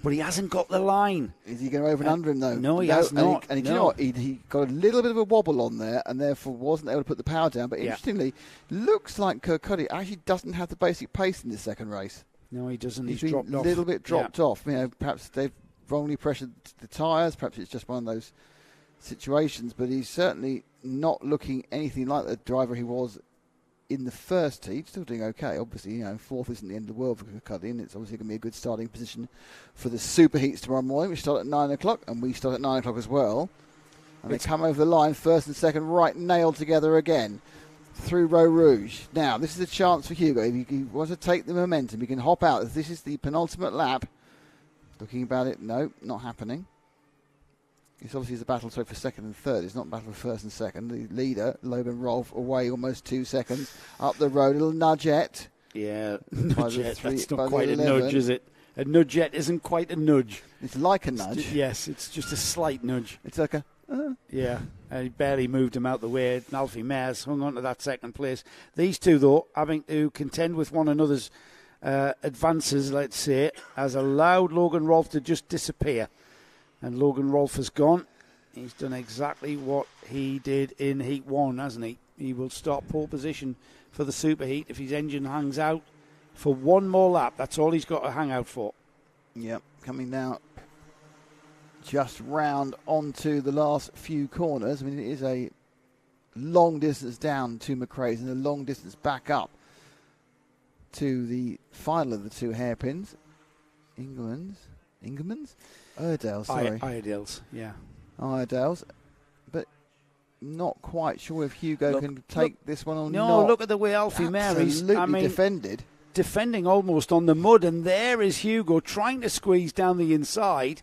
but he hasn't got the line. Is he going to over and under him though? No, he has not. And you know what? He got a little bit of a wobble on there, and therefore wasn't able to put the power down. But interestingly, looks like Kirkcuddy actually doesn't have the basic pace in this second race. No, he doesn't. He's dropped been a off. little bit dropped off. Perhaps they've wrongly pressured the tyres. Perhaps it's just one of those situations. But he's certainly not looking anything like the driver he was in the first heat. Still doing okay. Obviously, fourth isn't the end of the world for Kirkcuddy, and it's obviously going to be a good starting position for the super heats tomorrow morning. We start at 9 o'clock, and we start at 9 o'clock as well. And they come over the line, first and second, right nailed together again. Through ROWRAH. Now, this is a chance for Hugo. If he wants to take the momentum, he can hop out. If this is the penultimate lap, looking about it, no, not happening. It's obviously a battle for second and third. It's not a battle for first and second. The leader, Logan Rolfe, away almost 2 seconds up the road. A little nudgette. Yeah, nudgette. That's not quite a nudge, is it? A nudgette isn't quite a nudge. It's like a nudge. Yes, it's just a slight nudge. It's like a... Yeah, and he barely moved him out the way. Alfie Mayer's hung on to that second place. These two, though, having to contend with one another's advances, let's say, has allowed Logan Rolfe to just disappear. And Logan Rolfe has gone. He's done exactly what he did in Heat 1, hasn't he? He will start pole position for the super heat if his engine hangs out for one more lap. That's all he's got to hang out for. Yep, coming now just round onto the last few corners. I mean, it is a long distance down to McRae's and a long distance back up to the final of the two hairpins. Ingerman's? Iredale's, sorry. Iredale's, yeah. Iredale's. But not quite sure if Hugo can take this one or not. No, look at the way Alfie Mayer is defended. Defending almost on the mud, and there is Hugo trying to squeeze down the inside.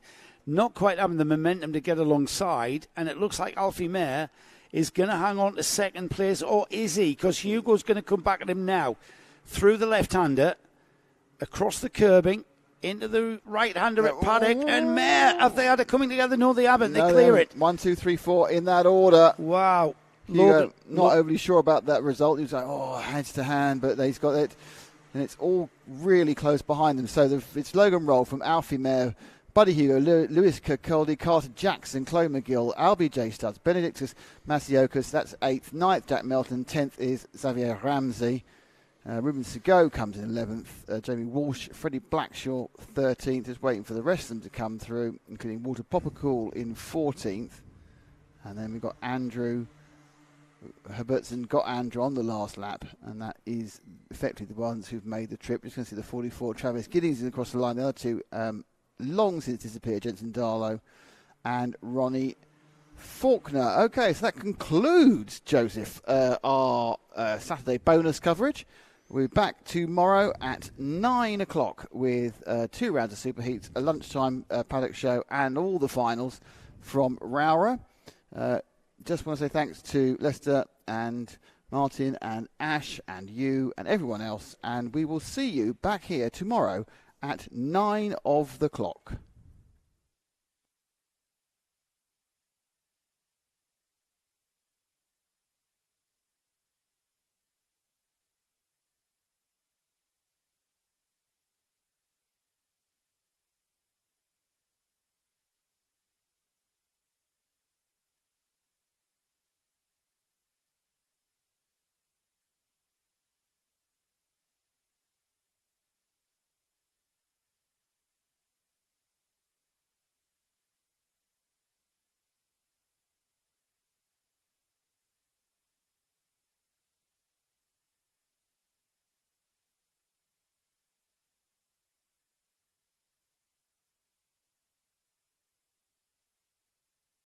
Not quite having the momentum to get alongside, and it looks like Alfie Mayer is going to hang on to second place, or is he? Because Hugo's going to come back at him now. Through the left-hander, across the curbing, into the right-hander at Paddock and Mare. Have they had it coming together? No, they haven't. They No, clear it. 1, 2, 3, 4 in that order. Wow. Hugo, not overly sure about that result. He was like, hands to hand, but they've got it. And it's all really close behind them. So it's Logan Roll from Alfie Mare, Buddy Hugo, Lewis Kirkcaldy, Carter Jackson, Chloe McGill, Albie J. Studs, Benedictus Masiokas, that's 8th. 9th, Jack Melton. 10th is Xavier Ramsey. Ruben Segot comes in 11th. Jamie Walsh, Freddie Blackshaw, 13th. Just waiting for the rest of them to come through, including Walter Poppercool in 14th. And then we've got Andrew Herbertson, got Andrew on the last lap, and that is effectively the ones who've made the trip. Just going to see the 44. Travis Giddings is across the line. The other two long since disappeared, Jensen Darlow and Ronnie Faulkner. Okay, so that concludes, Joseph, our Saturday bonus coverage. We're back tomorrow at 9 o'clock with 2 rounds of superheats, a lunchtime paddock show, and all the finals from ROWRAH. Just want to say thanks to Lester and Martin and Ash and you and everyone else, and we will see you back here tomorrow at 9 of the clock.